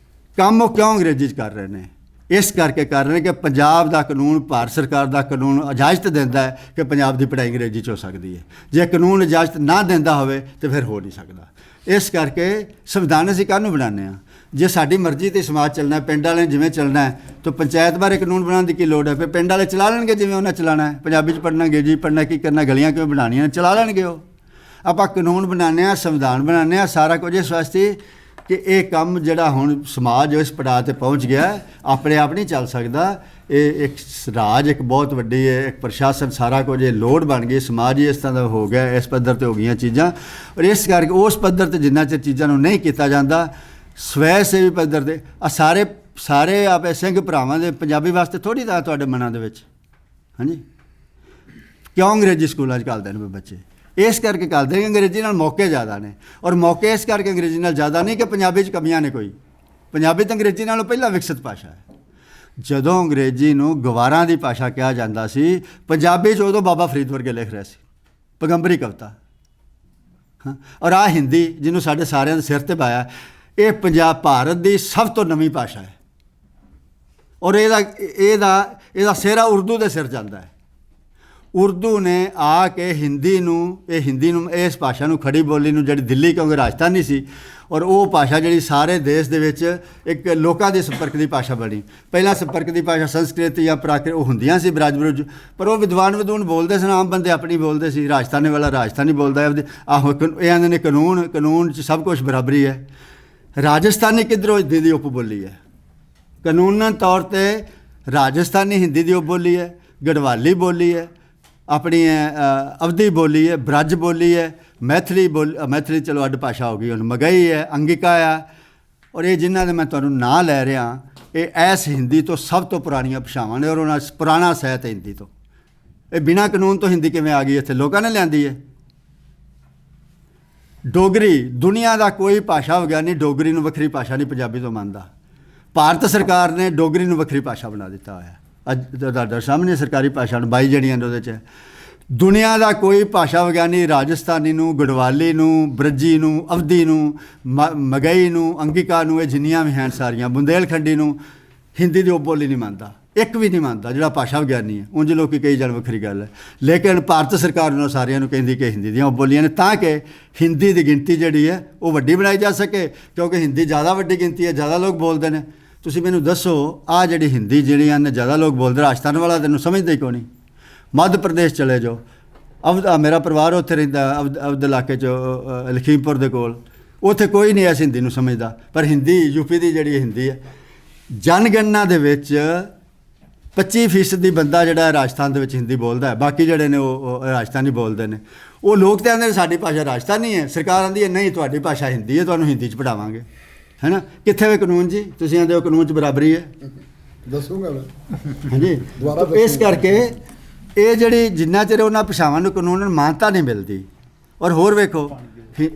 ਕੰਮ ਉਹ ਕਿਉਂ ਅੰਗਰੇਜ਼ੀ 'ਚ ਕਰ ਰਹੇ ਨੇ? ਇਸ ਕਰਕੇ ਕਰ ਰਹੇ ਨੇ ਕਿ ਪੰਜਾਬ ਦਾ ਕਾਨੂੰਨ, ਭਾਰਤ ਸਰਕਾਰ ਦਾ ਕਾਨੂੰਨ ਇਜਾਜ਼ਤ ਦਿੰਦਾ ਹੈ ਕਿ ਪੰਜਾਬ ਦੀ ਪੜ੍ਹਾਈ ਅੰਗਰੇਜ਼ੀ 'ਚ ਹੋ ਸਕਦੀ ਹੈ। ਜੇ ਕਾਨੂੰਨ ਇਜਾਜ਼ਤ ਨਾ ਦਿੰਦਾ ਹੋਵੇ ਤਾਂ ਫਿਰ ਹੋ ਨਹੀਂ ਸਕਦਾ। ਇਸ ਕਰਕੇ ਸੰਵਿਧਾਨ ਅਸੀਂ ਕਾਹਨੂੰ ਬਣਾਉਂਦੇ ਹਾਂ? ਜੇ ਸਾਡੀ ਮਰਜ਼ੀ 'ਤੇ ਸਮਾਜ ਚੱਲਣਾ, ਪਿੰਡ ਵਾਲਿਆਂ ਨੇ ਜਿਵੇਂ ਚੱਲਣਾ ਹੈ, ਤਾਂ ਪੰਚਾਇਤ ਬਾਰੇ ਕਾਨੂੰਨ ਬਣਾਉਣ ਦੀ ਕੀ ਲੋੜ ਹੈ? ਫਿਰ ਪਿੰਡ ਵਾਲੇ ਚਲਾ ਲੈਣਗੇ ਜਿਵੇਂ ਉਹਨਾਂ ਚਲਾਉਣਾ ਹੈ। ਪੰਜਾਬੀ 'ਚ ਪੜ੍ਹਨਾ, ਅੰਗਰੇਜ਼ੀ ਪੜ੍ਹਨਾ, ਕੀ ਕਰਨਾ, ਗਲੀਆਂ ਕਿਵੇਂ ਬਣਾਉਣੀਆਂ, ਚਲਾ ਲੈਣਗੇ ਉਹ। ਆਪਾਂ ਕਾਨੂੰਨ ਬਣਾਉਂਦੇ ਹਾਂ, ਸੰਵਿਧਾਨ ਬਣਾਉਂਦੇ ਹਾਂ, ਸਾਰਾ ਕੁਝ ਇਸ ਵਾਸਤੇ ਕਿ ਇਹ ਕੰਮ ਜਿਹੜਾ ਹੁਣ ਸਮਾਜ ਇਸ ਪੜਾਅ 'ਤੇ ਪਹੁੰਚ ਗਿਆ, ਆਪਣੇ ਆਪ ਨਹੀਂ ਚੱਲ ਸਕਦਾ। ਇਹ ਇੱਕ ਰਾਜ, ਇੱਕ ਬਹੁਤ ਵੱਡੀ ਹੈ, ਇੱਕ ਪ੍ਰਸ਼ਾਸਨ, ਸਾਰਾ ਕੁਝ ਇਹ ਲੋੜ ਬਣ ਗਈ। ਸਮਾਜ ਹੀ ਇਸ ਤਰ੍ਹਾਂ ਦਾ ਹੋ ਗਿਆ, ਇਸ ਪੱਧਰ 'ਤੇ ਹੋ ਗਈਆਂ ਚੀਜ਼ਾਂ। ਔਰ ਇਸ ਕਰਕੇ ਉਸ ਪੱਧਰ 'ਤੇ ਜਿੰਨਾ ਚਿਰ ਚੀਜ਼ਾਂ ਨੂੰ ਨਹੀਂ ਕੀਤਾ ਜਾਂਦਾ, ਸਵੈ ਸੇਵੀ ਪੱਧਰ 'ਤੇ ਆ ਸਾਰੇ ਆਪੇ ਸਿੰਘ ਭਰਾਵਾਂ ਦੇ ਪੰਜਾਬੀ ਵਾਸਤੇ ਥੋੜ੍ਹੀ ਤਾਂ ਤੁਹਾਡੇ ਮਨਾਂ ਦੇ ਵਿੱਚ। ਹਾਂਜੀ, ਕਿਉਂ ਅੰਗਰੇਜ਼ੀ ਸਕੂਲਾਂ 'ਚ ਘੱਲਦੇ ਨੇ ਬੱਚੇ? ਇਸ ਕਰਕੇ ਘੱਲਦੇ ਕਿ ਅੰਗਰੇਜ਼ੀ ਨਾਲ ਮੌਕੇ ਜ਼ਿਆਦਾ ਨੇ। ਔਰ ਮੌਕੇ ਇਸ ਕਰਕੇ ਅੰਗਰੇਜ਼ੀ ਨਾਲ ਜ਼ਿਆਦਾ ਨਹੀਂ ਕਿ ਪੰਜਾਬੀ 'ਚ ਕਮੀਆਂ ਨੇ ਕੋਈ। ਪੰਜਾਬੀ ਤਾਂ ਅੰਗਰੇਜ਼ੀ ਨਾਲੋਂ ਪਹਿਲਾਂ ਵਿਕਸਿਤ ਭਾਸ਼ਾ ਹੈ। ਜਦੋਂ ਅੰਗਰੇਜ਼ੀ ਨੂੰ ਗਵਾਰਾਂ ਦੀ ਭਾਸ਼ਾ ਕਿਹਾ ਜਾਂਦਾ ਸੀ, ਪੰਜਾਬੀ 'ਚ ਉਦੋਂ ਬਾਬਾ ਫਰੀਦ ਵਰਗੇ ਲਿਖ ਰਹੇ ਸੀ। ਪੈਗੰਬਰੀ ਕਵਿਤਾ। ਹਾਂ, ਔਰ ਆ ਹਿੰਦੀ ਜਿਹਨੂੰ ਸਾਡੇ ਸਾਰਿਆਂ ਦੇ ਸਿਰ ਤੇ ਪਾਇਆ, ਇਹ ਪੰਜਾਬ ਭਾਰਤ ਦੀ ਸਭ ਤੋਂ ਨਵੀਂ ਭਾਸ਼ਾ ਹੈ। ਔਰ ਇਹਦਾ ਸਿਹਰਾ ਉਰਦੂ ਦੇ ਸਿਰ ਜਾਂਦਾ ਹੈ। ਉਰਦੂ ਨੇ ਆ ਕੇ ਹਿੰਦੀ ਨੂੰ ਇਸ ਭਾਸ਼ਾ ਨੂੰ ਖੜੀ ਬੋਲੀ ਨੂੰ, ਜਿਹੜੀ ਦਿੱਲੀ ਕਿਉਂਕਿ ਰਾਜਧਾਨੀ ਸੀ, ਔਰ ਉਹ ਭਾਸ਼ਾ ਜਿਹੜੀ ਸਾਰੇ ਦੇਸ਼ ਦੇ ਵਿੱਚ ਇੱਕ ਲੋਕਾਂ ਦੇ ਸੰਪਰਕ ਦੀ ਭਾਸ਼ਾ ਬਣੀ। ਪਹਿਲਾਂ ਸੰਪਰਕ ਦੀ ਭਾਸ਼ਾ ਸੰਸਕ੍ਰਿਤ ਜਾਂ ਪ੍ਰਾਕ੍ਰਿਤ ਉਹ ਹੁੰਦੀਆਂ ਸੀ ਬਰਾਜ ਬਰੁਜ, ਪਰ ਉਹ ਵਿਦਵਾਨ ਬੋਲਦੇ ਸਨ, ਆਮ ਬੰਦੇ ਆਪਣੀ ਬੋਲਦੇ ਸੀ। ਰਾਜਸਥਾਨੀ ਵਾਲਾ ਰਾਜਸਥਾਨੀ ਬੋਲਦਾ ਹੈ। ਆਹੋ, ਇਹ ਆਉਂਦੇ ਨੇ ਕਾਨੂੰਨ 'ਚ ਸਭ ਕੁਛ ਬਰਾਬਰੀ ਹੈ। ਰਾਜਸਥਾਨੀ ਕਿੱਧਰੋਂ ਹਿੰਦੀ ਦੀ ਉਪ ਬੋਲੀ ਹੈ। ਕਾਨੂੰਨਨ ਤੌਰ 'ਤੇ ਰਾਜਸਥਾਨੀ ਹਿੰਦੀ ਦੀ ਉਪ ਬੋਲੀ ਹੈ, ਗੜਵਾਲੀ ਬੋਲੀ ਹੈ, ਆਪਣੀ ਅਵਧੀ ਬੋਲੀ ਹੈ, ਬ੍ਰਜ ਬੋਲੀ ਹੈ, ਮੈਥਲੀ ਚਲੋ ਅੱਡ ਭਾਸ਼ਾ ਹੋ ਗਈ ਹੁਣ, ਮਗਈ ਹੈ, ਅੰਗਿਕਾ ਆ। ਔਰ ਇਹ ਜਿਨ੍ਹਾਂ ਦੇ ਮੈਂ ਤੁਹਾਨੂੰ ਨਾਂ ਲੈ ਰਿਹਾ, ਇਹ ਐਸ ਹਿੰਦੀ ਤੋਂ ਸਭ ਤੋਂ ਪੁਰਾਣੀਆਂ ਭਾਸ਼ਾਵਾਂ ਨੇ, ਔਰ ਉਹਨਾਂ ਪੁਰਾਣਾ ਸਾਹਿਤ ਹੈ ਹਿੰਦੀ ਤੋਂ। ਇਹ ਬਿਨਾਂ ਕਾਨੂੰਨ ਤੋਂ ਹਿੰਦੀ ਕਿਵੇਂ ਆ ਗਈ ਇੱਥੇ? ਲੋਕਾਂ ਨੇ ਲਿਆਂਦੀ ਹੈ। ਡੋਗਰੀ, ਦੁਨੀਆ ਦਾ ਕੋਈ ਭਾਸ਼ਾ ਵਿਗਿਆਨੀ ਡੋਗਰੀ ਨੂੰ ਵੱਖਰੀ ਭਾਸ਼ਾ ਨਹੀਂ ਪੰਜਾਬੀ ਤੋਂ ਮੰਨਦਾ। ਭਾਰਤ ਸਰਕਾਰ ਨੇ ਡੋਗਰੀ ਨੂੰ ਵੱਖਰੀ ਭਾਸ਼ਾ ਬਣਾ ਦਿੱਤਾ ਹੋਇਆ। ਅੱਜ ਤੁਹਾਡੇ ਸਾਹਮਣੇ ਸਰਕਾਰੀ ਭਾਸ਼ਾ ਨੂੰ 22 ਜਿਹੜੀਆਂ ਨੇ ਉਹਦੇ 'ਚ। ਦੁਨੀਆ ਦਾ ਕੋਈ ਭਾਸ਼ਾ ਵਿਗਿਆਨੀ ਰਾਜਸਥਾਨੀ ਨੂੰ, ਗੜਵਾਲੀ ਨੂੰ, ਬ੍ਰਜੀ ਨੂੰ, ਅਵਧੀ ਨੂੰ, ਮਗਈ ਨੂੰ, ਅੰਗਿਕਾ ਨੂੰ, ਇਹ ਜਿੰਨੀਆਂ ਵੀ ਹਨ ਸਾਰੀਆਂ, ਬੁੰਦੇਲਖੰਡੀ ਨੂੰ ਹਿੰਦੀ ਦੀ ਉਪ ਬੋਲੀ ਨਹੀਂ ਮੰਨਦਾ। ਇੱਕ ਵੀ ਨਹੀਂ ਮੰਨਦਾ ਜਿਹੜਾ ਭਾਸ਼ਾ ਵਿਗਿਆਨੀ ਹੈ। ਉਂਝ ਲੋਕੀ ਕਈ ਜਾਣ ਵੱਖਰੀ ਗੱਲ ਹੈ, ਲੇਕਿਨ ਭਾਰਤ ਸਰਕਾਰ ਨੂੰ ਸਾਰਿਆਂ ਨੂੰ ਕਹਿੰਦੀ ਕਿ ਹਿੰਦੀ ਦੀਆਂ ਉਪ ਬੋਲੀਆਂ ਨੇ, ਤਾਂ ਕਿ ਹਿੰਦੀ ਦੀ ਗਿਣਤੀ ਜਿਹੜੀ ਹੈ ਉਹ ਵੱਡੀ ਬਣਾਈ ਜਾ ਸਕੇ, ਕਿਉਂਕਿ ਹਿੰਦੀ ਜ਼ਿਆਦਾ ਵੱਡੀ ਗਿਣਤੀ ਹੈ, ਜ਼ਿਆਦਾ ਲੋਕ ਬੋਲਦੇ ਨੇ। ਤੁਸੀਂ ਮੈਨੂੰ ਦੱਸੋ, ਆਹ ਜਿਹੜੀ ਹਿੰਦੀ ਜਿਹੜੀਆਂ ਨੇ ਜ਼ਿਆਦਾ ਲੋਕ ਬੋਲਦੇ, ਰਾਜਸਥਾਨ ਵਾਲਾ ਤੈਨੂੰ ਸਮਝਦਾ ਹੀ ਕੋਈ ਨਹੀਂ। ਮੱਧ ਪ੍ਰਦੇਸ਼ ਚਲੇ ਜਾਓ, ਮੇਰਾ ਪਰਿਵਾਰ ਉੱਥੇ ਰਹਿੰਦਾ, ਅਵਧ ਇਲਾਕੇ 'ਚ, ਲਖੀਮਪੁਰ ਦੇ ਕੋਲ, ਉੱਥੇ ਕੋਈ ਨਹੀਂ ਐਸ ਹਿੰਦੀ ਨੂੰ ਸਮਝਦਾ। ਪਰ ਹਿੰਦੀ ਯੂਪੀ ਦੀ ਜਿਹੜੀ ਹਿੰਦੀ ਹੈ, ਜਨਗਣਨਾ ਦੇ ਵਿੱਚ 25% ਬੰਦਾ ਜਿਹੜਾ ਰਾਜਸਥਾਨ ਦੇ ਵਿੱਚ ਹਿੰਦੀ ਬੋਲਦਾ ਹੈ, ਬਾਕੀ ਜਿਹੜੇ ਨੇ ਉਹ ਰਾਜਸਥਾਨੀ ਬੋਲਦੇ ਨੇ। ਉਹ ਲੋਕ ਤਾਂ ਆਉਂਦੇ ਨੇ ਸਾਡੀ ਭਾਸ਼ਾ ਰਾਜਸਥਾਨੀ ਹੈ, ਸਰਕਾਰ ਆਉਂਦੀ ਹੈ ਨਹੀਂ ਤੁਹਾਡੀ ਭਾਸ਼ਾ ਹਿੰਦੀ ਹੈ, ਤੁਹਾਨੂੰ ਹਿੰਦੀ 'ਚ ਪੜ੍ਹਾਵਾਂਗੇ, ਹੈ ਨਾ। ਕਿੱਥੇ ਵੇ ਕਾਨੂੰਨ ਜੀ? ਤੁਸੀਂ ਆਉਂਦੇ ਹੋ ਕਾਨੂੰਨ 'ਚ ਬਰਾਬਰੀ ਹੈ,
ਦੱਸੂਗਾ
ਹਾਂਜੀ। ਇਸ ਕਰਕੇ ਇਹ ਜਿਹੜੀ ਜਿੰਨਾ ਚਿਰ ਉਹਨਾਂ ਭਾਸ਼ਾਵਾਂ ਨੂੰ ਕਾਨੂੰਨ ਮਾਨਤਾ ਨਹੀਂ ਮਿਲਦੀ। ਔਰ ਹੋਰ ਵੇਖੋ,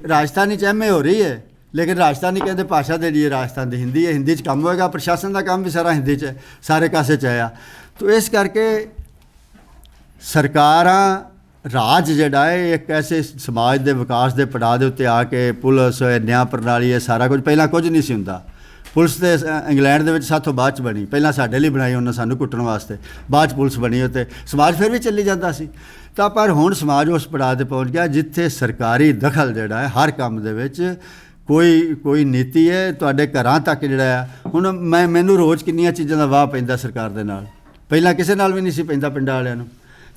ਰਾਜਸਥਾਨੀ 'ਚ ਐਮਏ ਹੋ ਰਹੀ ਹੈ, ਲੇਕਿਨ ਰਾਜਸਥਾਨੀ ਕਹਿੰਦੇ ਭਾਸ਼ਾ ਜਿਹੜੀ ਹੈ ਰਾਜਸਥਾਨ ਦੀ ਹਿੰਦੀ ਹੈ, ਹਿੰਦੀ 'ਚ ਕੰਮ ਹੋਏਗਾ, ਪ੍ਰਸ਼ਾਸਨ ਦਾ ਕੰਮ ਵੀ ਸਾਰਾ ਹਿੰਦੀ 'ਚ ਹੈ, ਸਾਰੇ ਕਾਸੇ 'ਚ ਆਇਆ। ਤੋ ਇਸ ਕਰਕੇ ਸਰਕਾਰਾਂ, ਰਾਜ ਜਿਹੜਾ ਹੈ ਇੱਕ ਐਸੇ ਸਮਾਜ ਦੇ ਵਿਕਾਸ ਦੇ ਪੜਾਅ ਦੇ ਉੱਤੇ ਆ ਕੇ, ਪੁਲਿਸ, ਨਿਆਂ ਪ੍ਰਣਾਲੀ, ਇਹ ਸਾਰਾ ਕੁਝ ਪਹਿਲਾਂ ਕੁਝ ਨਹੀਂ ਸੀ ਹੁੰਦਾ। ਪੁਲਿਸ ਤੇ ਇੰਗਲੈਂਡ ਦੇ ਵਿੱਚ ਸਾਥੋਂ ਬਾਅਦ 'ਚ ਬਣੀ, ਪਹਿਲਾਂ ਸਾਡੇ ਲਈ ਬਣਾਈ ਉਹਨਾਂ ਸਾਨੂੰ ਕੁੱਟਣ ਵਾਸਤੇ, ਬਾਅਦ 'ਚ ਪੁਲਿਸ ਬਣੀ, ਉੱਤੇ ਸਮਾਜ ਫਿਰ ਵੀ ਚੱਲੀ ਜਾਂਦਾ ਸੀ। ਤਾਂ ਪਰ ਹੁਣ ਸਮਾਜ ਉਸ ਪੜਾਅ 'ਤੇ ਪਹੁੰਚ ਗਿਆ ਜਿੱਥੇ ਸਰਕਾਰੀ ਦਖਲ ਜਿਹੜਾ ਹੈ ਹਰ ਕੰਮ ਦੇ ਵਿੱਚ ਕੋਈ ਨੀਤੀ ਹੈ, ਤੁਹਾਡੇ ਘਰਾਂ ਤੱਕ ਜਿਹੜਾ ਹੈ। ਹੁਣ ਮੈਨੂੰ ਰੋਜ਼ ਕਿੰਨੀਆਂ ਚੀਜ਼ਾਂ ਦਾ ਵਾਹ ਪੈਂਦਾ ਸਰਕਾਰ ਦੇ ਨਾਲ, ਪਹਿਲਾਂ ਕਿਸੇ ਨਾਲ ਵੀ ਨਹੀਂ ਸੀ ਪੈਂਦਾ ਪਿੰਡਾਂ ਵਾਲਿਆਂ ਨੂੰ।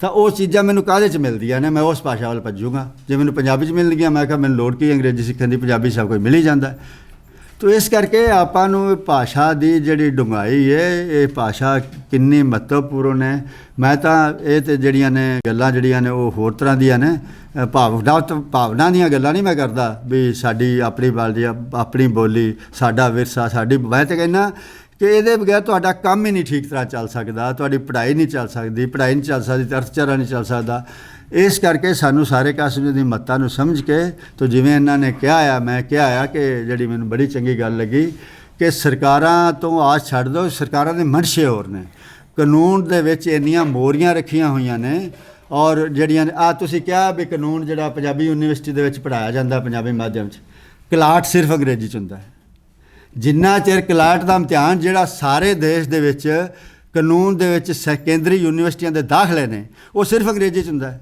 ਤਾਂ ਉਹ ਚੀਜ਼ਾਂ ਮੈਨੂੰ ਕਾਹਦੇ 'ਚ ਮਿਲਦੀਆਂ ਨੇ, ਮੈਂ ਉਸ ਭਾਸ਼ਾ ਵੱਲ ਭੱਜੂਗਾ। ਜੇ ਮੈਨੂੰ ਪੰਜਾਬੀ 'ਚ ਮਿਲ ਗਈਆਂ, ਮੈਂ ਕਿਹਾ ਮੈਨੂੰ ਲੋੜ ਕੀ ਅੰਗਰੇਜ਼ੀ ਸਿੱਖਣ ਦੀ, ਪੰਜਾਬੀ ਸਭ ਕੁਝ ਮਿਲ ਹੀ ਜਾਂਦਾ। ਤੋ ਇਸ ਕਰਕੇ ਆਪਾਂ ਨੂੰ ਭਾਸ਼ਾ ਦੀ ਜਿਹੜੀ ਡੂੰਘਾਈ ਹੈ, ਇਹ ਭਾਸ਼ਾ ਕਿੰਨੀ ਮਹੱਤਵਪੂਰਨ ਹੈ। ਮੈਂ ਤਾਂ ਇਹ ਤੇ ਜਿਹੜੀਆਂ ਨੇ ਗੱਲਾਂ ਜਿਹੜੀਆਂ ਨੇ ਉਹ ਹੋਰ ਤਰ੍ਹਾਂ ਦੀਆਂ ਨੇ, ਭਾਵਨਾ ਦੀਆਂ ਗੱਲਾਂ ਨਹੀਂ ਮੈਂ ਕਰਦਾ ਵੀ ਸਾਡੀ ਆਪਣੀ ਬੋਲੀ, ਸਾਡਾ ਵਿਰਸਾ, ਸਾਡੀ। ਮੈਂ ਤਾਂ ਕਹਿੰਦਾ ਕਿ ਇਹਦੇ ਬਗੈਰ ਤੁਹਾਡਾ ਕੰਮ ਹੀ ਨਹੀਂ ਠੀਕ ਤਰ੍ਹਾਂ ਚੱਲ ਸਕਦਾ, ਤੁਹਾਡੀ ਪੜ੍ਹਾਈ ਨਹੀਂ ਚੱਲ ਸਕਦੀ, ਪੜ੍ਹਾਈ ਨਹੀਂ ਚੱਲ ਸਕਦੀ, ਅਰਥਚਾਰਾ ਨਹੀਂ ਚੱਲ ਸਕਦਾ। ਇਸ ਕਰਕੇ ਸਾਨੂੰ ਸਾਰੇ ਕਾਸਮ ਦੀ ਮਹੱਤਤਾ ਨੂੰ ਸਮਝ ਕੇ, ਤੋ ਜਿਵੇਂ ਇਹਨਾਂ ਨੇ ਕਿਹਾ ਆ, ਮੈਂ ਕਿਹਾ ਆ ਕਿ ਜਿਹੜੀ ਮੈਨੂੰ ਬੜੀ ਚੰਗੀ ਗੱਲ ਲੱਗੀ ਕਿ ਸਰਕਾਰਾਂ ਤੋਂ ਆਸ ਛੱਡ ਦਿਓ, ਸਰਕਾਰਾਂ ਦੇ ਮਨਸ਼ੇ ਹੋਰ ਨੇ। ਕਾਨੂੰਨ ਦੇ ਵਿੱਚ ਇੰਨੀਆਂ ਮੋਰੀਆਂ ਰੱਖੀਆਂ ਹੋਈਆਂ ਨੇ, ਔਰ ਜਿਹੜੀਆਂ ਤੁਸੀਂ ਕਿਹਾ ਵੀ ਕਾਨੂੰਨ ਜਿਹੜਾ ਪੰਜਾਬੀ ਯੂਨੀਵਰਸਿਟੀ ਦੇ ਵਿੱਚ ਪੜ੍ਹਾਇਆ ਜਾਂਦਾ ਪੰਜਾਬੀ ਮਾਧਿਅਮ 'ਚ, ਕਲਾਟ ਸਿਰਫ ਅੰਗਰੇਜ਼ੀ 'ਚ ਹੁੰਦਾ ਹੈ। ਜਿੰਨਾ ਚਿਰ ਕਲਾਟ ਦਾ ਇਮਤਿਹਾਨ ਜਿਹੜਾ ਸਾਰੇ ਦੇਸ਼ ਦੇ ਵਿੱਚ ਕਾਨੂੰਨ ਦੇ ਵਿੱਚ ਕੇਂਦਰੀ ਯੂਨੀਵਰਸਿਟੀਆਂ ਦੇ ਦਾਖਲੇ ਨੇ, ਉਹ ਸਿਰਫ ਅੰਗਰੇਜ਼ੀ 'ਚ ਹੁੰਦਾ ਹੈ।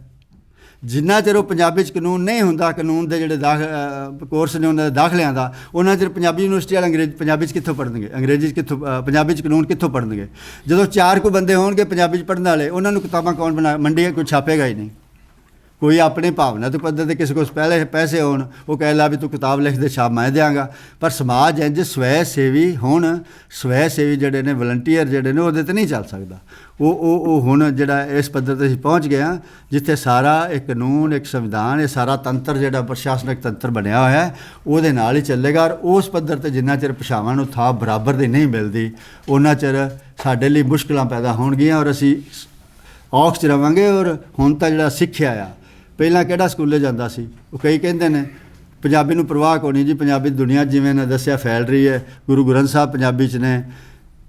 ਜਿੰਨਾ ਚਿਰ ਉਹ ਪੰਜਾਬੀ 'ਚ ਕਾਨੂੰਨ ਨਹੀਂ ਹੁੰਦਾ, ਕਾਨੂੰਨ ਦੇ ਜਿਹੜੇ ਕੋਰਸ ਨੇ ਉਹਨਾਂ ਦੇ ਦਾਖਲਿਆਂ ਦਾ, ਉਹਨਾਂ ਚਿਰ ਪੰਜਾਬੀ ਯੂਨੀਵਰਸਿਟੀ ਵਾਲੇ ਪੰਜਾਬੀ 'ਚ ਕਿੱਥੋਂ ਪੜ੍ਹਨਗੇ, ਅੰਗਰੇਜ਼ੀ 'ਚ ਕਿੱਥੋਂ, ਪੰਜਾਬੀ 'ਚ ਕਾਨੂੰਨ ਕਿੱਥੋਂ ਪੜ੍ਹਨਗੇ? ਜਦੋਂ 4 ਕੁ ਬੰਦੇ ਹੋਣਗੇ ਪੰਜਾਬੀ 'ਚ ਪੜ੍ਹਨ ਵਾਲੇ, ਉਹਨਾਂ ਨੂੰ ਕਿਤਾਬਾਂ ਕੌਣ ਮੰਡੀ ਕੋਈ ਛਾਪੇਗਾ ਹੀ ਨਹੀਂ। ਕੋਈ ਆਪਣੀ ਭਾਵਨਾ ਤੋਂ ਪੱਧਰ 'ਤੇ ਕਿਸੇ ਕੋਲ ਪਹਿਲੇ ਪੈਸੇ ਹੋਣ, ਉਹ ਕਹਿ ਲਾ ਵੀ ਤੂੰ ਕਿਤਾਬ ਲਿਖ ਦੇ, ਛਾਪ ਮੈਂ ਦਿਆਂਗਾ। ਪਰ ਸਮਾਜ ਇੰਝ ਸਵੈ ਸੇਵੀ, ਹੁਣ ਸਵੈ ਸੇਵੀ ਜਿਹੜੇ ਨੇ, ਵਲੰਟੀਅਰ ਜਿਹੜੇ ਨੇ, ਉਹਦੇ 'ਤੇ ਨਹੀਂ ਚੱਲ ਸਕਦਾ। ਉਹ ਹੁਣ ਜਿਹੜਾ ਇਸ ਪੱਧਰ 'ਤੇ ਅਸੀਂ ਪਹੁੰਚ ਗਏ ਹਾਂ ਜਿੱਥੇ ਸਾਰਾ ਇੱਕ ਕਾਨੂੰਨ, ਇੱਕ ਸੰਵਿਧਾਨ, ਇਹ ਸਾਰਾ ਤੰਤਰ ਜਿਹੜਾ ਪ੍ਰਸ਼ਾਸਨਿਕ ਤੰਤਰ ਬਣਿਆ ਹੋਇਆ ਹੈ, ਉਹਦੇ ਨਾਲ ਹੀ ਚੱਲੇਗਾ। ਔਰ ਉਸ ਪੱਧਰ 'ਤੇ ਜਿੰਨਾ ਚਿਰ ਭਾਸ਼ਾਵਾਂ ਨੂੰ ਥਾਂ ਬਰਾਬਰ ਦੀ ਨਹੀਂ ਮਿਲਦੀ, ਉਹਨਾਂ ਚਿਰ ਸਾਡੇ ਲਈ ਮੁਸ਼ਕਲਾਂ ਪੈਦਾ ਹੋਣਗੀਆਂ, ਔਰ ਅਸੀਂ ਔਖ 'ਚ ਰਵਾਂਗੇ। ਔਰ ਹੁਣ ਤਾਂ ਜਿਹੜਾ ਸਿੱਖਿਆ ਆ, ਪਹਿਲਾਂ ਕਿਹੜਾ ਸਕੂਲੇ ਜਾਂਦਾ ਸੀ? ਉਹ ਕਈ ਕਹਿੰਦੇ ਨੇ ਪੰਜਾਬੀ ਨੂੰ ਪ੍ਰਵਾਹ ਕੋਈ ਨਹੀਂ ਜੀ, ਪੰਜਾਬੀ ਦੁਨੀਆ ਜਿਵੇਂ ਨੇ ਦੱਸਿਆ ਫੈਲ ਰਹੀ ਹੈ, ਗੁਰੂ ਗ੍ਰੰਥ ਸਾਹਿਬ ਪੰਜਾਬੀ 'ਚ ਨੇ।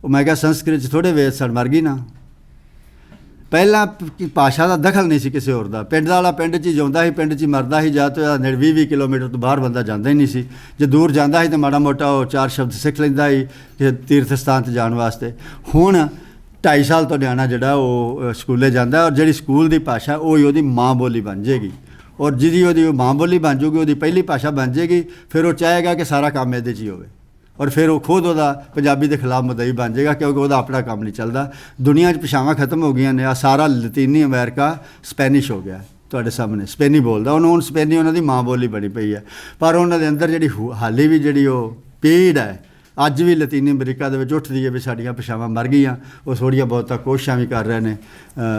ਉਹ ਮੈਂ ਕਿਹਾ ਸੰਸਕ੍ਰਿਤ 'ਚ ਥੋੜ੍ਹੇ ਵੇਦ ਸੜ ਮਰ ਗਈ ਨਾ। ਪਹਿਲਾਂ ਭਾਸ਼ਾ ਦਾ ਦਖਲ ਨਹੀਂ ਸੀ ਕਿਸੇ ਹੋਰ ਦਾ। ਪਿੰਡ ਵਾਲਾ ਪਿੰਡ 'ਚ ਹੀ ਜਿਉਂਦਾ ਸੀ, ਪਿੰਡ 'ਚ ਹੀ ਮਰਦਾ ਸੀ। ਜਾਂ ਤਾਂ 20-20 ਕਿਲੋਮੀਟਰ ਤੋਂ ਬਾਹਰ ਬੰਦਾ ਜਾਂਦਾ ਹੀ ਨਹੀਂ ਸੀ। ਜੇ ਦੂਰ ਜਾਂਦਾ ਸੀ ਤਾਂ ਮਾੜਾ ਮੋਟਾ ਉਹ 4 ਸ਼ਬਦ ਸਿੱਖ ਲੈਂਦਾ ਸੀ ਕਿ ਤੀਰਥ ਸਥਾਨ 'ਤੇ ਜਾਣ ਵਾਸਤੇ। ਹੁਣ 2.5 ਸਾਲ ਤੋਂ ਨਿਆਣਾ ਜਿਹੜਾ ਉਹ ਸਕੂਲੇ ਜਾਂਦਾ, ਔਰ ਜਿਹੜੀ ਸਕੂਲ ਦੀ ਭਾਸ਼ਾ ਉਹ ਹੀ ਉਹਦੀ ਮਾਂ ਬੋਲੀ ਬਣ ਜਾਏਗੀ। ਔਰ ਜਿਹਦੀ ਉਹਦੀ ਮਾਂ ਬੋਲੀ ਬਣ ਜੂਗੀ, ਉਹਦੀ ਪਹਿਲੀ ਭਾਸ਼ਾ ਬਣ ਜਾਏਗੀ, ਫਿਰ ਉਹ ਚਾਹੇਗਾ ਕਿ ਸਾਰਾ ਕੰਮ ਇਹਦੇ 'ਚ ਹੀ ਹੋਵੇ। ਔਰ ਫਿਰ ਉਹ ਖੁਦ ਉਹਦਾ ਪੰਜਾਬੀ ਦੇ ਖਿਲਾਫ ਮੁਦਈ ਬਣ ਜਾਏਗਾ, ਕਿਉਂਕਿ ਉਹਦਾ ਆਪਣਾ ਕੰਮ ਨਹੀਂ ਚੱਲਦਾ। ਦੁਨੀਆ 'ਚ ਭਾਸ਼ਾਵਾਂ ਖਤਮ ਹੋ ਗਈਆਂ ਨੇ। ਆ ਸਾਰਾ ਲਤੀਨੀ ਅਮਰੀਕਾ ਸਪੈਨਿਸ਼ ਹੋ ਗਿਆ ਤੁਹਾਡੇ ਸਾਹਮਣੇ, ਸਪੇਨੀ ਬੋਲਦਾ। ਹੁਣ ਸਪੇਨੀ ਉਹਨਾਂ ਦੀ ਮਾਂ ਬੋਲੀ ਬਣੀ ਪਈ ਹੈ, ਪਰ ਉਹਨਾਂ ਦੇ ਅੰਦਰ ਜਿਹੜੀ ਹਾਲੇ ਵੀ ਜਿਹੜੀ ਉਹ ਪੀੜ ਹੈ ਅੱਜ ਵੀ ਲਤੀਨੀ ਅਮਰੀਕਾ ਦੇ ਵਿੱਚ ਉੱਠਦੀ ਹੈ ਵੀ ਸਾਡੀਆਂ ਭਾਸ਼ਾਵਾਂ ਮਰ ਗਈਆਂ। ਉਹ ਥੋੜ੍ਹੀਆਂ ਬਹੁਤਾ ਕੋਸ਼ਿਸ਼ਾਂ ਵੀ ਕਰ ਰਹੇ ਨੇ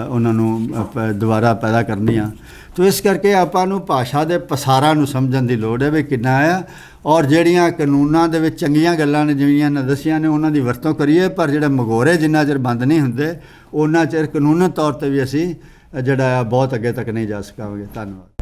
ਉਹਨਾਂ ਨੂੰ ਦੁਬਾਰਾ ਪੈਦਾ ਕਰਨੀਆਂ। ਤੋ ਇਸ ਕਰਕੇ ਆਪਾਂ ਨੂੰ ਭਾਸ਼ਾ ਦੇ ਪਸਾਰਾਂ ਨੂੰ ਸਮਝਣ ਦੀ ਲੋੜ ਹੈ ਵੀ ਕਿੰਨਾ ਆ, ਔਰ ਜਿਹੜੀਆਂ ਕਾਨੂੰਨਾਂ ਦੇ ਵਿੱਚ ਚੰਗੀਆਂ ਗੱਲਾਂ ਨੇ ਜਿਹੜੀਆਂ ਨੇ ਦੱਸੀਆਂ ਨੇ ਉਹਨਾਂ ਦੀ ਵਰਤੋਂ ਕਰੀਏ। ਪਰ ਜਿਹੜੇ ਮਗੋਰੇ ਜਿੰਨਾ ਚਿਰ ਬੰਦ ਨਹੀਂ ਹੁੰਦੇ ਉਹਨਾਂ ਚਿਰ ਕਾਨੂੰਨੀ ਤੌਰ 'ਤੇ ਵੀ ਅਸੀਂ ਜਿਹੜਾ ਆ ਬਹੁਤ ਅੱਗੇ ਤੱਕ ਨਹੀਂ ਜਾ ਸਕਾਂਗੇ। ਧੰਨਵਾਦ।